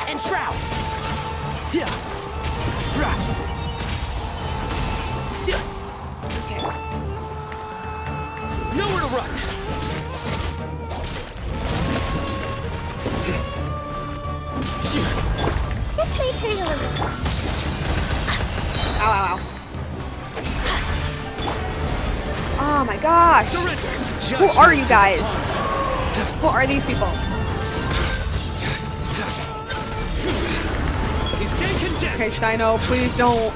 And shroud! Okay. Nowhere to run! This may hurt a little. Ow. Oh my gosh. Who are you guys? Who are these people? Okay, Sino, please don't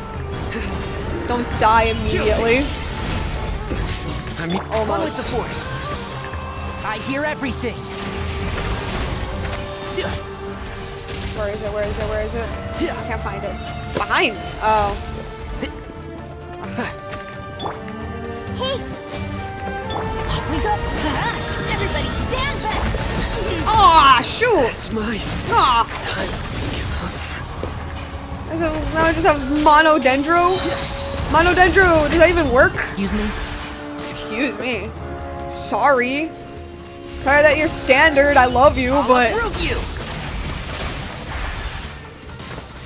die immediately. One with the force. I hear everything. Where is it? I can't find it. Behind. Oh. Hey! Off we go! Everybody stand back! Aw, shoot! That's my time. Now I just have Monodendro? Monodendro, does that even work? Excuse me? Excuse me. Sorry. Sorry that you're standard, I love you, but... You.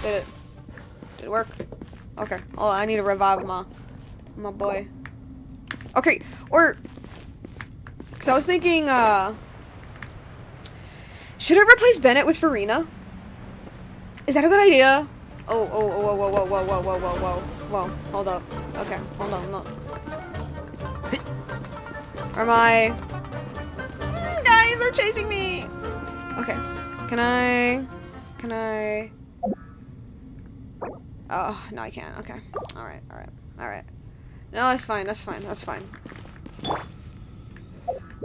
Did it. Did it work? Okay. Oh, I need to revive my boy. Okay, or... Because I was thinking, should I replace Bennett with Farina? Is that a good idea? Oh, whoa. Hold up. Okay, hold on, no. Where am I? Guys, they're chasing me! Okay. Can I... Oh, no, I can't. Okay. Alright. No, that's fine.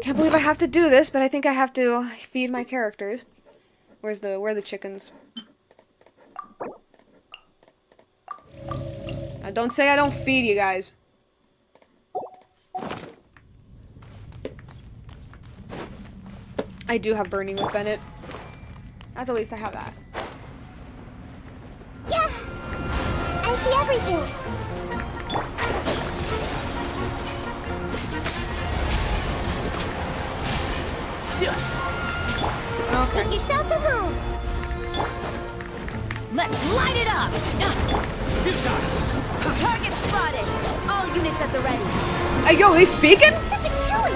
Can't believe I have to do this, but I think I have to feed my characters. Where are the chickens? Now, don't say I don't feed you guys. I do have burning with Bennett. At the least I have that. Yeah! I see everything! Okay. Make yourselves at home! Let's light it up! Target spotted! All units at the ready. Hey, yo, they speaking? The Fatui!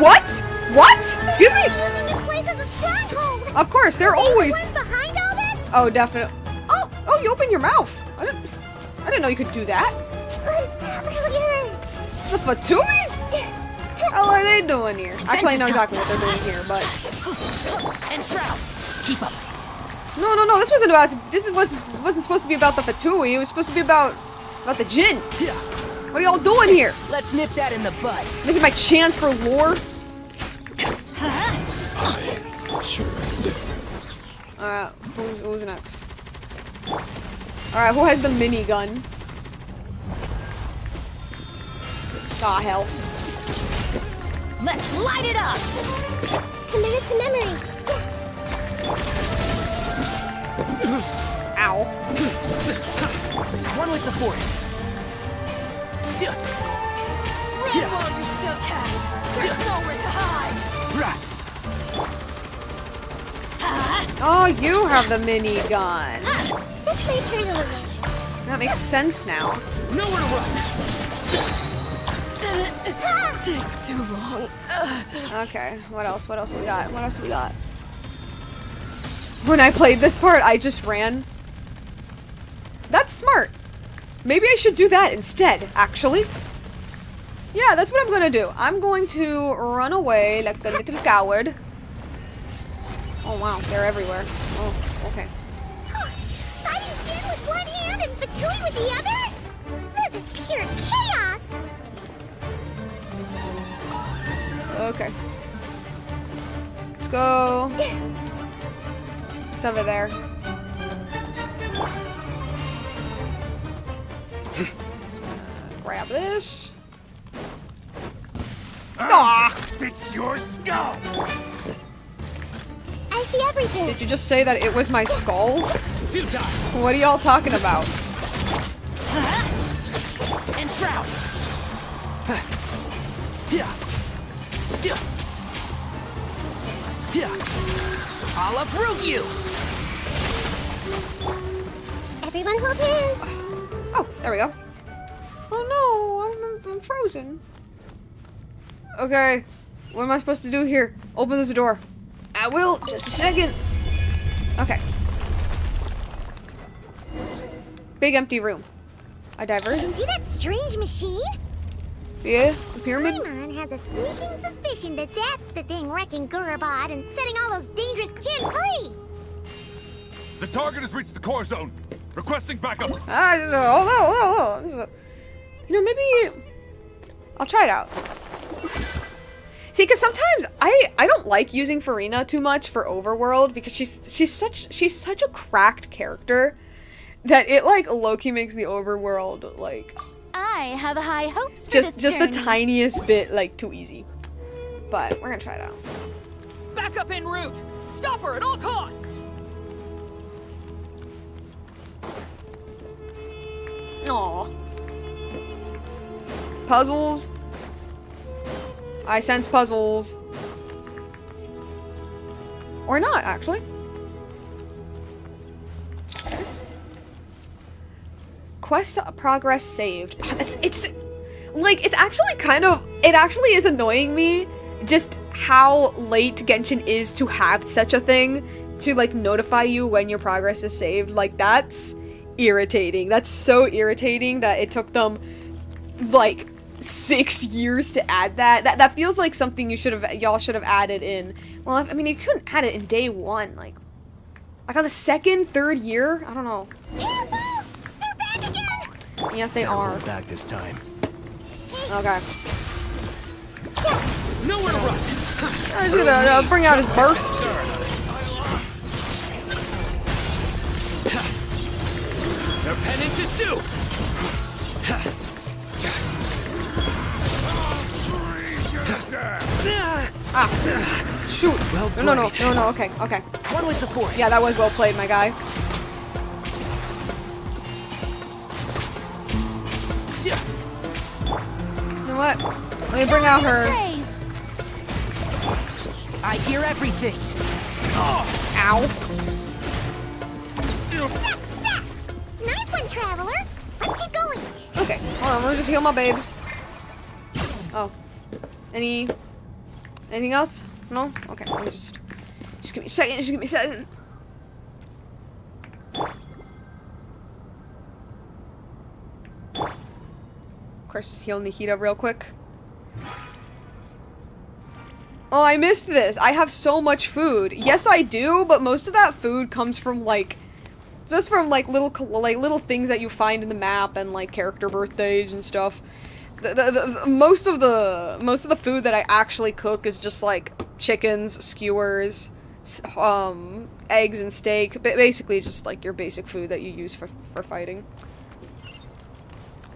What? What? Excuse me? Using this place as a stronghold! Of course, they're Are they always... the ones behind all this? Oh, definitely. Oh, you open your mouth. I didn't know you could do that. The Fatui? How are they doing here? Actually, I know exactly what they're doing here, but... And Shroud, keep up. No. This wasn't supposed to be about the Fatui. It was supposed to be about the Jinn. What are y'all doing here? Let's nip that in the bud. This is my chance for lore. Alright, who's next? Alright, who has the minigun? Ah, hell. Let's light it up! Commit it to memory. Ow. One with the force. Run while you still can. There's nowhere to hide. Oh, you have the minigun. This may turn a little. That makes sense now. Nowhere to run. Take too long. Okay, what else we got? When I played this part, I just ran. That's smart. Maybe I should do that instead, actually. Yeah, that's what I'm gonna do. I'm going to run away like a little coward. Oh wow, they're everywhere. Oh, okay. Fighting Jin with one hand and Fatui with the other? This is pure chaos! Okay. Let's go. It's over there. Grab this. It's your skull! I see everything! Did you just say that it was my skull? What are y'all talking about? And Shroud! I'll uproot you! Everyone hold hands! Oh, there we go. Oh no, I'm frozen. Okay, what am I supposed to do here? Open this door. I will, just a second. Okay. Big empty room. A diversion? See that strange machine? Yeah, the pyramid? Paimon has a sneaking suspicion that that's the thing wrecking Gurubot and setting all those dangerous Jinn free! The target has reached the core zone. Requesting backup. Hold on. You know, maybe I'll try it out. See, because sometimes I don't like using Farina too much for Overworld because she's such a cracked character that it like low-key makes the Overworld like I have high hopes for just this the tiniest bit like too easy. But we're gonna try it out. Backup en route! Stop her at all costs! Aw. Puzzles. I sense puzzles. Or not, actually. Quest progress saved. It's like, it's actually kind of, it actually is annoying me just how late Genshin is to have such a thing to like notify you when your progress is saved. Like, that's irritating. That's so irritating that it took them like 6 years to add that. That feels like something y'all should have added in. Well, I mean, you couldn't add it in day one, like on the second, third year? I don't know. They're back again! Yes, they are. Back this time. Okay. Nowhere to run. He's gonna bring out his burst. Their penance is due. Ah, shoot. No, okay. One with the force. Yeah, that was well played, my guy. You know what? Let me bring out her. I hear everything. Ow. Nice one, Traveler. Let's keep going. Okay, hold on. Let me just heal my babes. Oh. Anything else? No? Okay, let me just give me a second. Just give me a second. Of course, just heal Nahida real quick. Oh, I missed this. I have so much food. Yes, I do, but most of that food comes from like, just from like little things that you find in the map and like character birthdays and stuff. Most of the food that I actually cook is just like chickens, skewers, eggs and steak. Basically, just like your basic food that you use for fighting.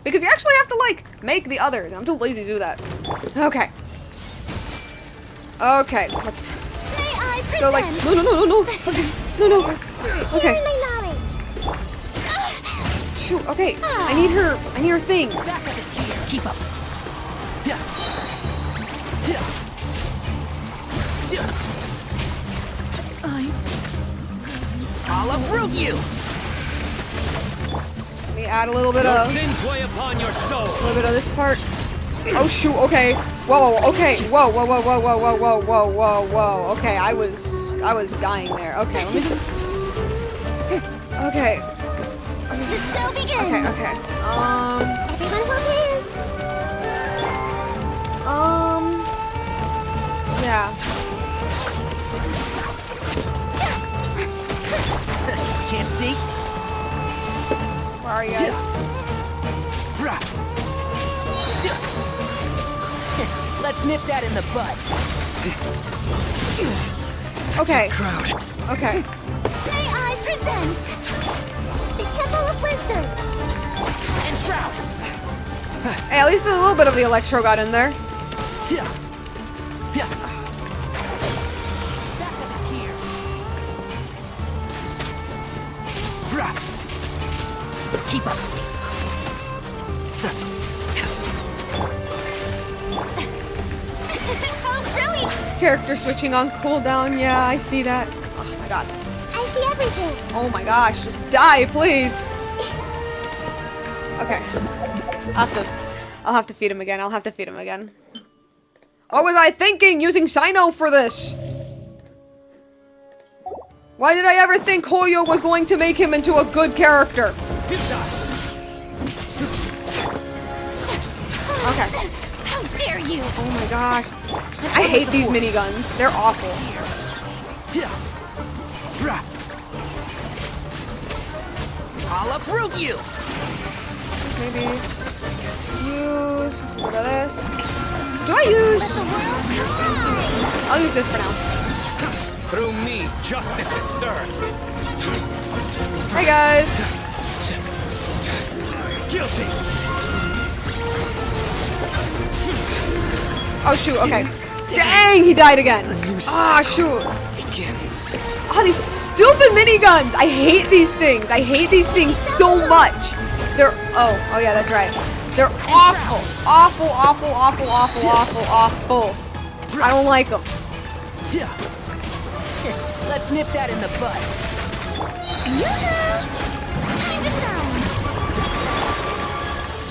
Because you actually have to like make the others. I'm too lazy to do that. Okay. Okay, let's go like no. Okay. No. Okay. Shoot, okay. I need her things. Keep up. I'll approve you. Let me add a little bit of sins weigh upon your soul. A little bit of this part. Oh shoot, okay. Whoa, okay. Whoa. Okay, I was dying there. Okay, let me just Okay. The show begins. Okay. Everyone will win. Yeah. Can't see? Where are you guys? Let's nip that in the bud. Okay. Crowd. Okay. May I present the Temple of Wisdom and Shroud. Hey, at least a little bit of the electro got in there. Yeah. Keep up. Oh, brilliant! Character switching on cooldown. Yeah, I see that. Oh my god. I see everything. Oh my gosh, just die, please. Okay. I'll have to feed him again. What was I thinking using Sino for this? Why did I ever think Hoyo was going to make him into a good character? Okay. How dare you! Oh my gosh. I hate these miniguns. They're awful. I'll approve you. Maybe use a bit of this. Do I use? I'll use this for now. Through me, justice is served. Hey guys. Guilty. Oh shoot, okay. Dang, he died again. Ah, shoot. Ah, these stupid miniguns. I hate these things. I hate these things so much. They're, oh yeah, that's right. They're awful. Awful. I don't like them. Let's nip that in the bud. Time to shine.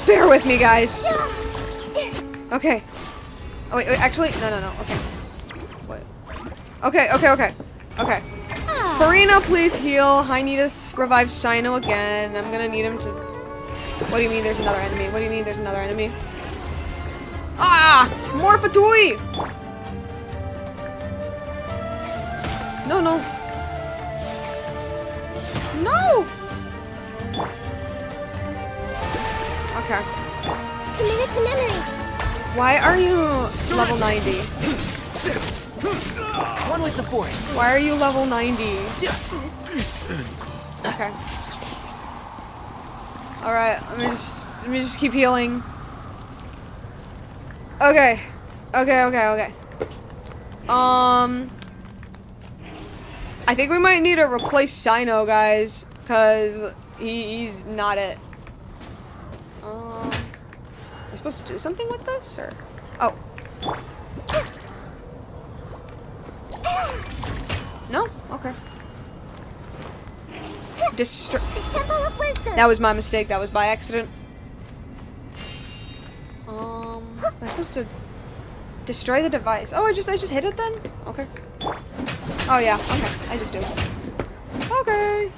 Bear with me, guys. Okay. Oh, wait, actually, no. Okay. What? Okay. Farina, please heal. I need to revive Shino again. I'm gonna need him to... What do you mean there's another enemy? What do you mean there's another enemy? Ah! More Fatui! No. No! Okay. Commit it to memory. Why are you level 90? One with the force. Why are you level 90? Okay. Alright, let me just keep healing. Okay. I think we might need to replace Shino, guys, cause he's not it. Am I supposed to do something with this, or? Oh. No? Okay. The Temple of Wisdom. That was my mistake. That was by accident. Am I supposed to destroy the device? Oh, I just hit it then? Okay. Oh yeah, okay. I just do. Okay.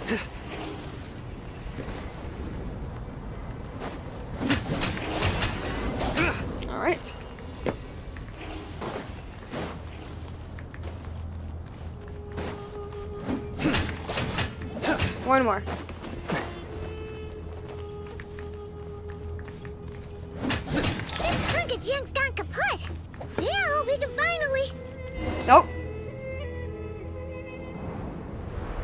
Alright. One more. This hunk of junk's gone kaput. Now we can finally... Nope.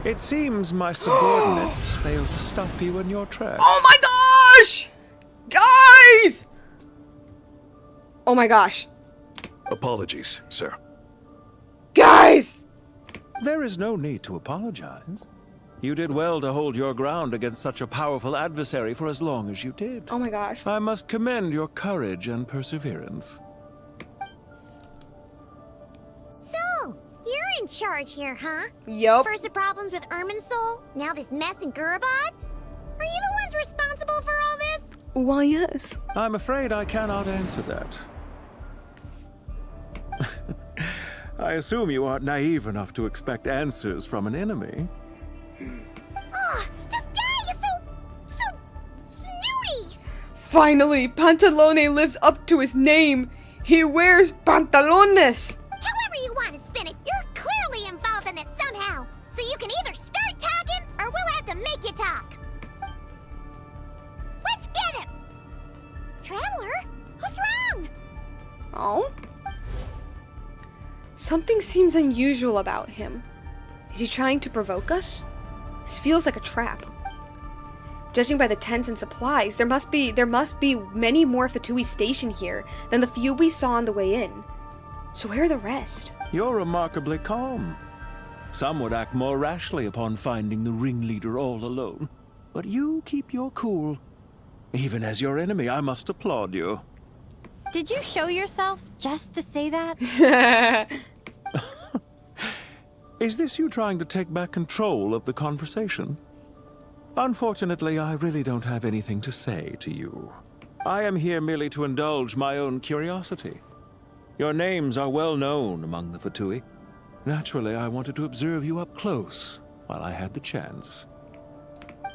It seems my subordinates failed to stop you in your tracks. Oh my gosh! Guys! Oh my gosh. Apologies, sir. Guys! There is no need to apologize. You did well to hold your ground against such a powerful adversary for as long as you did. Oh my gosh. I must commend your courage and perseverance. So, you're in charge here, huh? Yup. First the problems with Irminsul, now this mess in Gurabad? Are you the ones responsible for all this? Why, yes. I'm afraid I cannot answer that. I assume you aren't naive enough to expect answers from an enemy. Oh, this guy is so snooty! Finally, Pantalone lives up to his name. He wears pantalones. However you want to spin it, you're clearly involved in this somehow. So you can either start talking, or we'll have to make you talk. Let's get him! Traveler, what's wrong? Oh? Something seems unusual about him. Is he trying to provoke us? This feels like a trap. Judging by the tents and supplies, there must be many more Fatui stationed here than the few we saw on the way in. So where are the rest? You're remarkably calm. Some would act more rashly upon finding the ringleader all alone. But you keep your cool. Even as your enemy, I must applaud you. Did you show yourself just to say that? Is this you trying to take back control of the conversation? Unfortunately, I really don't have anything to say to you. I am here merely to indulge my own curiosity. Your names are well known among the Fatui. Naturally, I wanted to observe you up close while I had the chance.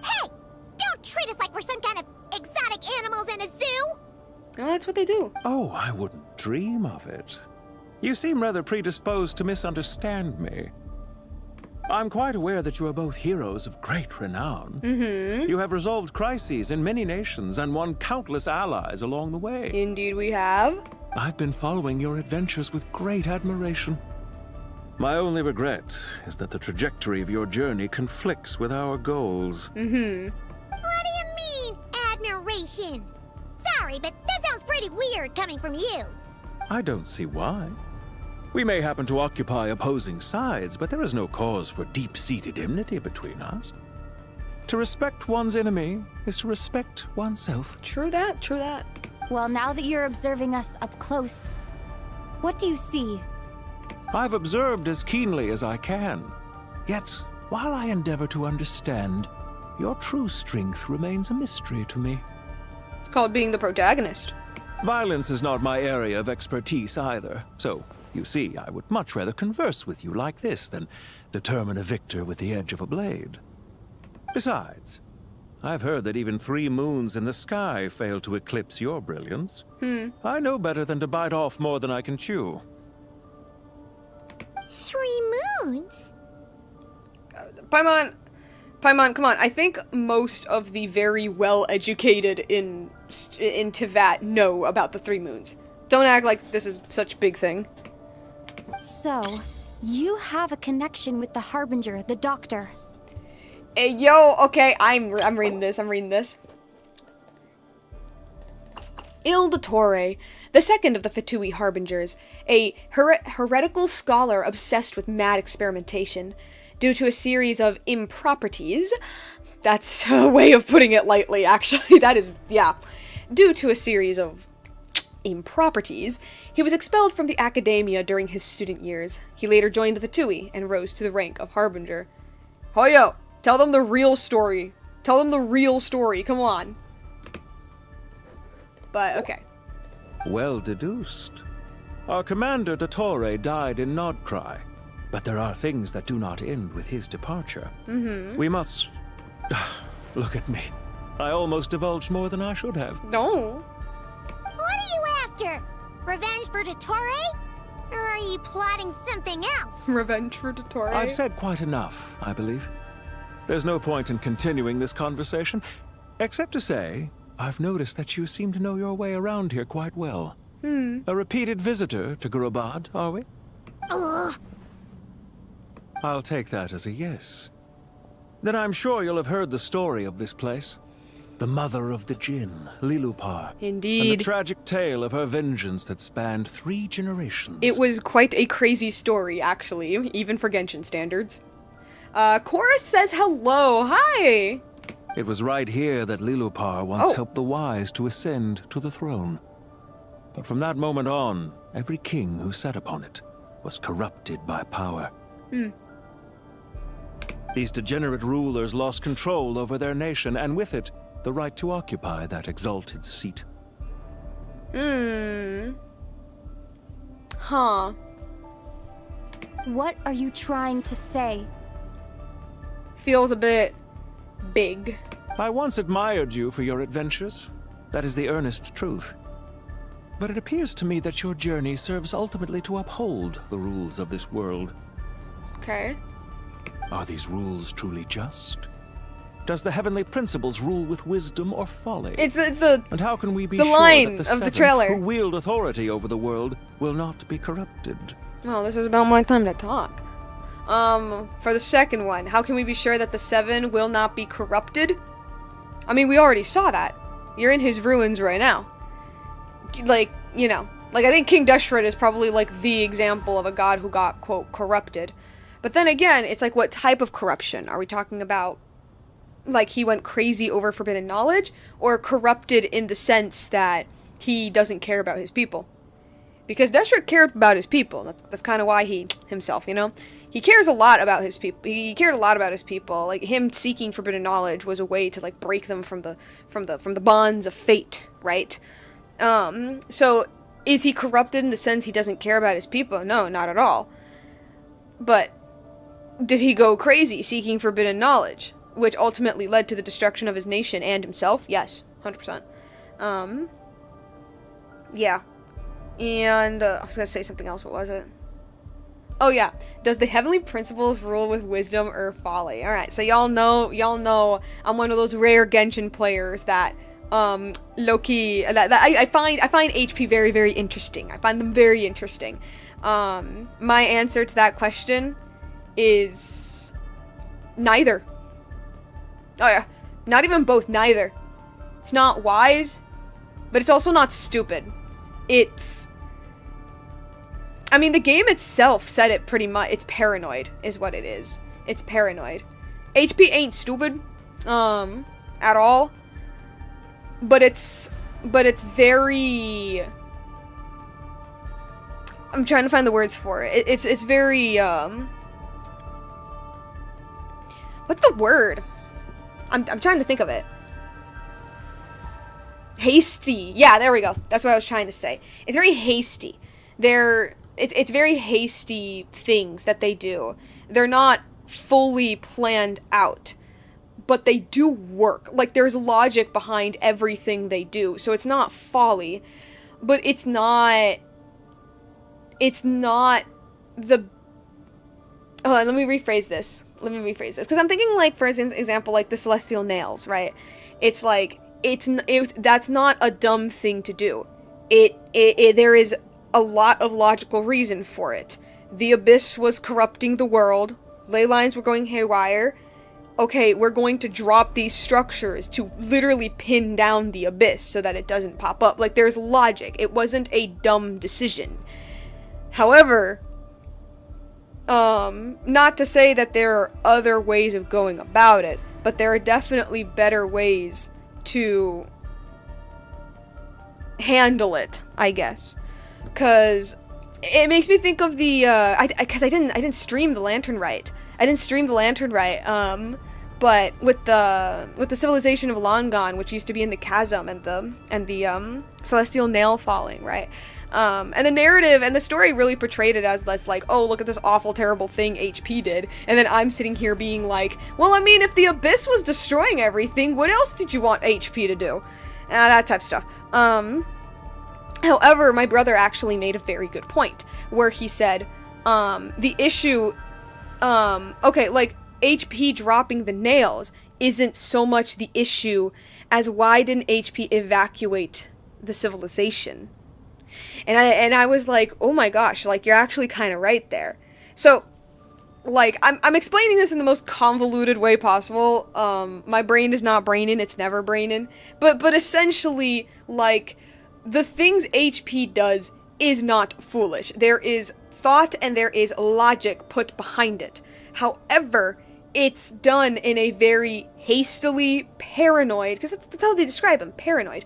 Hey! Don't treat us like we're some kind of exotic animals in a zoo! Oh, that's what they do. Oh, I wouldn't dream of it. You seem rather predisposed to misunderstand me. I'm quite aware that you are both heroes of great renown. Mm-hmm. You have resolved crises in many nations and won countless allies along the way. Indeed we have. I've been following your adventures with great admiration. My only regret is that the trajectory of your journey conflicts with our goals. Mm-hmm. What do you mean, admiration? Sorry, but that sounds pretty weird coming from you. I don't see why. We may happen to occupy opposing sides, but there is no cause for deep-seated enmity between us. To respect one's enemy is to respect oneself. True that, true that. Well, now that you're observing us up close, what do you see? I've observed as keenly as I can. Yet, while I endeavor to understand, your true strength remains a mystery to me. It's called being the protagonist. Violence is not my area of expertise either, so, you see, I would much rather converse with you like this than determine a victor with the edge of a blade. Besides, I've heard that even 3 moons in the sky fail to eclipse your brilliance. I know better than to bite off more than I can chew. 3 moons? Paimon, come on. I think most of the very well-educated in Teyvat know about the 3 moons. Don't act like this is such a big thing. So, you have a connection with the Harbinger, the Doctor. Hey, yo, okay, I'm reading this. Dottore, the second of the Fatui Harbingers, a heretical scholar obsessed with mad experimentation. Due to a series of improprieties, that's a way of putting it lightly, actually, that is, yeah. Due to a series of improprieties, he was expelled from the academia during his student years. He later joined the Fatui and rose to the rank of Harbinger. Hoyo, tell them the real story. Come on. But, okay. Well deduced. Our commander Dottore died in Nodcry, but there are things that do not end with his departure. We must... Look at me. I almost divulged more than I should have. No. What are you after? Revenge for Dottore? Or are you plotting something else? Revenge for Dottore? I've said quite enough, I believe. There's no point in continuing this conversation, except to say, I've noticed that you seem to know your way around here quite well. A repeated visitor to Gurubad, are we? Ugh. I'll take that as a yes. Then I'm sure you'll have heard the story of this place. The mother of the Jinn, Lilupar. Indeed. And the tragic tale of her vengeance that spanned 3 generations. It was quite a crazy story, actually, even for Genshin standards. Chorus says hello, hi! It was right here that Lilupar once helped the wise to ascend to the throne. But from that moment on, every king who sat upon it was corrupted by power. These degenerate rulers lost control over their nation, and with it, the right to occupy that exalted seat. Huh. What are you trying to say? Feels a bit big. I once admired you for your adventures. That is the earnest truth. But it appears to me that your journey serves ultimately to uphold the rules of this world. Okay. Are these rules truly just? Does the heavenly principles rule with wisdom or folly? It's the and how can we be the sure line that the of the seven trailer who wield authority over the world will not be corrupted? Oh, this is about my time to talk. For the second one, how can we be sure that the 7 will not be corrupted? I mean, we already saw that. You're in his ruins right now. Like, you know, like I think King Deshret is probably like the example of a god who got, quote, corrupted. But then again, it's like, what type of corruption? Are we talking about, like, he went crazy over forbidden knowledge? Or corrupted in the sense that he doesn't care about his people? Because Deshret cared about his people. That's kind of why he, himself, you know? He cares a lot about his people. He cared a lot about his people. Like, him seeking forbidden knowledge was a way to, like, break them from the bonds of fate, right? So, is he corrupted in the sense he doesn't care about his people? No, not at all. But did he go crazy seeking forbidden knowledge, which ultimately led to the destruction of his nation and himself? Yes, 100%. Yeah. And, I was gonna say something else, what was it? Oh yeah, does the heavenly principles rule with wisdom or folly? Alright, so y'all know I'm one of those rare Genshin players that, low-key, that I find HP very, very interesting. I find them very interesting. My answer to that question is neither. Oh yeah, not even both, neither. It's not wise, but it's also not stupid. I mean, the game itself said it pretty much. It's paranoid, is what it is. It's paranoid. HP ain't stupid, at all. But it's very... I'm trying to find the words for it. It's very, what's the word? I'm trying to think of it. hasty. Yeah, there we go. That's what I was trying to say. It's very hasty. It's very hasty things that they do. They're not fully planned out, but they do work. Like, there's logic behind everything they do. So it's not folly, but it's not the... Hold on, let me rephrase this. Because I'm thinking, like, for example, like the celestial nails, right? It's like, that's not a dumb thing to do. There is a lot of logical reason for it. The abyss was corrupting the world. Ley lines were going haywire. Okay, we're going to drop these structures to literally pin down the abyss so that it doesn't pop up. Like, there's logic. It wasn't a dumb decision. However, not to say that there are other ways of going about it, but there are definitely better ways to handle it, I guess. Because it makes me think of the, because I didn't stream the Lantern Rite. But with the civilization of Longon, which used to be in the chasm, and the celestial nail falling, right? And the narrative and the story really portrayed it as like, oh, look at this awful, terrible thing HP did. And then I'm sitting here being like, well, I mean, if the abyss was destroying everything, what else did you want HP to do? That type of stuff. However, my brother actually made a very good point, where he said, the issue, okay, like, HP dropping the nails isn't so much the issue as why didn't HP evacuate the civilization? And I was like, oh my gosh, like, you're actually kind of right there. So, like, I'm explaining this in the most convoluted way possible. My brain is not braining, it's never braining. But essentially, like, the things HP does is not foolish. There is thought and there is logic put behind it. However, it's done in a very hastily paranoid, because that's how they describe him, paranoid.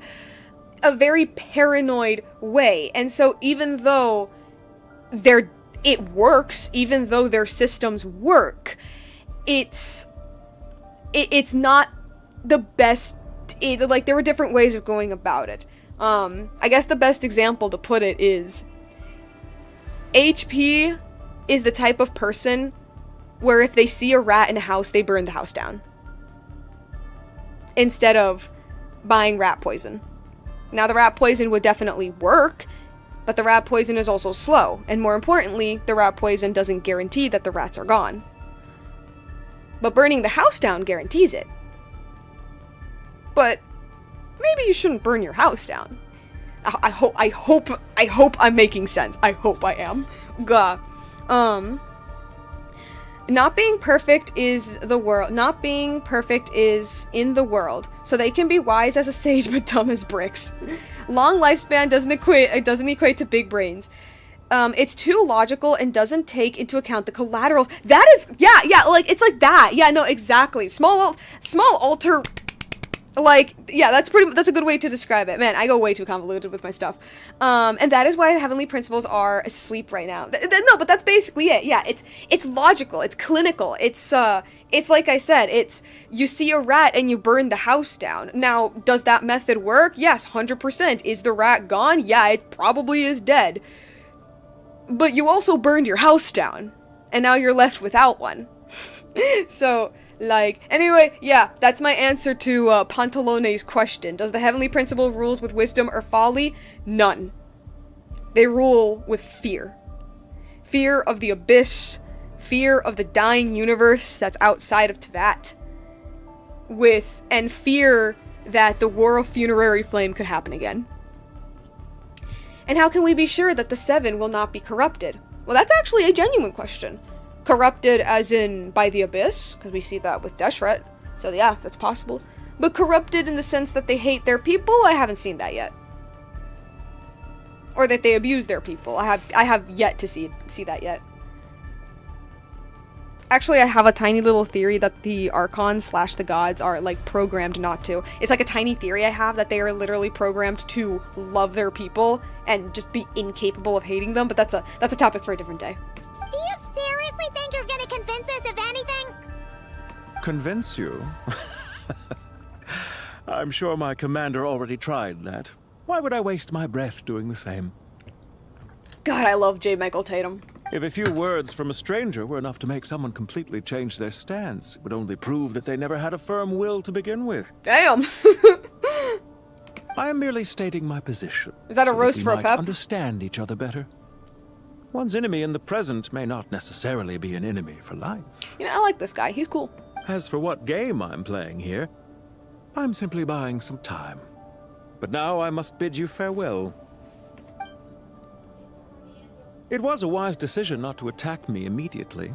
A very paranoid way. And so even though it works, even though their systems work, it's not the best. Like, there were different ways of going about it. I guess the best example to put it is HP is the type of person where if they see a rat in a house, they burn the house down. Instead of buying rat poison. Now, the rat poison would definitely work, but the rat poison is also slow. And more importantly, the rat poison doesn't guarantee that the rats are gone. But burning the house down guarantees it. But maybe you shouldn't burn your house down. I hope I'm making sense. I hope I am. Gah. Not being perfect is the world. Not being perfect is in the world. So they can be wise as a sage but dumb as bricks. Long lifespan doesn't equate to big brains. It's too logical and doesn't take into account the collateral. That is, yeah, like, it's like that. Yeah, no, exactly. Small alter. Like, yeah, that's a good way to describe it. Man, I go way too convoluted with my stuff. And that is why the heavenly principles are asleep right now. No, but that's basically it. Yeah, it's logical, it's clinical, it's like I said, it's, you see a rat and you burn the house down. Now, does that method work? Yes, 100%. Is the rat gone? Yeah, it probably is dead. But you also burned your house down, and now you're left without one. So, like, anyway, yeah, that's my answer to Pantalone's question. Does the heavenly principle rules with wisdom or folly? None. They rule with fear. Fear of the abyss, fear of the dying universe that's outside of Teyvat, and fear that the War of Funerary Flame could happen again. And how can we be sure that the Seven will not be corrupted? Well, that's actually a genuine question. Corrupted as in by the abyss, because we see that with Deshret, so yeah, that's possible. But corrupted in the sense that they hate their people, I haven't seen that yet. Or that they abuse their people, I have yet to see that yet. Actually, I have a tiny little theory that the Archons / the gods are, like, programmed not to. It's like a tiny theory I have that they are literally programmed to love their people and just be incapable of hating them, but that's a topic for a different day. Do you seriously think you're gonna convince us of anything? Convince you? I'm sure my commander already tried that. Why would I waste my breath doing the same? God, I love J. Michael Tatum. If a few words from a stranger were enough to make someone completely change their stance, it would only prove that they never had a firm will to begin with. Damn. I am merely stating my position. Is that a so roast we for a might pep? understand each other better. One's enemy in the present may not necessarily be an enemy for life. You know, I like this guy. He's cool. As for what game I'm playing here, I'm simply buying some time. But now I must bid you farewell. It was a wise decision not to attack me immediately.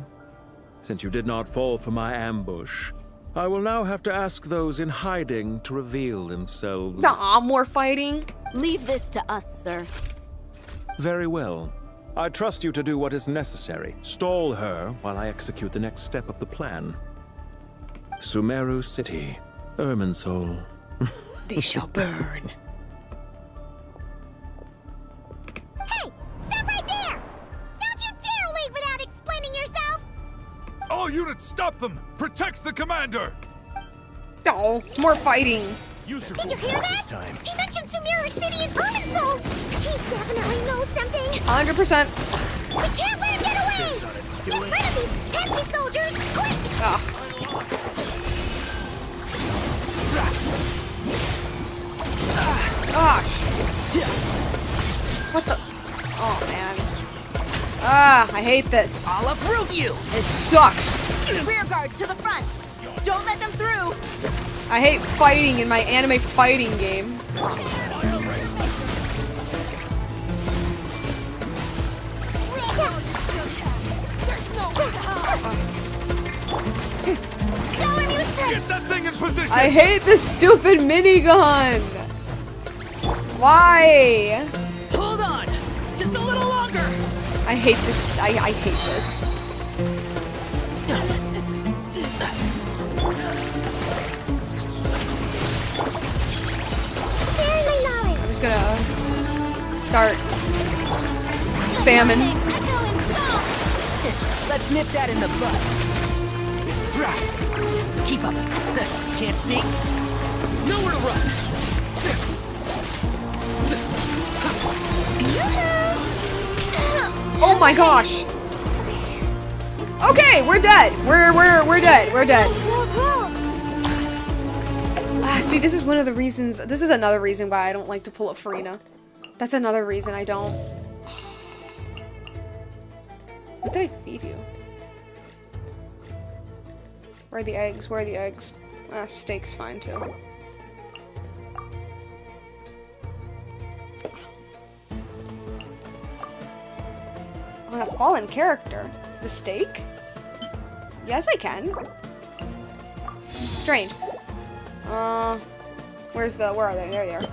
Since you did not fall for my ambush, I will now have to ask those in hiding to reveal themselves. Nah, more fighting. Leave this to us, sir. Very well. I trust you to do what is necessary. Stall her while I execute the next step of the plan. Sumeru City, Irminsul. They shall burn. Hey! Stop right there! Don't you dare leave without explaining yourself! All units, stop them! Protect the commander! Oh, more fighting. Did you hear that? He mentioned Sumeru City and Irminsul! He definitely knows something! 100%. We can't let him get away! Get rid of these pesky soldiers, quick! What the? Oh, man. I hate this. I'll uproot you! It sucks. Rear guard to the front. Don't let them through. I hate fighting in my anime fighting game. Get that thing in position! I hate this stupid minigun. Why? Hold on! Just a little longer! I hate this. I hate this. I'm just gonna start spamming. Let's nip that in the bud. Keep up. Can't see. Nowhere to run. Oh my gosh. Okay, we're dead. We're dead. We're dead. See, this is one of the reasons. This is another reason why I don't like to pull up Farina. That's another reason I don't. What did I feed you? Where are the eggs? Where are the eggs? Steak's fine too. On a fallen character? The steak? Yes, I can. Strange. Where are they? There they are.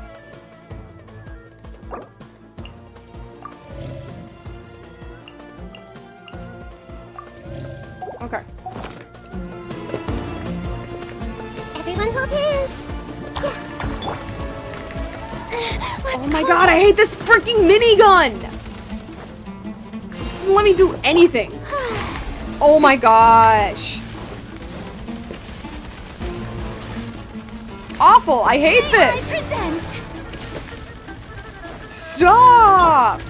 Okay. Everyone hold hands! Oh my god, I hate this freaking minigun! It doesn't let me do anything. Oh my gosh. Awful, I hate this! Stop!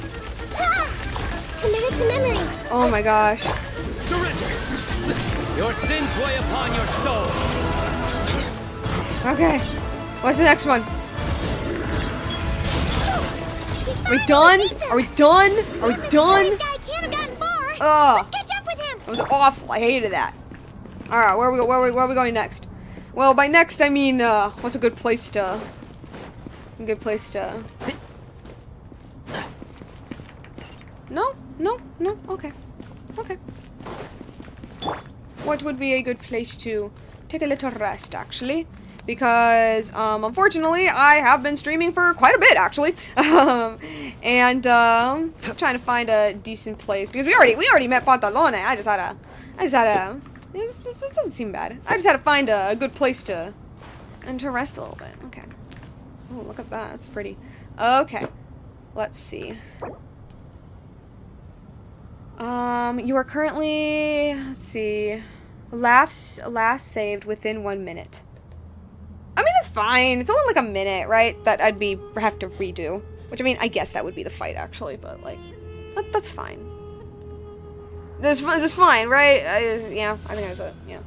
Committed to memory. Oh my gosh. Surrender! Your sins weigh upon your soul! Okay. What's the next one? Are we done? Are we done? Are we done? Ugh. That was awful. I hated that. Alright, where are we going next? Well, by next I mean, what's a good place to... No? Okay. Okay. What would be a good place to take a little rest, actually? Because, unfortunately, I have been streaming for quite a bit, actually. I'm trying to find a decent place, because we already met Pantalone. I just had a, this doesn't seem bad. I just had to find a good place to rest a little bit. Okay. Oh, look at that. That's pretty. Okay. Let's see. You are currently, let's see, last saved within 1 minute. I mean, that's fine. It's only like a minute, right? That I'd have to redo. Which, I mean, I guess that would be the fight, actually, but, like, that's fine. This is fine, right? Yeah, I think that's it, yeah.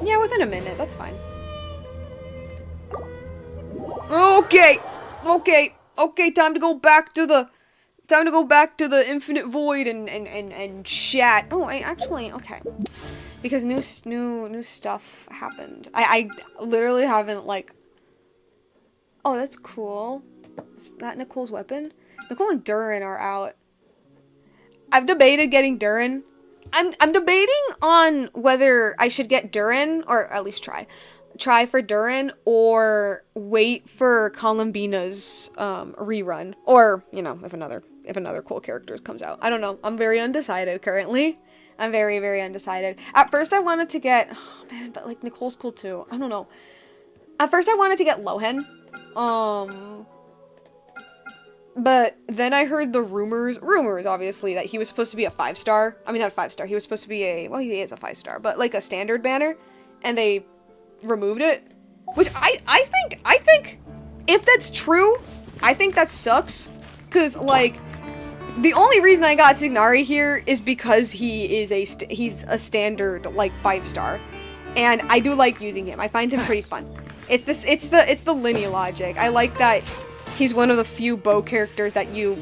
Yeah, within a minute, that's fine. Okay! Okay, time to go back to the infinite void and chat. Oh, okay. Because new stuff happened. I literally haven't, like... Oh, that's cool. Is that Nicole's weapon? Nicole and Durin are out. I've debated getting Durin. I'm debating on whether I should get Durin, or at least try for Durin, or wait for Columbina's rerun, or you know, if another cool character comes out. I don't know. I'm very undecided currently. I'm very, very undecided. At first I wanted to get, oh man, but like Nicole's cool too. I don't know. At first I wanted to get Lohen. But then I heard the rumors obviously, that he was supposed to be a 5-star. I mean, not a 5-star. He was supposed to be well, he is a 5-star, but like a standard banner, and they removed it. Which I think if that's true, I think that sucks. Cause like, the only reason I got Signari here is because he's a standard like 5-star, and I do like using him. I find him pretty fun. It's the linear logic. I like that he's one of the few bow characters that you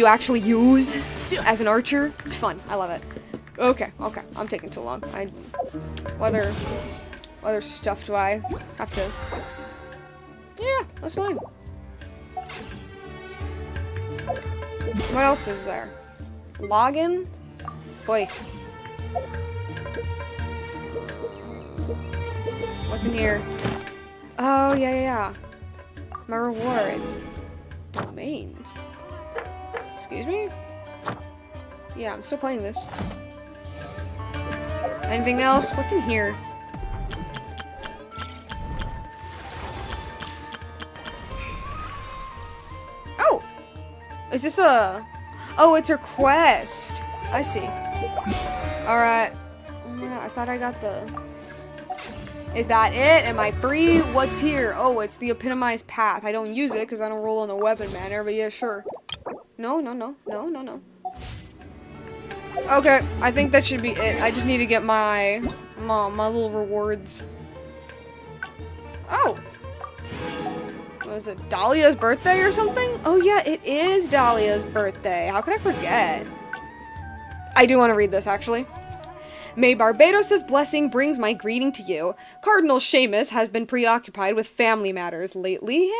actually use as an archer. It's fun. I love it. Okay. I'm taking too long. What other stuff do I have to? Yeah, that's fine. What else is there? Login? Boy. What's in here? Oh, yeah. My rewards. Domains. Excuse me? Yeah, I'm still playing this. Anything else? What's in here? Oh! Is this a... Oh, it's her quest. I see. Alright. Oh my god, I thought I got the... Is that it? Am I free? What's here? Oh, it's the epitomized path. I don't use it because I don't roll in the weapon manner, but yeah, sure. No. Okay, I think that should be it. I just need to get my little rewards. Oh! What is it? Dahlia's birthday or something? Oh yeah, it is Dahlia's birthday. How could I forget? I do want to read this, actually. May Barbados' blessing brings my greeting to you. Cardinal Seamus has been preoccupied with family matters lately,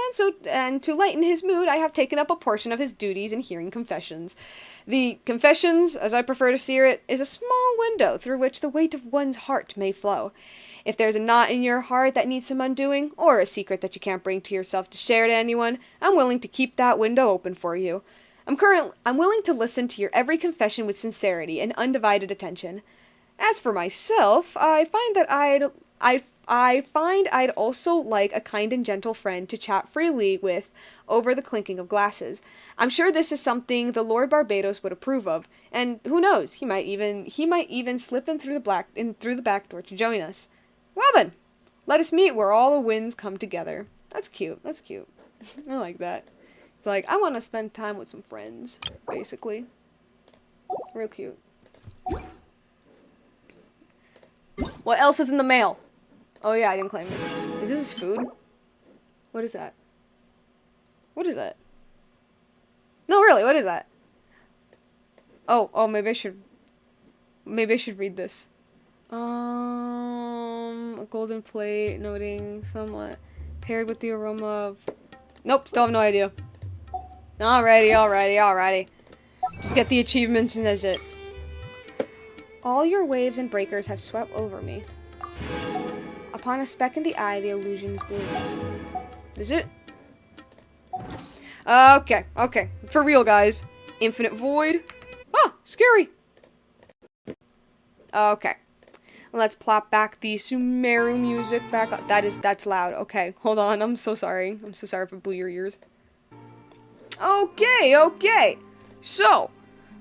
and to lighten his mood, I have taken up a portion of his duties in hearing confessions. The confessions, as I prefer to see it, is a small window through which the weight of one's heart may flow. If there's a knot in your heart that needs some undoing, or a secret that you can't bring to yourself to share to anyone, I'm willing to keep that window open for you. I'm willing to listen to your every confession with sincerity and undivided attention. As for myself, I find I'd also like a kind and gentle friend to chat freely with over the clinking of glasses. I'm sure this is something the Lord Barbados would approve of, and who knows, he might even slip in through the back door to join us. Well then, let us meet where all the winds come together. That's cute. I like that. It's like, I want to spend time with some friends, basically. Real cute. What else is in the mail? Oh yeah, I didn't claim this. Is this food? What is that? What is that? No, really, what is that? Oh, maybe I should read this. A golden plate noting somewhat paired with the aroma of... Nope, still have no idea. Alrighty. Just get the achievements and that's it. All your waves and breakers have swept over me. Upon a speck in the eye, the illusions bloom. Is it? Okay. For real, guys. Infinite void. Ah, scary. Okay. Let's plop back the Sumeru music back up. That's loud. Okay, hold on. I'm so sorry. I'm so sorry if it blew your ears. Okay. So,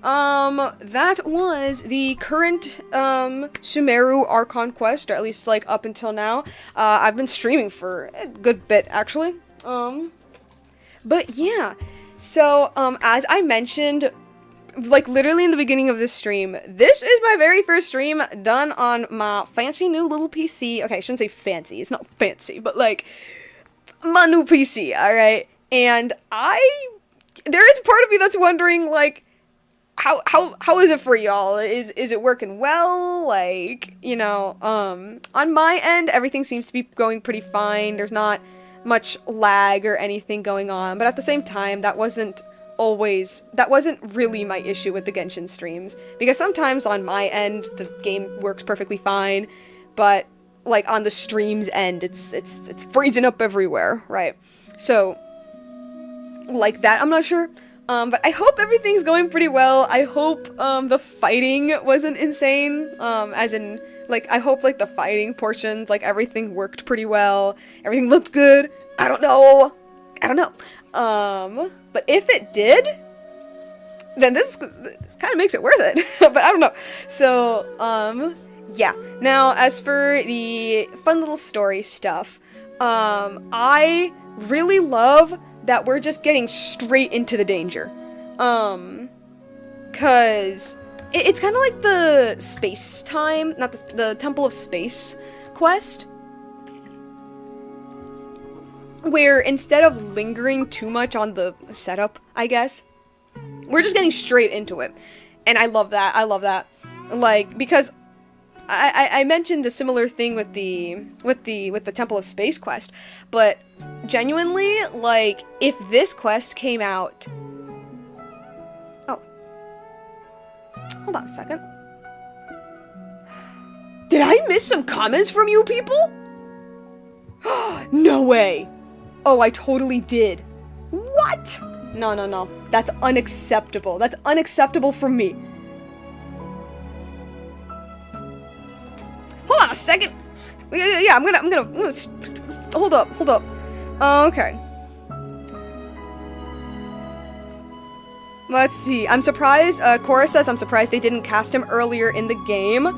That was the current, Sumeru Archon quest, or at least, like, up until now. I've been streaming for a good bit, actually. But yeah. So, as I mentioned, like, literally in the beginning of this stream, this is my very first stream done on my fancy new little PC. Okay, I shouldn't say fancy, it's not fancy, but, like, my new PC, alright? And there is part of me that's wondering, like, how is it for y'all? Is it working well? Like, you know, on my end, everything seems to be going pretty fine. There's not much lag or anything going on, but at the same time, that wasn't really my issue with the Genshin streams, because sometimes on my end, the game works perfectly fine, but, like, on the stream's end, it's freezing up everywhere, right? So, like that, I'm not sure. But I hope everything's going pretty well. I hope, the fighting wasn't insane, as in, like, I hope, like, the fighting portion, like, everything worked pretty well, everything looked good. I don't know. But if it did, then this kind of makes it worth it, but I don't know. So, yeah. Now, as for the fun little story stuff, I really love that we're just getting straight into the danger. Cause it's kind of like the space time, not the Temple of Space quest, where instead of lingering too much on the setup, I guess, we're just getting straight into it. And I love that. Like, because I mentioned a similar thing with the Temple of Space quest, but genuinely, like, if this quest came out... Oh. Hold on a second. Did I miss some comments from you people? No way! Oh, I totally did. What? No. That's unacceptable. That's unacceptable from me. Hold on a second. Yeah, I'm gonna hold up. Okay. Let's see. I'm surprised. Cora says I'm surprised they didn't cast him earlier in the game.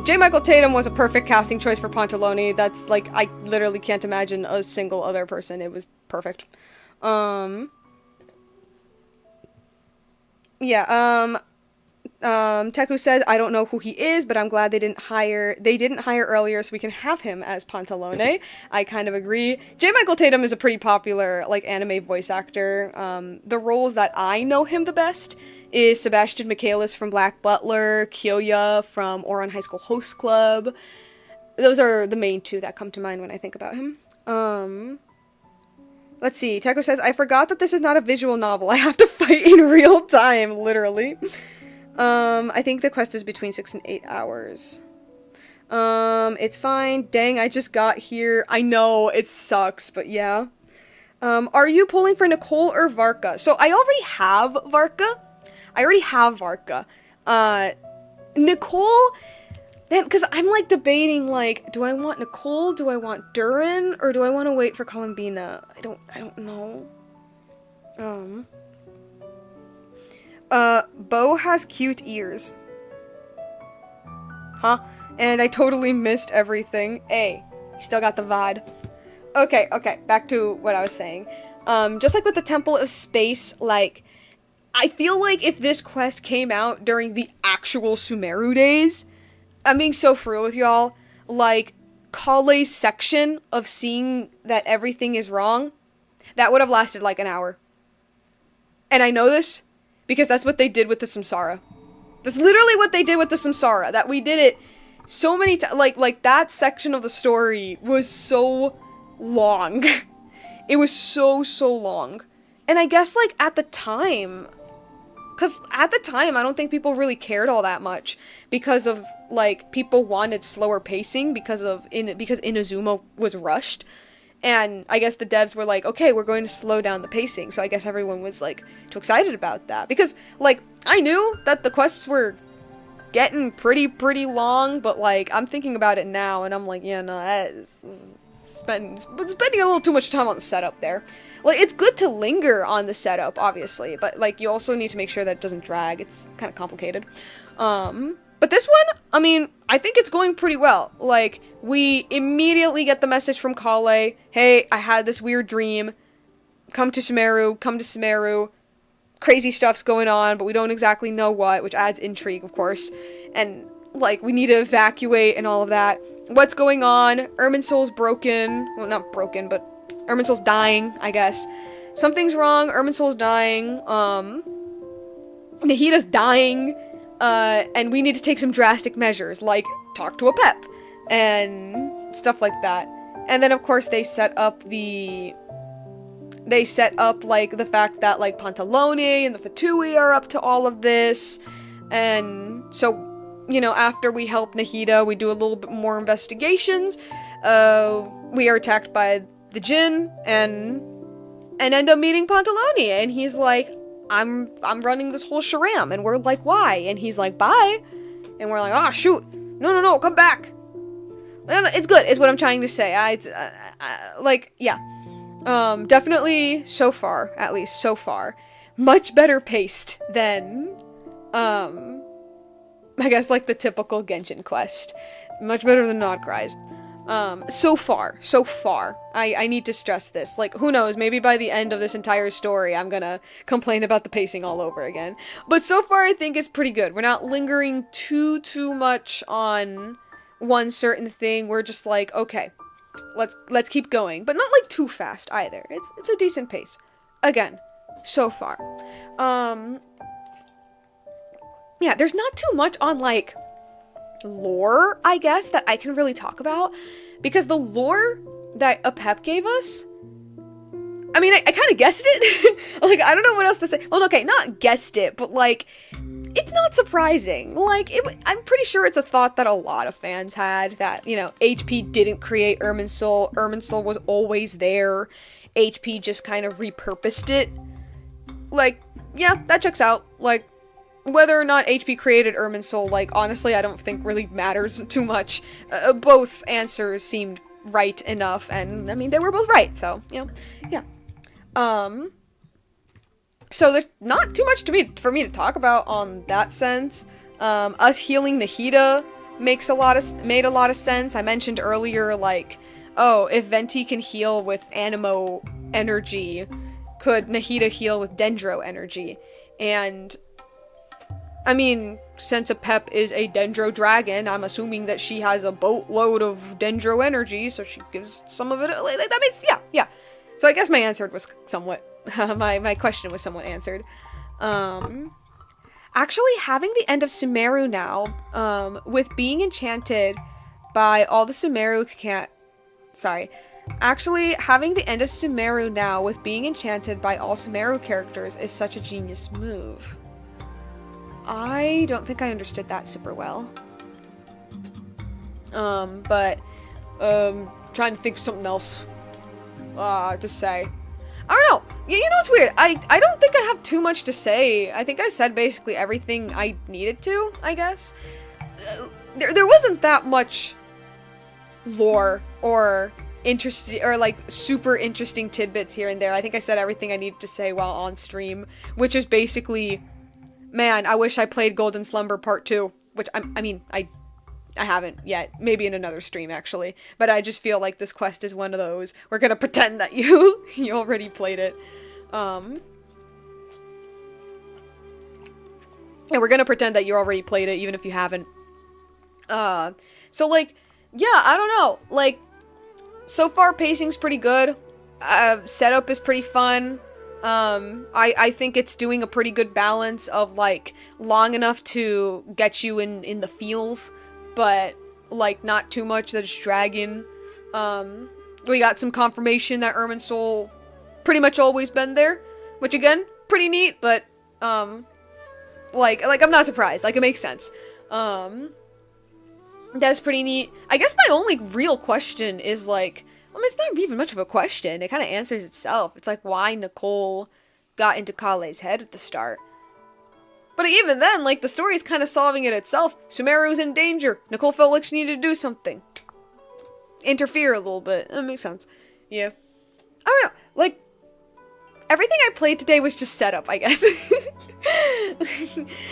J. Michael Tatum was a perfect casting choice for Pantalone. That's, like, I literally can't imagine a single other person. It was perfect. Yeah, Teku says, I don't know who he is, but I'm glad they didn't hire earlier so we can have him as Pantalone. I kind of agree. J. Michael Tatum is a pretty popular, like, anime voice actor. The roles that I know him the best is Sebastian Michaelis from Black Butler, Kyoya from Ouran High School Host Club. Those are the main two that come to mind when I think about him. Let's see. Teku says, I forgot that this is not a visual novel. I have to fight in real time, literally. I think the quest is between 6 and 8 hours. It's fine. Dang, I just got here. I know, it sucks, but yeah. Are you pulling for Nicole or Varka? So I already have Varka. Nicole, man, because I'm, like, debating, like, do I want Nicole, do I want Durin, or do I want to wait for Columbina? I don't know. Bo has cute ears. Huh? And I totally missed everything. Hey, you still got the VOD. Okay, back to what I was saying. Just like with the Temple of Space, like, I feel like if this quest came out during the actual Sumeru days, I'm being so for real with y'all, like, Kale's section of seeing that everything is wrong, that would have lasted like an hour. And I know this because that's what they did with the Samsara. That's literally what they did with the Samsara, that we did it so many times, like that section of the story was so long. It was so long. And I guess, like, at the time, I don't think people really cared all that much because of, like, people wanted slower pacing because Inazuma was rushed. And I guess the devs were like, okay, we're going to slow down the pacing. So I guess everyone was, like, too excited about that. Because, like, I knew that the quests were getting pretty long, but, like, I'm thinking about it now, and I'm like, yeah, no, that is spending a little too much time on the setup there. Like, it's good to linger on the setup, obviously, but, like, you also need to make sure that it doesn't drag. It's kind of complicated. But this one, I mean, I think it's going pretty well. Like, we immediately get the message from Kale, hey, I had this weird dream. Come to Sumeru. Crazy stuff's going on, but we don't exactly know what, which adds intrigue, of course. And, like, we need to evacuate and all of that. What's going on? Irminsul's broken. Well, not broken, but Irminsul's dying, I guess. Something's wrong. Irminsul's dying. Nahida's dying. And we need to take some drastic measures, like talk to a pep and stuff like that. And then, of course, they set up, like, the fact that, like, Pantalone and the Fatui are up to all of this. And so, you know, after we help Nahida, we do a little bit more investigations. We are attacked by the Jinn and end up meeting Pantalone. And he's like, I'm running this whole sharam. And we're like, why? And he's like, bye. And we're like, oh, shoot. No, come back. No, it's good, is what I'm trying to say. Like, yeah. Definitely, so far, at least so far, much better paced than, I guess, like, the typical Genshin quest. Much better than Nodcries. So far. I need to stress this. Like, who knows, maybe by the end of this entire story, I'm gonna complain about the pacing all over again. But so far, I think it's pretty good. We're not lingering too much on one certain thing. We're just like, okay, let's keep going. But not, like, too fast, either. It's a decent pace. Again, so far. Yeah, there's not too much on, like, lore, I guess, that I can really talk about, because the lore that Apep gave us, I mean, I kind of guessed it. Like, I don't know what else to say. Well, okay, not guessed it, but, like, it's not surprising. Like, I'm pretty sure it's a thought that a lot of fans had, that, you know, HP didn't create Irminsul. Irminsul was always there. HP just kind of repurposed it. Like, yeah, that checks out. Like, whether or not HP created Irminsul, like, honestly, I don't think really matters too much. Both answers seemed right enough, and, I mean, they were both right, so, you know, yeah. So there's not too much for me to talk about on that sense. Us healing Nahida made a lot of sense. I mentioned earlier, like, oh, if Venti can heal with Animo energy, could Nahida heal with Dendro energy? And I mean, since Apep is a Dendro dragon, I'm assuming that she has a boatload of Dendro energy, so she gives some of it, like, that makes, yeah. So I guess my answer was somewhat, my question was somewhat answered. Actually, having the end of Sumeru now, with being enchanted by all the Sumeru Actually, having the end of Sumeru now with being enchanted by all Sumeru characters is such a genius move. I don't think I understood that super well. Trying to think of something else to say. I don't know. You know what's weird? I don't think I have too much to say. I think I said basically everything I needed to, I guess. There wasn't that much lore or interesting or like super interesting tidbits here and there. I think I said everything I needed to say while on stream, which is basically, man, I wish I played Golden Slumber Part 2, which I haven't yet. Maybe in another stream, actually. But I just feel like this quest is one of those. We're gonna pretend that you already played it. And we're gonna pretend that you already played it, even if you haven't. So, like, yeah, I don't know. Like, so far, pacing's pretty good. Setup is pretty fun. I think it's doing a pretty good balance of, like, long enough to get you in the feels, but, like, not too much that it's dragging. We got some confirmation that Irminsul pretty much always been there, which, again, pretty neat, but, like, I'm not surprised. Like, it makes sense. That's pretty neat. I guess my only real question is, like, I mean, it's not even much of a question. It kind of answers itself. It's like why Nicole got into Kale's head at the start. But even then, like, the story's kind of solving it itself. Sumeru's in danger. Nicole felt like she needed to do something. Interfere a little bit. That makes sense. Yeah. I don't know. Like, everything I played today was just setup, I guess.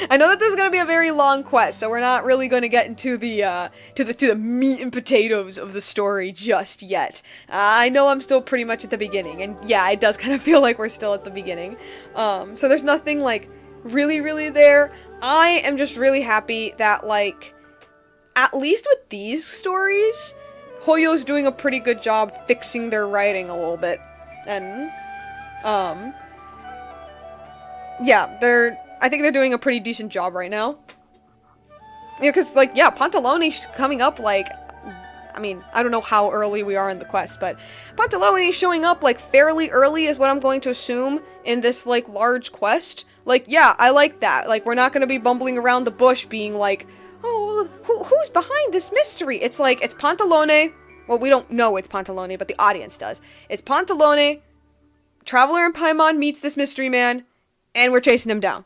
I know that this is gonna be a very long quest, so we're not really gonna get into the meat and potatoes of the story just yet. I know I'm still pretty much at the beginning, and yeah, it does kind of feel like we're still at the beginning. So there's nothing like really there. I am just really happy that like, at least with these stories, Hoyo's doing a pretty good job fixing their writing a little bit, and yeah, I think they're doing a pretty decent job right now. Yeah, because, like, yeah, Pantalone's coming up, like, I mean, I don't know how early we are in the quest, but Pantalone's showing up, like, fairly early is what I'm going to assume in this, like, large quest. Like, yeah, I like that. Like, we're not going to be bumbling around the bush being like, oh, who's behind this mystery? It's like, it's Pantalone. Well, we don't know it's Pantalone, but the audience does. It's Pantalone, Traveler in Paimon meets this mystery man, and we're chasing him down.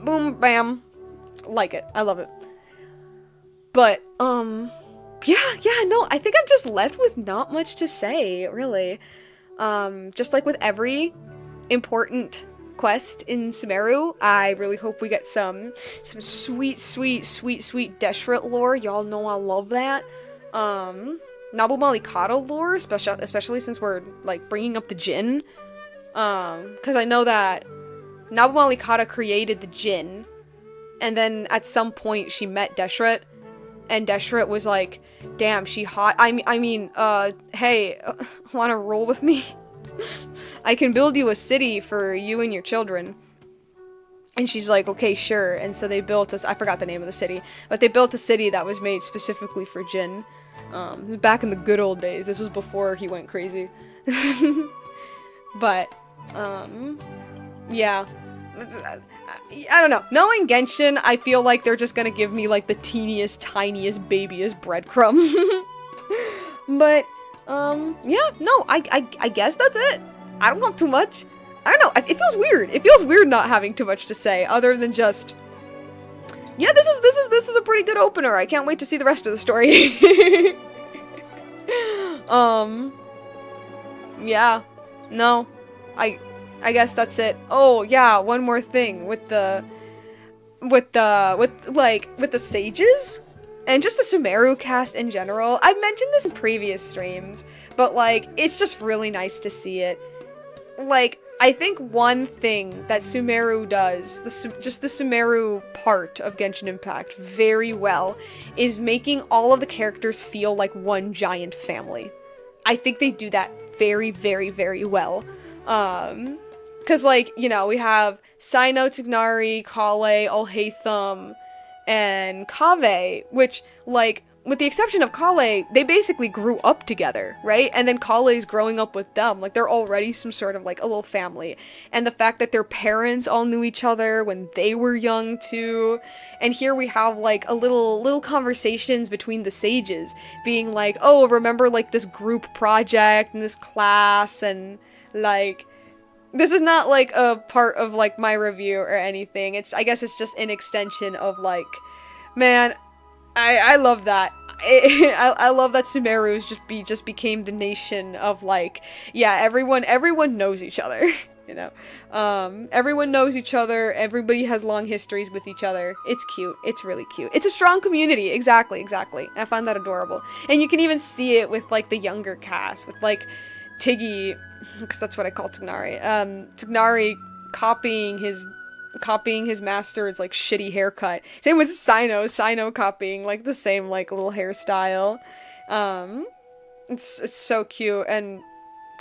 Boom, bam. Like it. I love it. But, yeah, no, I think I'm just left with not much to say, really. Just like with every important quest in Sumeru, I really hope we get some sweet Deshret lore. Y'all know I love that. Nabu Malikata lore, especially since we're, like, bringing up the Jinn. Because I know that Nabu Malikata created the Jinn, and then at some point she met Deshret, and Deshret was like, damn, she hot. I mean, hey, wanna roll with me? I can build you a city for you and your children. And she's like, okay, sure. And so they built I forgot the name of the city, but they built a city that was made specifically for Jinn. This was back in the good old days. This was before he went crazy. But, yeah. I don't know. Knowing Genshin, I feel like they're just gonna give me, like, the teeniest, tiniest, babyest breadcrumb. But, yeah, no, I guess that's it. I don't have too much. I don't know, it feels weird. It feels weird not having too much to say, other than just, yeah, this is a pretty good opener. I can't wait to see the rest of the story. Yeah, no, I guess that's it. Oh, yeah, one more thing with the sages and just the Sumeru cast in general. I've mentioned this in previous streams, but like, it's just really nice to see it. Like, I think one thing that Sumeru does, just the Sumeru part of Genshin Impact very well, is making all of the characters feel like one giant family. I think they do that very well. Because, like, you know, we have Cyno, Tignari, Kale, Alhaitham, and Kaveh, which, like, with the exception of Kale, they basically grew up together, right? And then Kale's growing up with them. Like, they're already some sort of, like, a little family. And the fact that their parents all knew each other when they were young, too. And here we have, like, a little conversations between the sages, being like, oh, remember, like, this group project and this class, and, like, this is not, like, a part of, like, my review or anything. I guess it's just an extension of, like, man, I love that. I love that Sumeru's just became the nation of, like, yeah, everyone knows each other, you know? Everyone knows each other, everybody has long histories with each other. It's cute. It's really cute. It's a strong community. Exactly. I find that adorable. And you can even see it with, like, the younger cast, with, like, Tiggy, because that's what I call Tignari. Tignari copying his master's, like, shitty haircut. Same with Cyno copying, like, the same, like, little hairstyle. It's so cute, and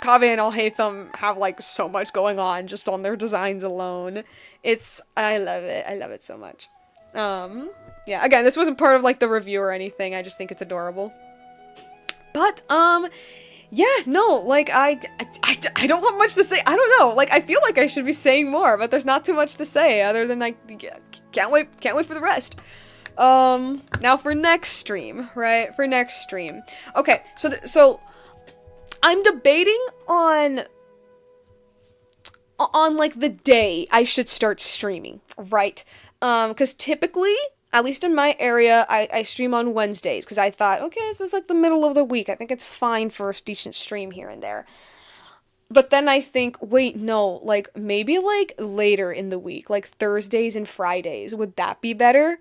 Kaveh and Alhaitham have, like, so much going on just on their designs alone. I love it so much. Yeah, again, this wasn't part of, like, the review or anything, I just think it's adorable. But, yeah, no, like, I don't have much to say. I don't know, like, I feel like I should be saying more, but there's not too much to say, other than, I can't wait for the rest. Now for next stream, right? Okay, so, I'm debating on, like, the day I should start streaming, right? Because typically, at least in my area, I stream on Wednesdays, because I thought, okay, this is like the middle of the week. I think it's fine for a decent stream here and there. But then I think, wait, no, like, maybe, like, later in the week, like, Thursdays and Fridays, would that be better?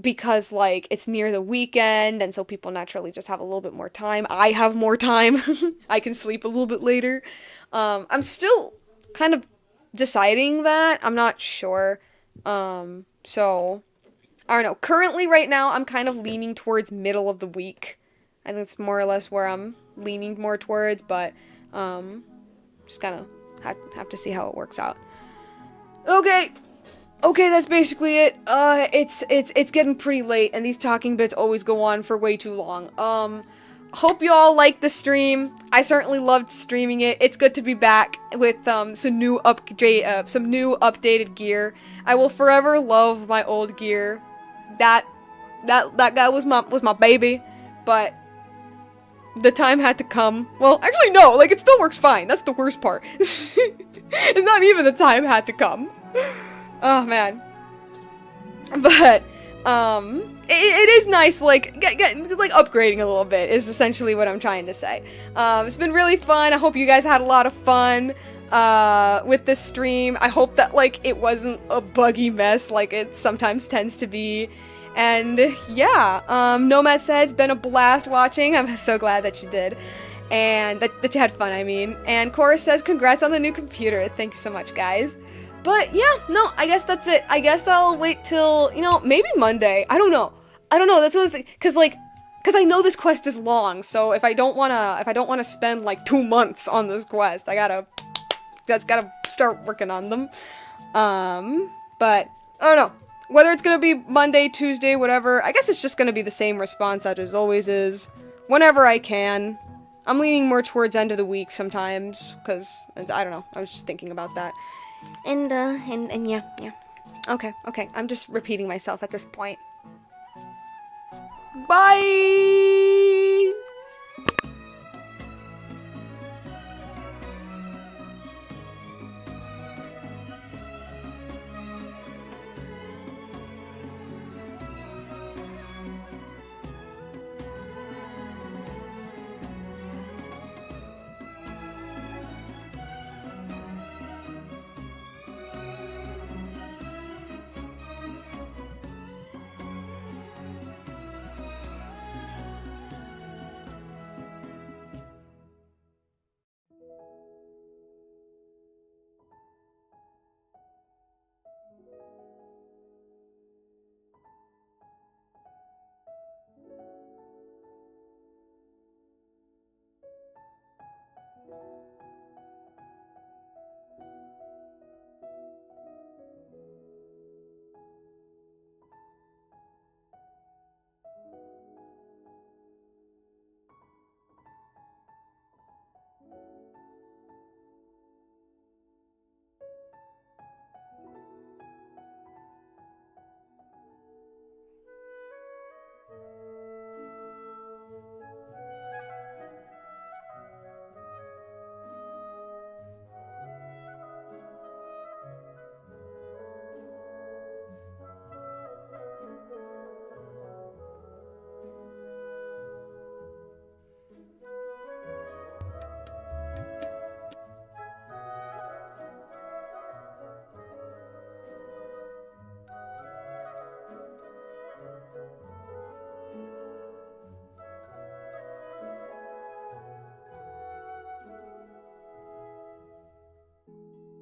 Because, like, it's near the weekend, and so people naturally just have a little bit more time. I have more time. I can sleep a little bit later. I'm still kind of deciding that. I'm not sure. So, I don't know. Currently, right now, I'm kind of leaning towards middle of the week. I think it's more or less where I'm leaning more towards, but... just kind of have to see how it works out. Okay, that's basically it. It's getting pretty late, and these talking bits always go on for way too long. Hope you all liked the stream. I certainly loved streaming it. It's good to be back with some new updated gear. I will forever love my old gear. That guy was my baby, but the time had to come. Well, actually no, like, it still works fine. That's the worst part. It's not even the time had to come. Oh, man. But, it is nice, like, like, upgrading a little bit is essentially what I'm trying to say. It's been really fun. I hope you guys had a lot of fun, with this stream. I hope that, like, it wasn't a buggy mess like it sometimes tends to be. And yeah, Nomad says, been a blast watching. I'm so glad that you did. And that you had fun, I mean. And Cora says, congrats on the new computer. Thank you so much, guys. But yeah, no, I guess that's it. I guess I'll wait till, you know, maybe Monday. I don't know. That's one thing. Cause I know this quest is long. So if I don't wanna spend like 2 months on this quest, I gotta start working on them. But I don't know. Whether it's gonna be Monday, Tuesday, whatever, I guess it's just gonna be the same response that it always is. Whenever I can. I'm leaning more towards end of the week sometimes, because, I don't know, I was just thinking about that. And yeah. Okay, I'm just repeating myself at this point. Bye!